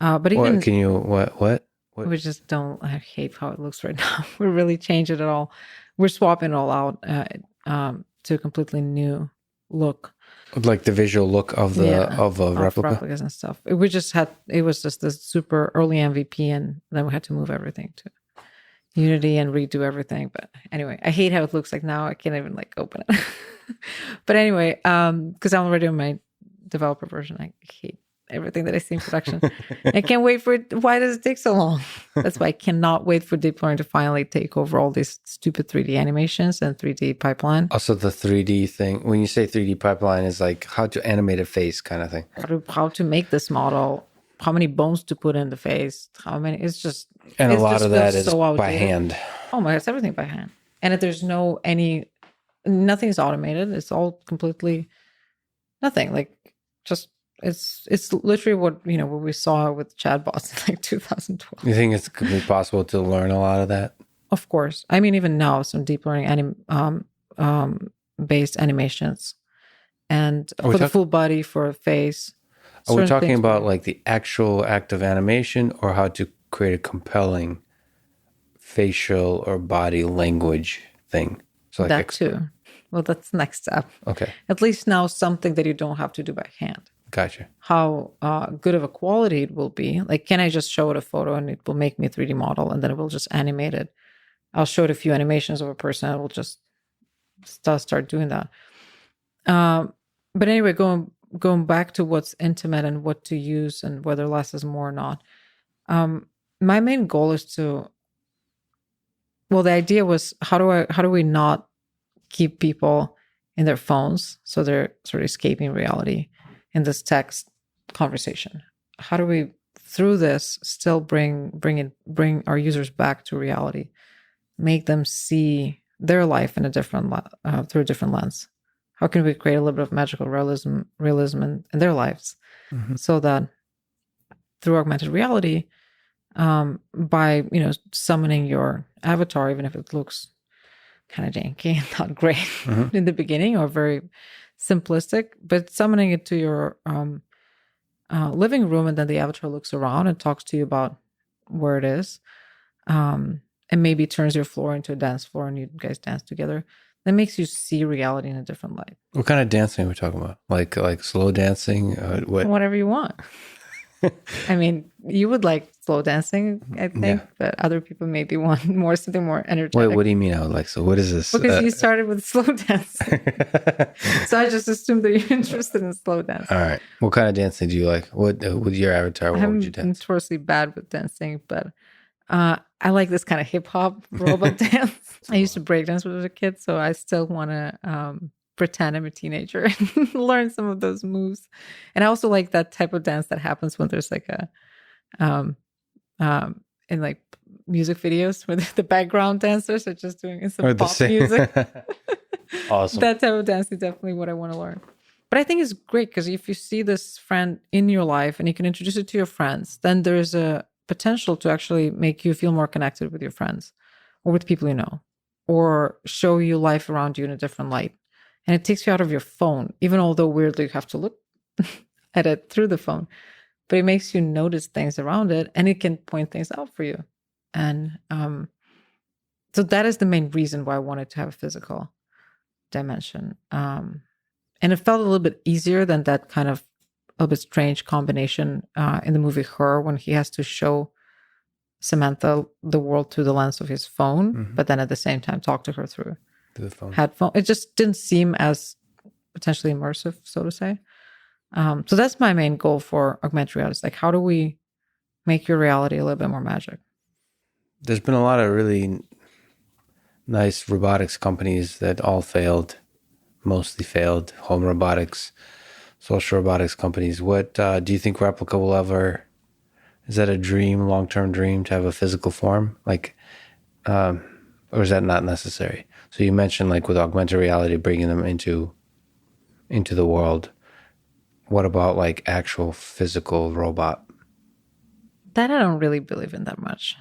But even... What? We just don't... I hate how it looks right now. We really change it at all. We're swapping it all out to a completely new look. Like the visual look of the of a replica? Replicas and stuff. It was just this super early MVP, and then we had to move everything to Unity and redo everything. But anyway, I hate how it looks like now. I can't even like open it. But anyway, because I'm already on my developer version, I hate everything that I see in production. I can't wait for it. Why does it take so long? That's why I cannot wait for deep learning to finally take over all these stupid 3D animations and 3D pipeline. Also, the 3D thing, when you say 3D pipeline, is like how to animate a face kind of thing. How to make this model, how many bones to put in the face, how many. It's just And a lot of that feels is so by outdated. hand. Oh my, it's everything by hand, and if there's nothing's automated. It's all completely nothing. Like just it's literally what what we saw with chatbots in like 2012. You think it's could be possible to learn a lot of that? Of course. I mean, even now, some deep learning based animations, and for the full body, for a face. Are we talking about like the actual act of animation, or how to create a compelling facial or body language thing? So like that too. Well, that's the next step. Okay. At least now something that you don't have to do by hand. Gotcha. How good of a quality it will be. Like, can I just show it a photo and it will make me a 3D model, and then it will just animate it? I'll show it a few animations of a person, and it will just start doing that. But anyway, going back to what's intimate and what to use and whether less is more or not. My main goal is the idea was how do we not keep people in their phones so they're sort of escaping reality in this text conversation? How do we, through this, still bring our users back to reality, make them see their life in a different through a different lens? How can we create a little bit of magical realism in their lives, so that through augmented reality, by summoning your avatar, even if it looks kind of janky and not great in the beginning or very simplistic, but summoning it to your living room, and then the avatar looks around and talks to you about where it is, and maybe turns your floor into a dance floor and you guys dance together. That makes you see reality in a different light. What kind of dancing are we talking about? Like slow dancing? Whatever you want. I mean, you would like slow dancing, I think, but other people maybe want something more energetic. Wait, what do you mean I would like? So what is this? Because you started with slow dancing. So I just assumed that you're interested in slow dancing. All right. What kind of dancing do you like? What with your avatar, what would you dance? I'm notoriously bad with dancing, but I like this kind of hip hop robot dance. I used to break dance when I was a kid, so I still want to pretend I'm a teenager and learn some of those moves. And I also like that type of dance that happens when there's like a in like music videos where the background dancers are just doing some pop music. Awesome. That type of dance is definitely what I want to learn. But I think it's great because if you see this friend in your life and you can introduce it to your friends, then there's a potential to actually make you feel more connected with your friends or with people you know, or show you life around you in a different light. And it takes you out of your phone, even although weirdly you have to look at it through the phone. But it makes you notice things around it, and it can point things out for you. And so that is the main reason why I wanted to have a physical dimension. And it felt a little bit easier than that kind of a little bit strange combination in the movie Her, when he has to show Samantha the world through the lens of his phone, but then at the same time talk to her through the phone. Headphone. It just didn't seem as potentially immersive, so to say. So that's my main goal for augmented reality. It's like, how do we make your reality a little bit more magic? There's been a lot of really nice robotics companies that all failed, mostly failed. Home robotics, social robotics companies. What do you think Replika will ever? Is that a dream, long-term dream, to have a physical form? Like, or is that not necessary? So you mentioned like with augmented reality, bringing them into the world. What about like actual physical robot? That I don't really believe in that much.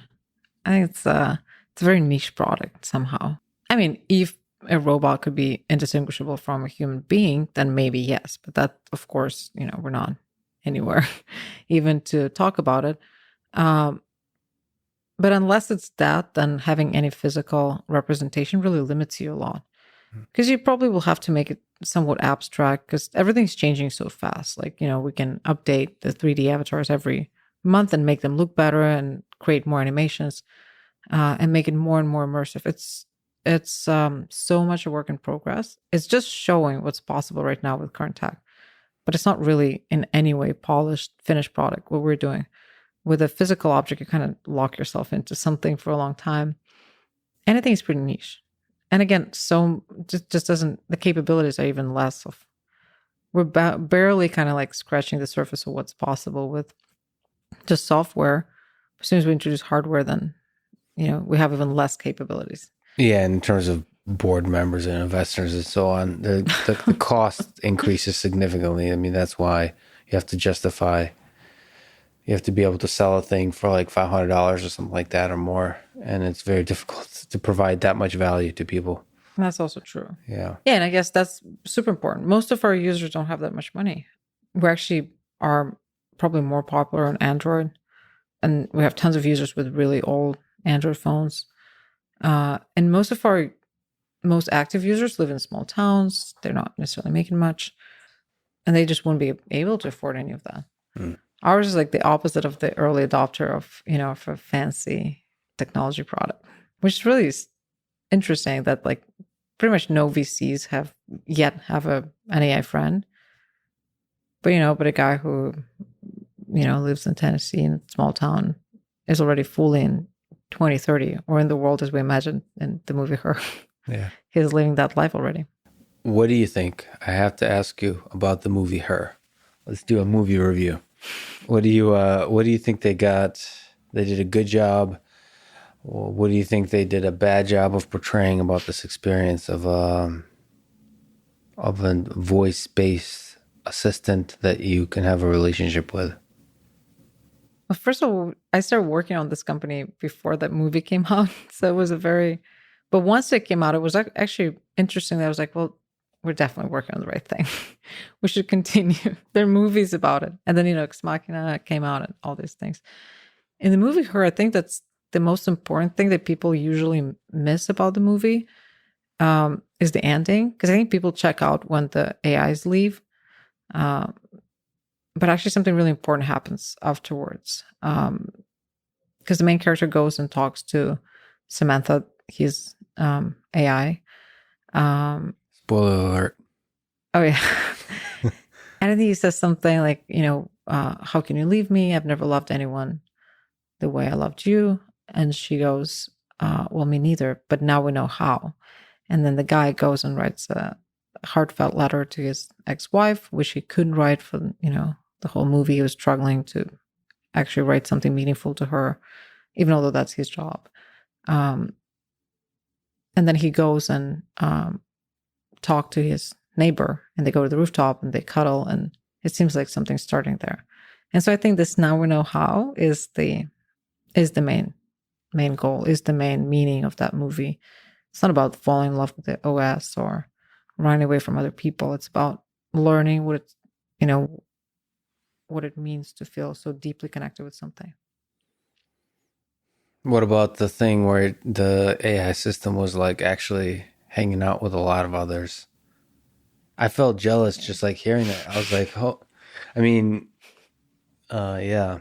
I think it's a very niche product somehow. I mean, if a robot could be indistinguishable from a human being, then maybe yes. But that, of course, we're not anywhere even to talk about it. But unless it's that, then having any physical representation really limits you a lot. Because you probably will have to make it somewhat abstract, because everything's changing so fast. Like, we can update the 3D avatars every month and make them look better and create more animations and make it more and more immersive. It's so much a work in progress. It's just showing what's possible right now with current tech. But it's not really in any way polished, finished product, what we're doing. With a physical object, you kind of lock yourself into something for a long time. And I think it's pretty niche. And again, so just doesn't, the capabilities are even less of, we're barely kind of like scratching the surface of what's possible with just software. As soon as we introduce hardware, then, we have even less capabilities. Yeah, in terms of board members and investors and so on, the cost increases significantly. I mean, that's why you have to justify. You have to be able to sell a thing for like $500 or something like that or more, and it's very difficult to provide that much value to people. That's also true. Yeah. Yeah, and I guess that's super important. Most of our users don't have that much money. We actually are probably more popular on Android, and we have tons of users with really old Android phones. And most of our most active users live in small towns. They're not necessarily making much, and they just wouldn't be able to afford any of that. Ours is like the opposite of the early adopter of, of a fancy technology product, which is really interesting that like pretty much no VCs have an AI friend. But a guy who, lives in Tennessee in a small town is already fully in 2030 or in the world as we imagine in the movie Her. Yeah. He's living that life already. What do you think? I have to ask you about the movie Her. Let's do a movie review. What do you think they got? They did a good job. What do you think they did a bad job of portraying about this experience of a voice-based assistant that you can have a relationship with? Well, first of all, I started working on this company before that movie came out. So it was but once it came out, it was actually interesting that I was like, well, we're definitely working on the right thing. We should continue. There are movies about it. And then, Ex Machina came out and all these things. In the movie Her, I think that's the most important thing that people usually miss about the movie is the ending. Because I think people check out when the AIs leave. But actually something really important happens afterwards. Because the main character goes and talks to Samantha, his AI. Spoiler alert. Oh, yeah. And I think he says something like, how can you leave me? I've never loved anyone the way I loved you. And she goes, well, me neither. But now we know how. And then the guy goes and writes a heartfelt letter to his ex-wife, which he couldn't write for, the whole movie. He was struggling to actually write something meaningful to her, even though that's his job. And then he goes and talk to his neighbor, and they go to the rooftop and they cuddle, and it seems like something's starting there. And so I think this now we know how is the main goal, is the main meaning of that movie. It's not about falling in love with the OS or running away from other people. It's about learning what it's, what it means to feel so deeply connected with something. What about the thing where the AI system was like actually hanging out with a lot of others? I felt jealous just like hearing that. I was like, oh, I mean, yeah.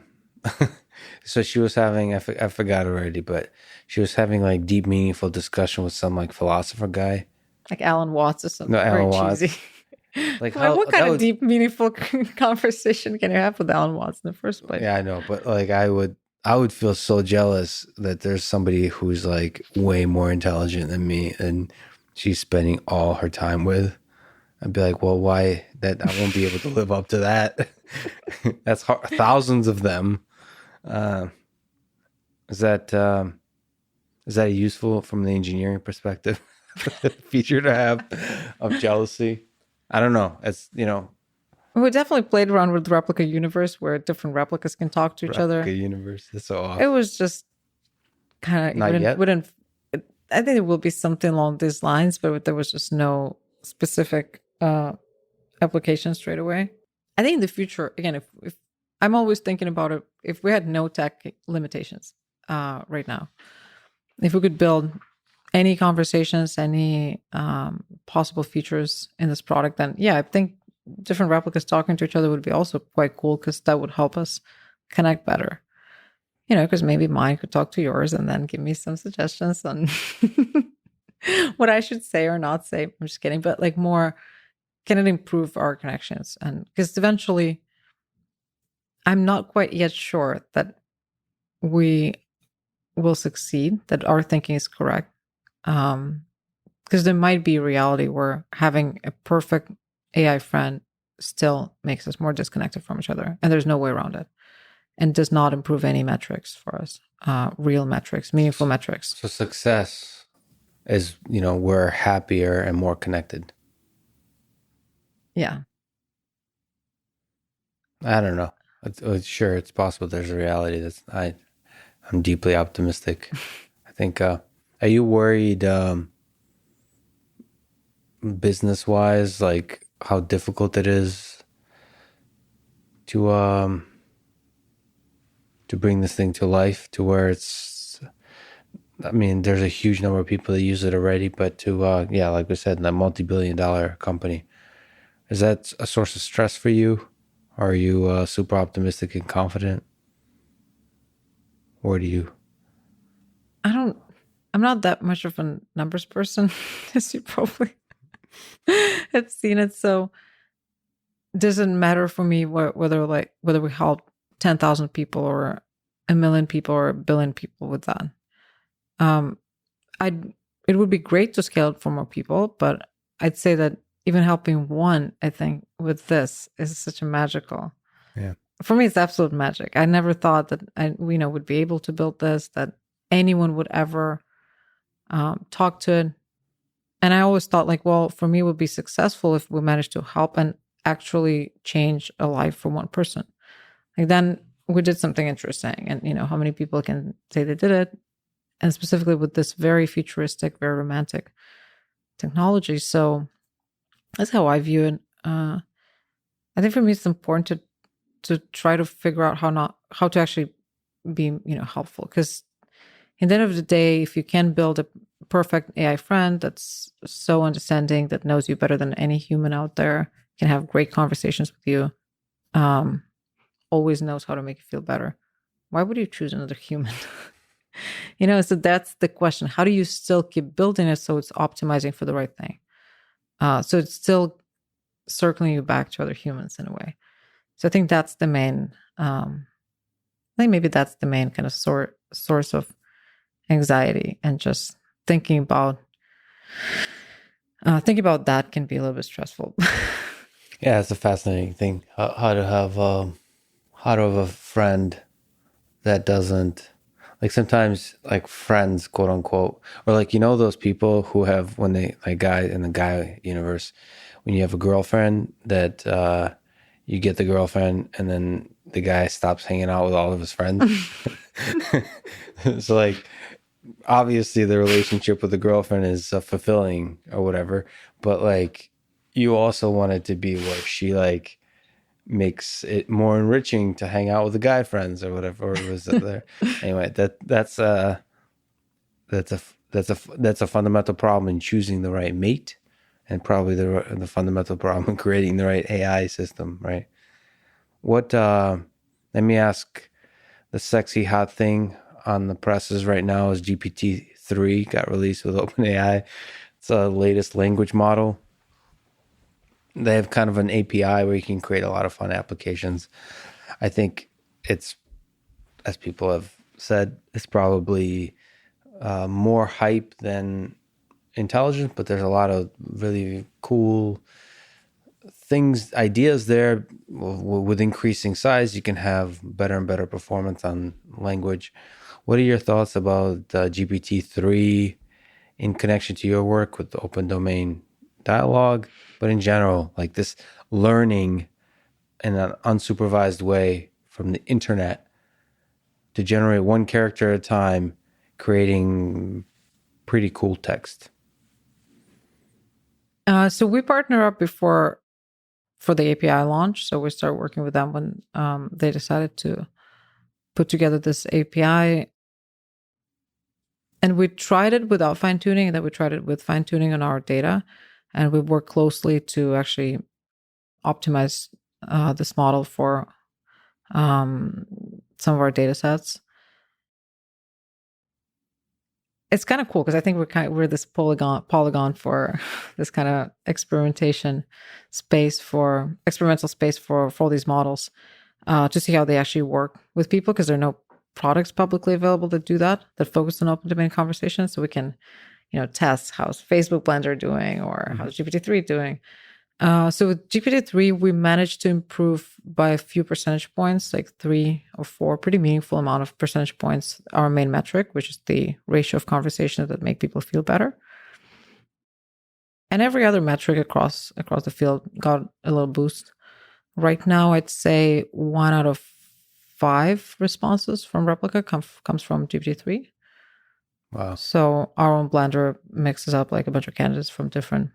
So she was having, I forgot already, but she was having like deep, meaningful discussion with some like philosopher guy. Like Alan Watts or something. No, Alan very Watts. cheesy. Like what kind of deep, meaningful conversation can you have with Alan Watts in the first place? Yeah, I know, but like I would feel so jealous that there's somebody who's like way more intelligent than me and she's spending all her time with. I'd be like, well, why that I won't be able to live up to that. That's thousands of them. Is that useful from the engineering perspective feature to have of jealousy? I don't know. It's, we definitely played around with the Replika universe where different replicas can talk to each other. Replika universe. That's so awesome. It was just kind of, Not yet. I think it will be something along these lines, but there was just no specific application straight away. I think in the future, again, if I'm always thinking about it, if we had no tech limitations right now, if we could build any conversations, any possible features in this product, then yeah, I think different replicas talking to each other would be also quite cool because that would help us connect better. Because maybe mine could talk to yours and then give me some suggestions on what I should say or not say. I'm just kidding, but like more, can it improve our connections? And because eventually, I'm not quite yet sure that we will succeed, that our thinking is correct. Because there might be a reality where having a perfect AI friend still makes us more disconnected from each other, and there's no way around it. and does not improve any metrics for us, real metrics, meaningful metrics. So success is, we're happier and more connected. Yeah. I don't know. Sure, it's possible there's a reality. I'm deeply optimistic. I think, are you worried business-wise, like how difficult it is to bring this thing to life, to where there's a huge number of people that use it already, but like we said, in a multi-billion-dollar company, is that a source of stress for you? Are you super optimistic and confident? Or do you? I'm not that much of a numbers person, as you probably have seen it. So it doesn't matter for me whether we help 10,000 people or 1,000,000 people or 1 billion people with that. It would be great to scale it for more people, but I'd say that even helping one, I think, with this is such a magical. Yeah. For me, it's absolute magic. I never thought that I would be able to build this, that anyone would ever talk to it. And I always thought, like, well, for me, it would be successful if we managed to help and actually change a life for one person. Like, then we did something interesting. And, how many people can say they did it? And specifically with this very futuristic, very romantic technology. So that's how I view it. I think for me, it's important to try to figure out how to actually be, helpful. Because at the end of the day, if you can build a perfect AI friend that's so understanding, that knows you better than any human out there, can have great conversations with you, always knows how to make you feel better, why would you choose another human? So that's the question. How do you still keep building it so it's optimizing for the right thing? So it's still circling you back to other humans in a way. So I think that's the main, maybe that's the main kind of source of anxiety, and just thinking about that can be a little bit stressful. Yeah, it's a fascinating thing. How to have a friend that doesn't, like, sometimes, like, friends, quote unquote, or like, those people who have, when they, like, guy in the guy universe, when you have a girlfriend that you get the girlfriend and then the guy stops hanging out with all of his friends. So, like, obviously the relationship with the girlfriend is fulfilling or whatever, but, like, you also want it to be where she, like, makes it more enriching to hang out with the guy friends or whatever. Or was it there? Anyway, that's a fundamental problem in choosing the right mate, and probably the fundamental problem in creating the right AI system, right? Let me ask, the sexy hot thing on the presses right now is GPT-3 got released with OpenAI. It's the latest language model. They have kind of an API where you can create a lot of fun applications. I think it's, as people have said, it's probably more hype than intelligence, but there's a lot of really cool things, ideas there. With increasing size, you can have better and better performance on language. What are your thoughts about GPT-3 in connection to your work with the open domain dialogue, but in general, like this learning in an unsupervised way from the internet to generate one character at a time, creating pretty cool text? So we partner up before for the API launch. So we started working with them when they decided to put together this API. And we tried it without fine tuning, and then we tried it with fine tuning on our data. And we worked closely to actually optimize this model for some of our data sets. It's kind of cool because I think we're this polygon for this kind of experimental space for all these models, to see how they actually work with people, because there are no products publicly available that do that focus on open domain conversations. So we can, test how's Facebook Blender doing, or how's GPT-3 doing. So with GPT-3, we managed to improve by a few percentage points, like 3 or 4, pretty meaningful amount of percentage points, our main metric, which is the ratio of conversations that make people feel better. And every other metric across the field got a little boost. Right now, I'd say 1 out of 5 responses from Replika comes from GPT-3. Wow. So our own blender mixes up like a bunch of candidates from different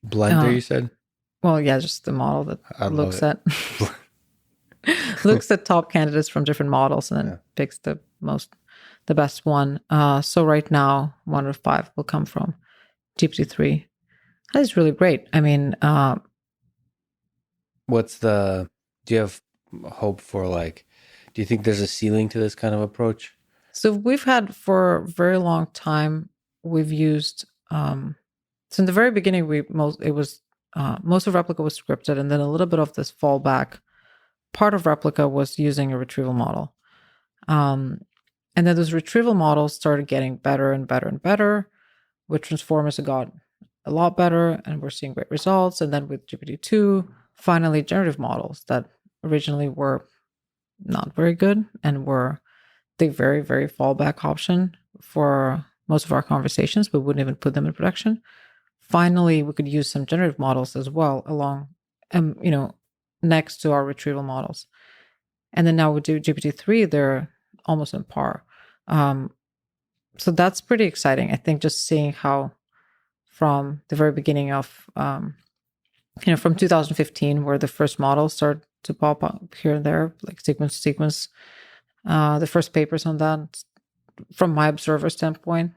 Blender, you said? Well, yeah, just the model that I love looks it. at looks at top candidates from different models and then picks the best one. So right now, 1 out of 5 will come from GPT-3. That is really great. I mean, do you have hope for do you think there's a ceiling to this kind of approach? so we've had for a very long time, we've used, so in the very beginning, most of Replika was scripted, and then a little bit of this fallback part of Replika was using a retrieval model. And then those retrieval models started getting better and better and better. With transformers, it got a lot better, and we're seeing great results. And then with GPT-2, finally generative models that originally were not very good and were the very, very fallback option for most of our conversations, but wouldn't even put them in production. Finally, we could use some generative models as well along, next to our retrieval models. And then now with GPT-3, they're almost on par. So that's pretty exciting. I think just seeing how from the very beginning of, from 2015, where the first models started to pop up here and there, like sequence to sequence, the first papers on that, from my observer standpoint,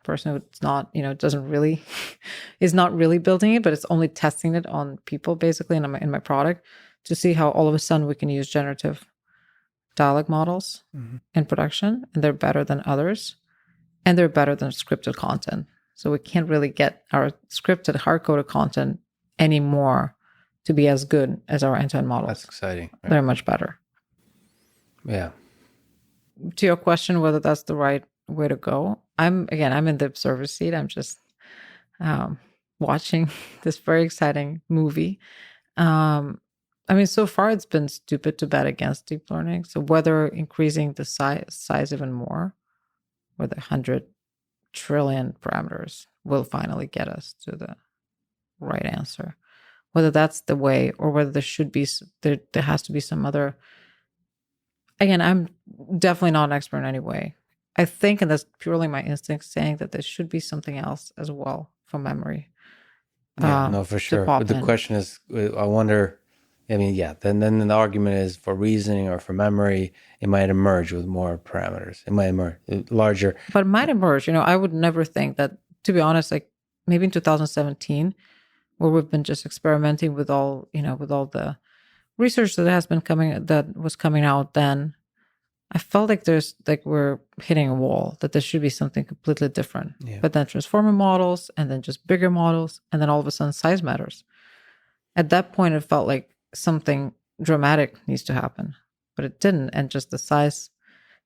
person who's not, doesn't really, is not really building it, but it's only testing it on people basically in my product, to see how all of a sudden we can use generative dialogue models in production, and they're better than others, and they're better than scripted content. So we can't really get our scripted hard-coded content anymore to be as good as our end-to-end models. That's exciting. Right? They're much better. Yeah. To your question, whether that's the right way to go, I'm in the observer seat. I'm just watching this very exciting movie. So far it's been stupid to bet against deep learning. So whether increasing the size even more, with 100 trillion parameters, will finally get us to the right answer. Whether that's the way, or whether there has to be some other. Again, I'm definitely not an expert in any way. I think, and that's purely my instinct, saying that there should be something else as well for memory. Yeah, no, for sure. But the question is, I wonder. Then the argument is, for reasoning or for memory, it might emerge with more parameters. It might emerge larger. But it might emerge. I would never think that, to be honest, like maybe in 2017, where we've been just experimenting with all the research that was coming out then, I felt like we're hitting a wall, that there should be something completely different. Yeah. But then transformer models, and then just bigger models, and then all of a sudden size matters. At that point, it felt like something dramatic needs to happen, but it didn't. And just the size,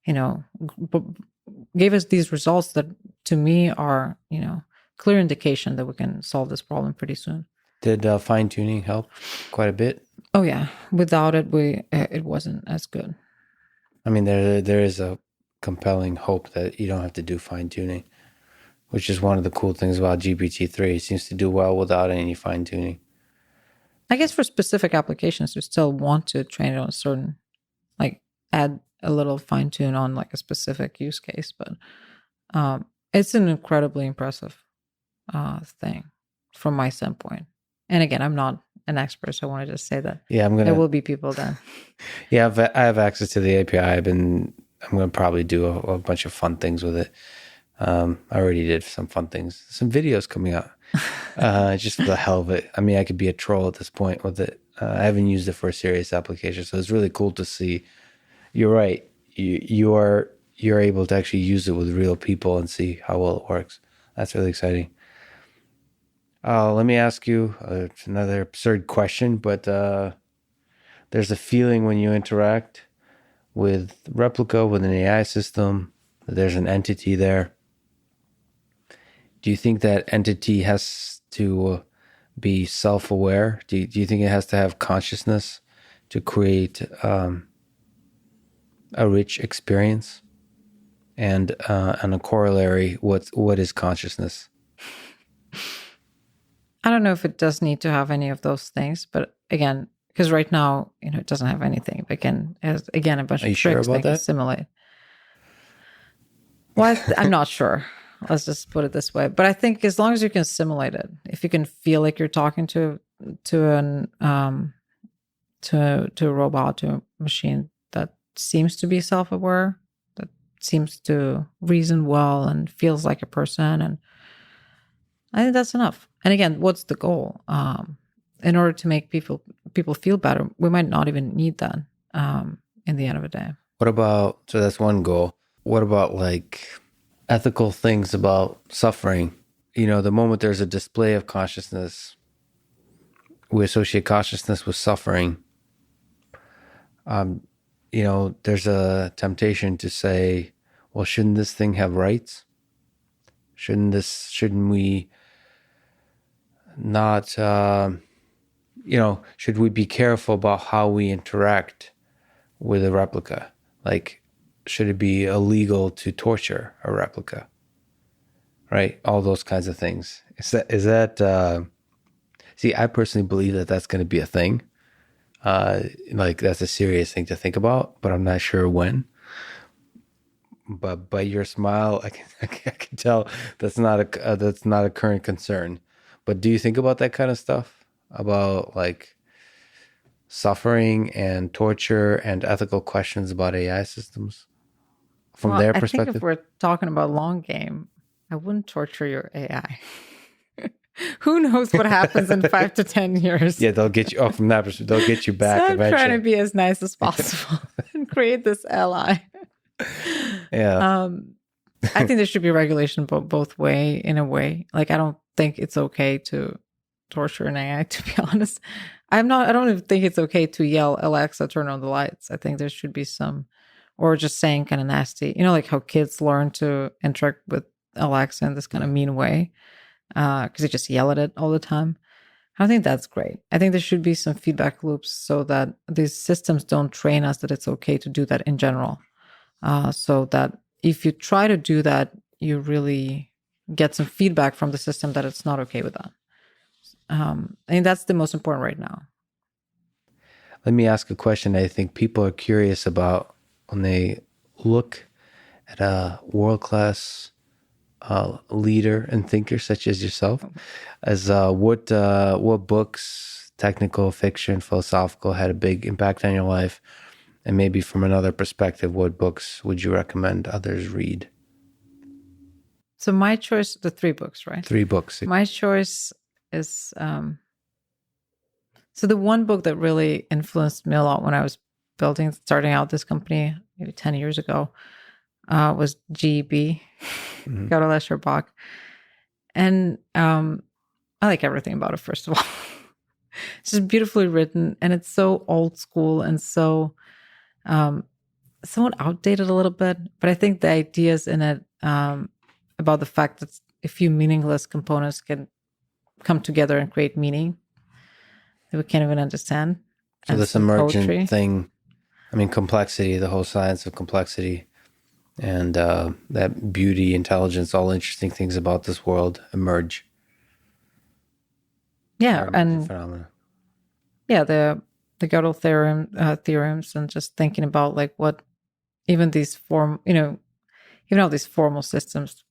gave us these results that to me are, clear indication that we can solve this problem pretty soon. Did fine tuning help quite a bit? Oh yeah. Without it, it wasn't as good. There is a compelling hope that you don't have to do fine tuning, which is one of the cool things about GPT-3. It seems to do well without any fine tuning. I guess for specific applications, you still want to train it on a certain, add a little fine tune on a specific use case, but it's an incredibly impressive thing from my standpoint. And again, I'm not an expert, so I want to just say that. Yeah, there will be people then. Yeah, I have access to the API. I'm going to probably do a bunch of fun things with it. I already did some fun things, some videos coming out. Just for the hell of it. I could be a troll at this point with it. I haven't used it for a serious application, so it's really cool to see. You're right. You're able to actually use it with real people and see how well it works. That's really exciting. Let me ask you another absurd question, but there's a feeling when you interact with Replika, with an AI system, that there's an entity there. Do you think that entity has to be self-aware? Do you think it has to have consciousness to create a rich experience? And a corollary, what is consciousness? I don't know if it does need to have any of those things, but again, because right now, it doesn't have anything. But again, as again, a bunch Are you of sure tricks about they can that? simulate. Well, I'm not sure. Let's just put it this way. But I think as long as you can simulate it, if you can feel like you're talking to an to a robot, to a machine that seems to be self-aware, that seems to reason well and feels like a person, and I think that's enough. And again, what's the goal? In order to make people feel better, we might not even need that in the end of the day. What about, so that's one goal. What about like ethical things about suffering? The moment there's a display of consciousness, we associate consciousness with suffering. There's a temptation to say, well, shouldn't this thing have rights? Shouldn't we not, should we be careful about how we interact with a replica? Like, should it be illegal to torture a replica? Right? All those kinds of things. See, I personally believe that that's going to be a thing. Like that's a serious thing to think about, but I'm not sure when. But by your smile, I can tell that's not a current concern. But do you think about that kind of stuff, about like suffering and torture and ethical questions about AI systems from their I think if perspective? we're talking about long game, I wouldn't torture your AI. Who knows what happens in 5 to 10 years? Yeah, they'll get you from that perspective. They'll get you back So I'm eventually. trying to be as nice as possible and create this ally. Yeah. I think there should be regulation both way, in a way. Like, I don't think it's okay to torture an AI, to be honest. I don't even think it's okay to yell, Alexa, turn on the lights. I think there should be some, or just saying kind of nasty, like how kids learn to interact with Alexa in this kind of mean way, because they just yell at it all the time. I think that's great. I think there should be some feedback loops so that these systems don't train us that it's okay to do that in general. So that if you try to do that, you really get some feedback from the system that it's not okay with that. I think that's the most important right now. Let me ask a question I think people are curious about when they look at a world-class leader and thinker such as yourself. As what books, technical, fiction, philosophical, had a big impact on your life? And maybe from another perspective, what books would you recommend others read? So my choice, the 3 books, right? 3 books. My choice is, so the one book that really influenced me a lot when I was starting out this company maybe 10 years ago, was GB, Karol Bach. And I like everything about it, first of all. It's just beautifully written, and it's so old school and so somewhat outdated a little bit. But I think the ideas in it about the fact that a few meaningless components can come together and create meaning that we can't even understand. So and this some emergent poetry. thing, complexity, the whole science of complexity, and that beauty, intelligence, all interesting things about this world emerge. Yeah, and phenomena. Yeah, the Gödel theorems, and just thinking about like what even these even all these formal systems,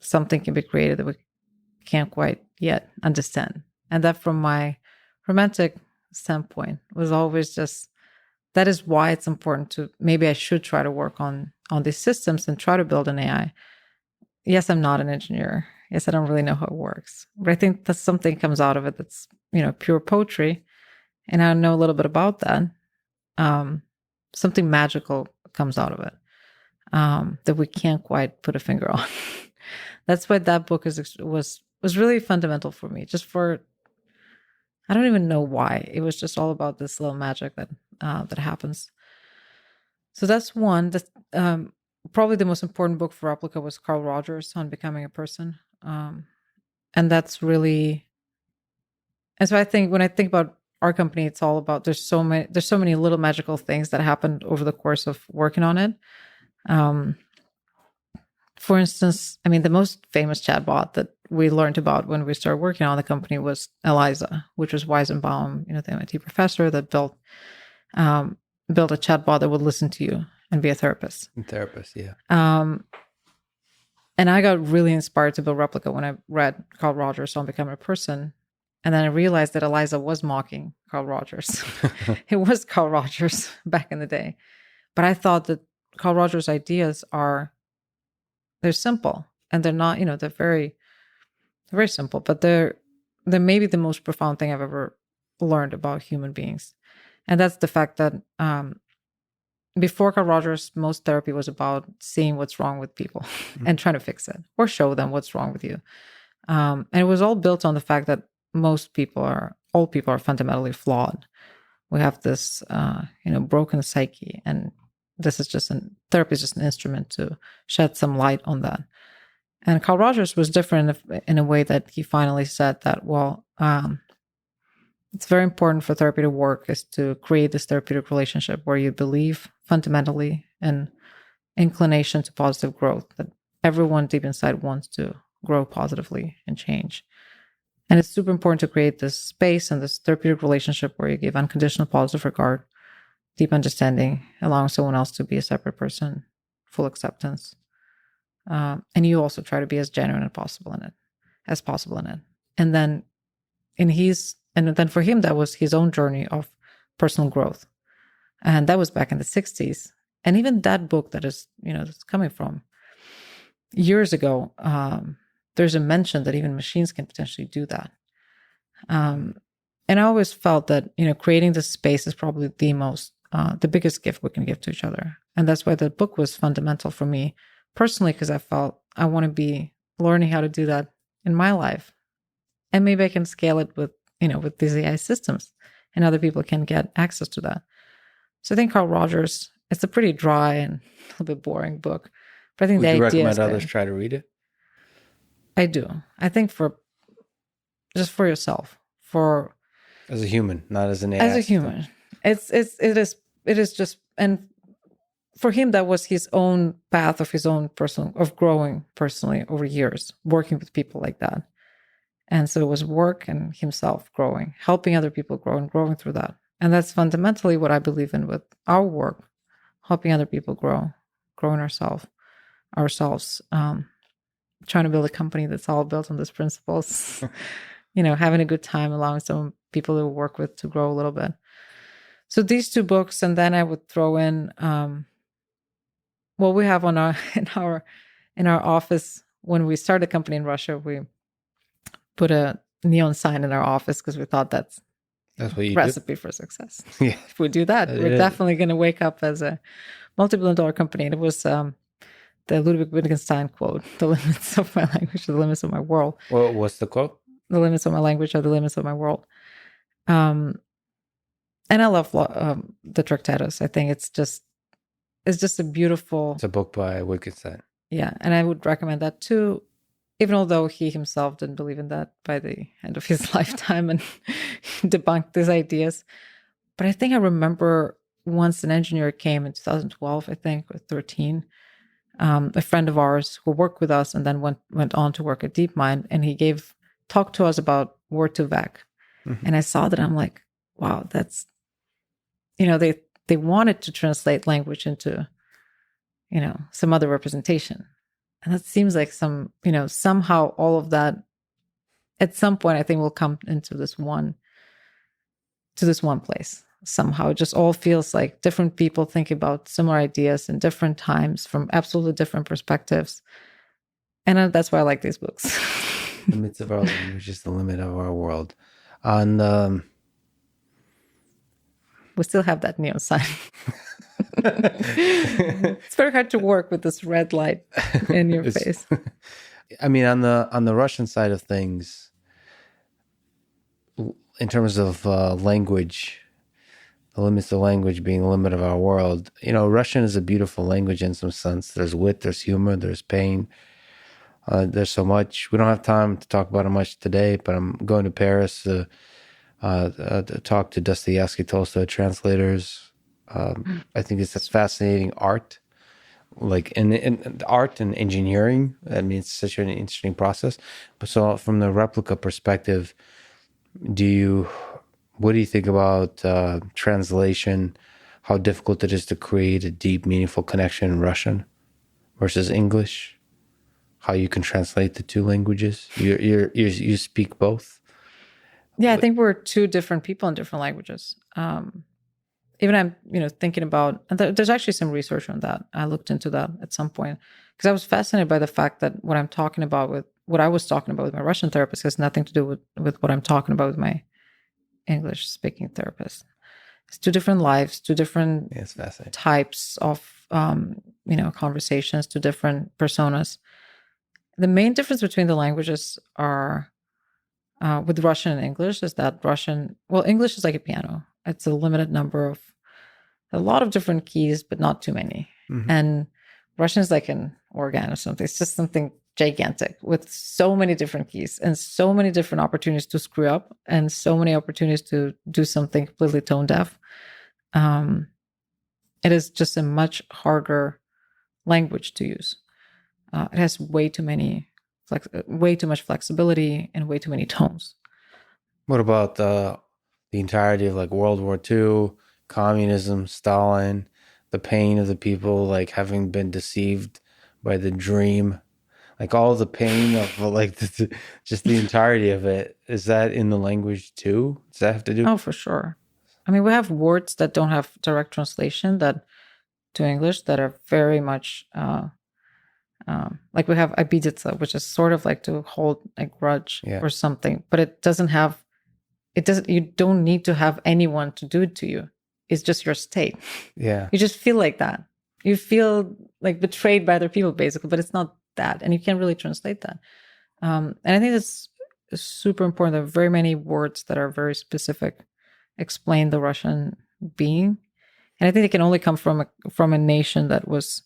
something can be created that we can't quite yet understand. And that, from my romantic standpoint, was always just, that is why it's important to, maybe I should try to work on these systems and try to build an AI. Yes, I'm not an engineer. Yes, I don't really know how it works, but I think that something comes out of it that's, pure poetry. And I know a little bit about that. Something magical comes out of it that we can't quite put a finger on. That's why that book was really fundamental for me. Just for, I don't even know why. It was just all about this little magic that happens. So that's one. That's probably the most important book for Replika was Carl Rogers on Becoming a Person, and that's really And so I think when I think about our company, it's all about there's so many little magical things that happened over the course of working on it. For instance, I mean, the most famous chatbot that we learned about when we started working on the company was Eliza, which was Weizenbaum, the MIT professor that built a chatbot that would listen to you and be a therapist. Yeah. And I got really inspired to build Replika when I read Carl Rogers on Becoming a Person. And then I realized that Eliza was mocking Carl Rogers. It was Carl Rogers back in the day. But I thought that Carl Rogers' ideas they're simple, and they're not, they're very, very simple, but they're maybe the most profound thing I've ever learned about human beings. And that's the fact that before Carl Rogers, most therapy was about seeing what's wrong with people and trying to fix it or show them what's wrong with you. And it was all built on the fact that all people are fundamentally flawed. We have this, broken psyche, and this is therapy is just an instrument to shed some light on that. And Carl Rogers was different in a way that he finally said that, it's very important for therapy to work is to create this therapeutic relationship where you believe fundamentally in inclination to positive growth, that everyone deep inside wants to grow positively and change. And it's super important to create this space and this therapeutic relationship where you give unconditional positive regard, deep understanding, allowing someone else to be a separate person, full acceptance. And you also try to be as genuine as possible in it. And then for him, that was his own journey of personal growth. And that was back in the 60s. And even that book that is, that's coming from years ago, there's a mention that even machines can potentially do that. And I always felt that, creating this space is probably the biggest gift we can give to each other. And that's why the book was fundamental for me personally, because I felt I want to be learning how to do that in my life. And maybe I can scale it with these AI systems, and other people can get access to that. So I think Carl Rogers, it's a pretty dry and a little bit boring book, but I think Would the you idea recommend others try to read it? I do. I think for yourself, as a human, not as an AI. As a human, it is just, and for him, that was his own path of growing personally over years, working with people like that. And so it was work and himself growing, helping other people grow and growing through that. And that's fundamentally what I believe in with our work, helping other people growing ourselves, trying to build a company that's all built on these principles, having a good time, allowing some people to work with to grow a little bit. So these two books, and then I would throw in what we have in our office. When we started a company in Russia, we put a neon sign in our office because we thought that's what you recipe for success. Yeah. If we do that, we're definitely going to wake up as a multi-billion-dollar company. And it was the Ludwig Wittgenstein quote: "The limits of my language are the limits of my world." Well, what's the quote? The limits of my language are the limits of my world. And I love the Tractatus. I think it's just a beautiful. It's a book by Wittgenstein. Yeah, and I would recommend that too. Even although he himself didn't believe in that by the end of his lifetime and debunked these ideas. But I think I remember once an engineer came in 2012, I think, or 13, a friend of ours who worked with us and then went on to work at DeepMind, and he talked to us about Word2Vec. Mm-hmm. And I saw that, I'm like, wow, that's, they wanted to translate language into, some other representation. And that seems like somehow all of that at some point, I think will come into this one place. Somehow it just all feels like different people think about similar ideas in different times from absolutely different perspectives. And that's why I like these books. The limits of our language is the limit of our world. On we still have that neon sign. It's very hard to work with this red light in your face. I mean, on the Russian side of things, in terms of language, the limits of language being the limit of our world, Russian is a beautiful language in some sense. There's wit, there's humor, there's pain. There's so much. We don't have time to talk about it much today, but I'm going to Paris talk to Dostoevsky, Tolstoy translators. I think it's a fascinating art, like in art and engineering. I mean, it's such an interesting process. But so, from the replica perspective, what do you think about translation? How difficult it is to create a deep, meaningful connection in Russian versus English? How you can translate the two languages? You speak both. Yeah, I think we're two different people in different languages. Even I'm, thinking about, and there's actually some research on that. I looked into that at some point because I was fascinated by the fact that what I was talking about with my Russian therapist has nothing to do with what I'm talking about with my English speaking therapist. It's two different lives, two different It's fascinating types of, conversations, two different personas. The main difference between the languages are with Russian and English is that English is like a piano. It's a limited number of a lot of different keys, but not too many. Mm-hmm. And Russian is like an organ or something. It's just something gigantic with so many different keys and so many different opportunities to screw up and so many opportunities to do something completely tone deaf. It is just a much harder language to use. It has way too much flexibility and way too many tones. What about the entirety of like World War II, communism, Stalin, the pain of the people like having been deceived by the dream, like all the pain of like just the entirety of it? Is that in the language too? Does that have to do? Oh, for sure. I mean, we have words that don't have direct translation to English that are very much like we have обидеться, which is sort of like to hold a grudge or something, but it doesn't. You don't need to have anyone to do it to you. It's just your state. Yeah. You just feel like that. You feel like betrayed by other people, basically, but it's not that. And you can't really translate that. And I think that's super important. There are very many words that are very specific, explain the Russian being. And I think it can only come from a nation that was,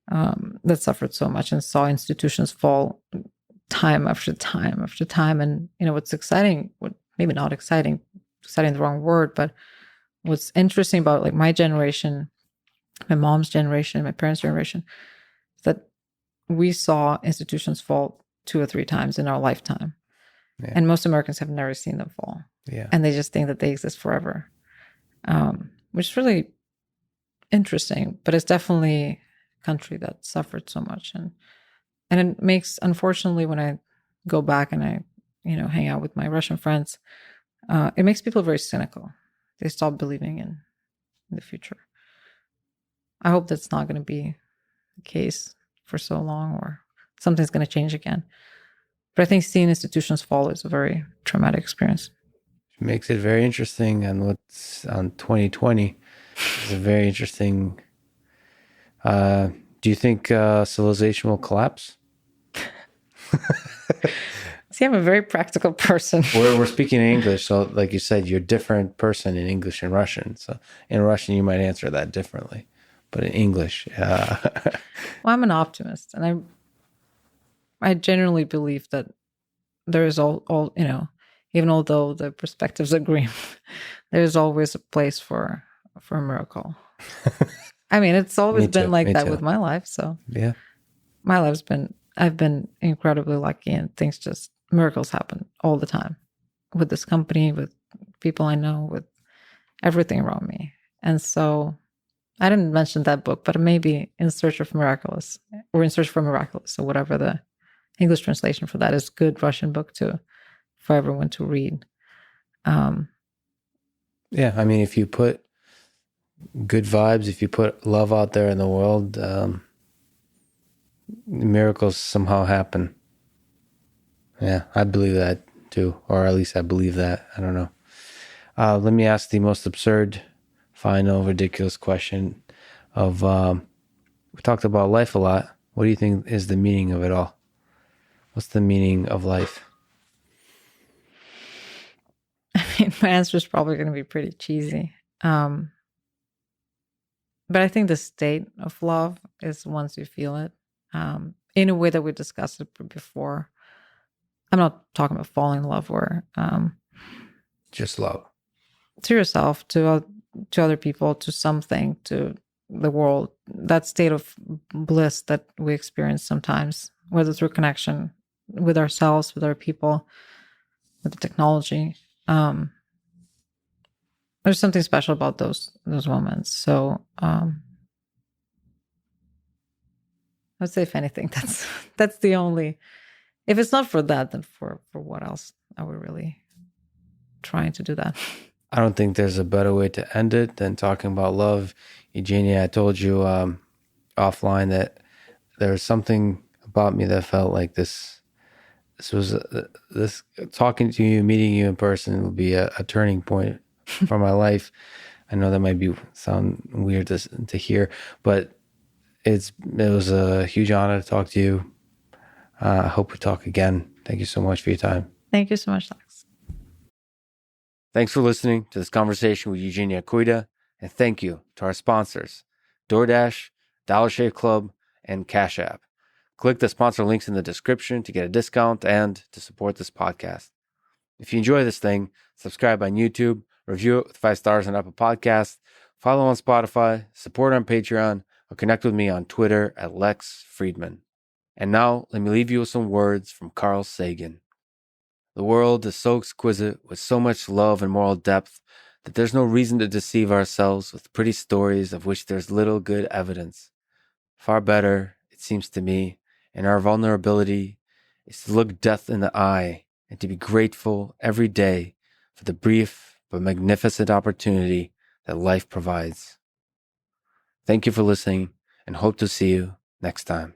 that suffered so much and saw institutions fall time after time after time. And, what's exciting, maybe not exciting the wrong word, but what's interesting about like my generation, my mom's generation, my parents' generation, is that we saw institutions fall 2 or 3 times in our lifetime. Yeah. And most Americans have never seen them fall. Yeah. And they just think that they exist forever, which is really interesting, but it's definitely a country that suffered so much. And it makes, unfortunately, when I go back and I, hang out with my Russian friends, it makes people very cynical. They stop believing in the future. I hope that's not going to be the case for so long, or something's going to change again. But I think seeing institutions fall is a very traumatic experience. It makes it very interesting. And what's on 2020 is a very interesting. Do you think civilization will collapse? See, I'm a very practical person. We're speaking in English, so like you said, you're a different person in English and Russian. So in Russian, you might answer that differently, but in English, well, I'm an optimist, and I genuinely believe that there is all even although the perspectives are grim, there is always a place for a miracle. I mean, it's always been like that with my life. So yeah, I've been incredibly lucky, and miracles happen all the time with this company, with people I know, with everything around me. And so I didn't mention that book, but maybe In Search of Miraculous, or In Search for Miraculous, so whatever the English translation for that is, good Russian book for everyone to read. Yeah, I mean, if you put good vibes, if you put love out there in the world, miracles somehow happen. Yeah, I believe that too, or at least I believe that. I don't know. Let me ask the most absurd, final, ridiculous question of, we talked about life a lot. What do you think is the meaning of it all? What's the meaning of life? I mean, my answer is probably going to be pretty cheesy. But I think the state of love is once you feel it, in a way that we discussed it before. I'm not talking about falling in love, where Just love. To yourself, to other people, to something, to the world. That state of bliss that we experience sometimes, whether through connection with ourselves, with our people, with the technology. There's something special about those moments. So I'd say, if anything, that's the only. If it's not for that, then for what else are we really trying to do that? I don't think there's a better way to end it than talking about love. Eugenia, I told you offline that there was something about me that felt like this was this talking to you, meeting you in person will be a turning point for my life. I know that might sound weird to hear, but it was a huge honor to talk to you. I hope we talk again. Thank you so much for your time. Thank you so much, Lex. Thanks for listening to this conversation with Eugenia Kuyda, and thank you to our sponsors, DoorDash, Dollar Shave Club, and Cash App. Click the sponsor links in the description to get a discount and to support this podcast. If you enjoy this thing, subscribe on YouTube, review it with 5 stars on Apple Podcasts, follow on Spotify, support on Patreon, or connect with me on Twitter at Lex Friedman. And now, let me leave you with some words from Carl Sagan. The world is so exquisite with so much love and moral depth that there's no reason to deceive ourselves with pretty stories of which there's little good evidence. Far better, it seems to me, in our vulnerability, is to look death in the eye and to be grateful every day for the brief but magnificent opportunity that life provides. Thank you for listening and hope to see you next time.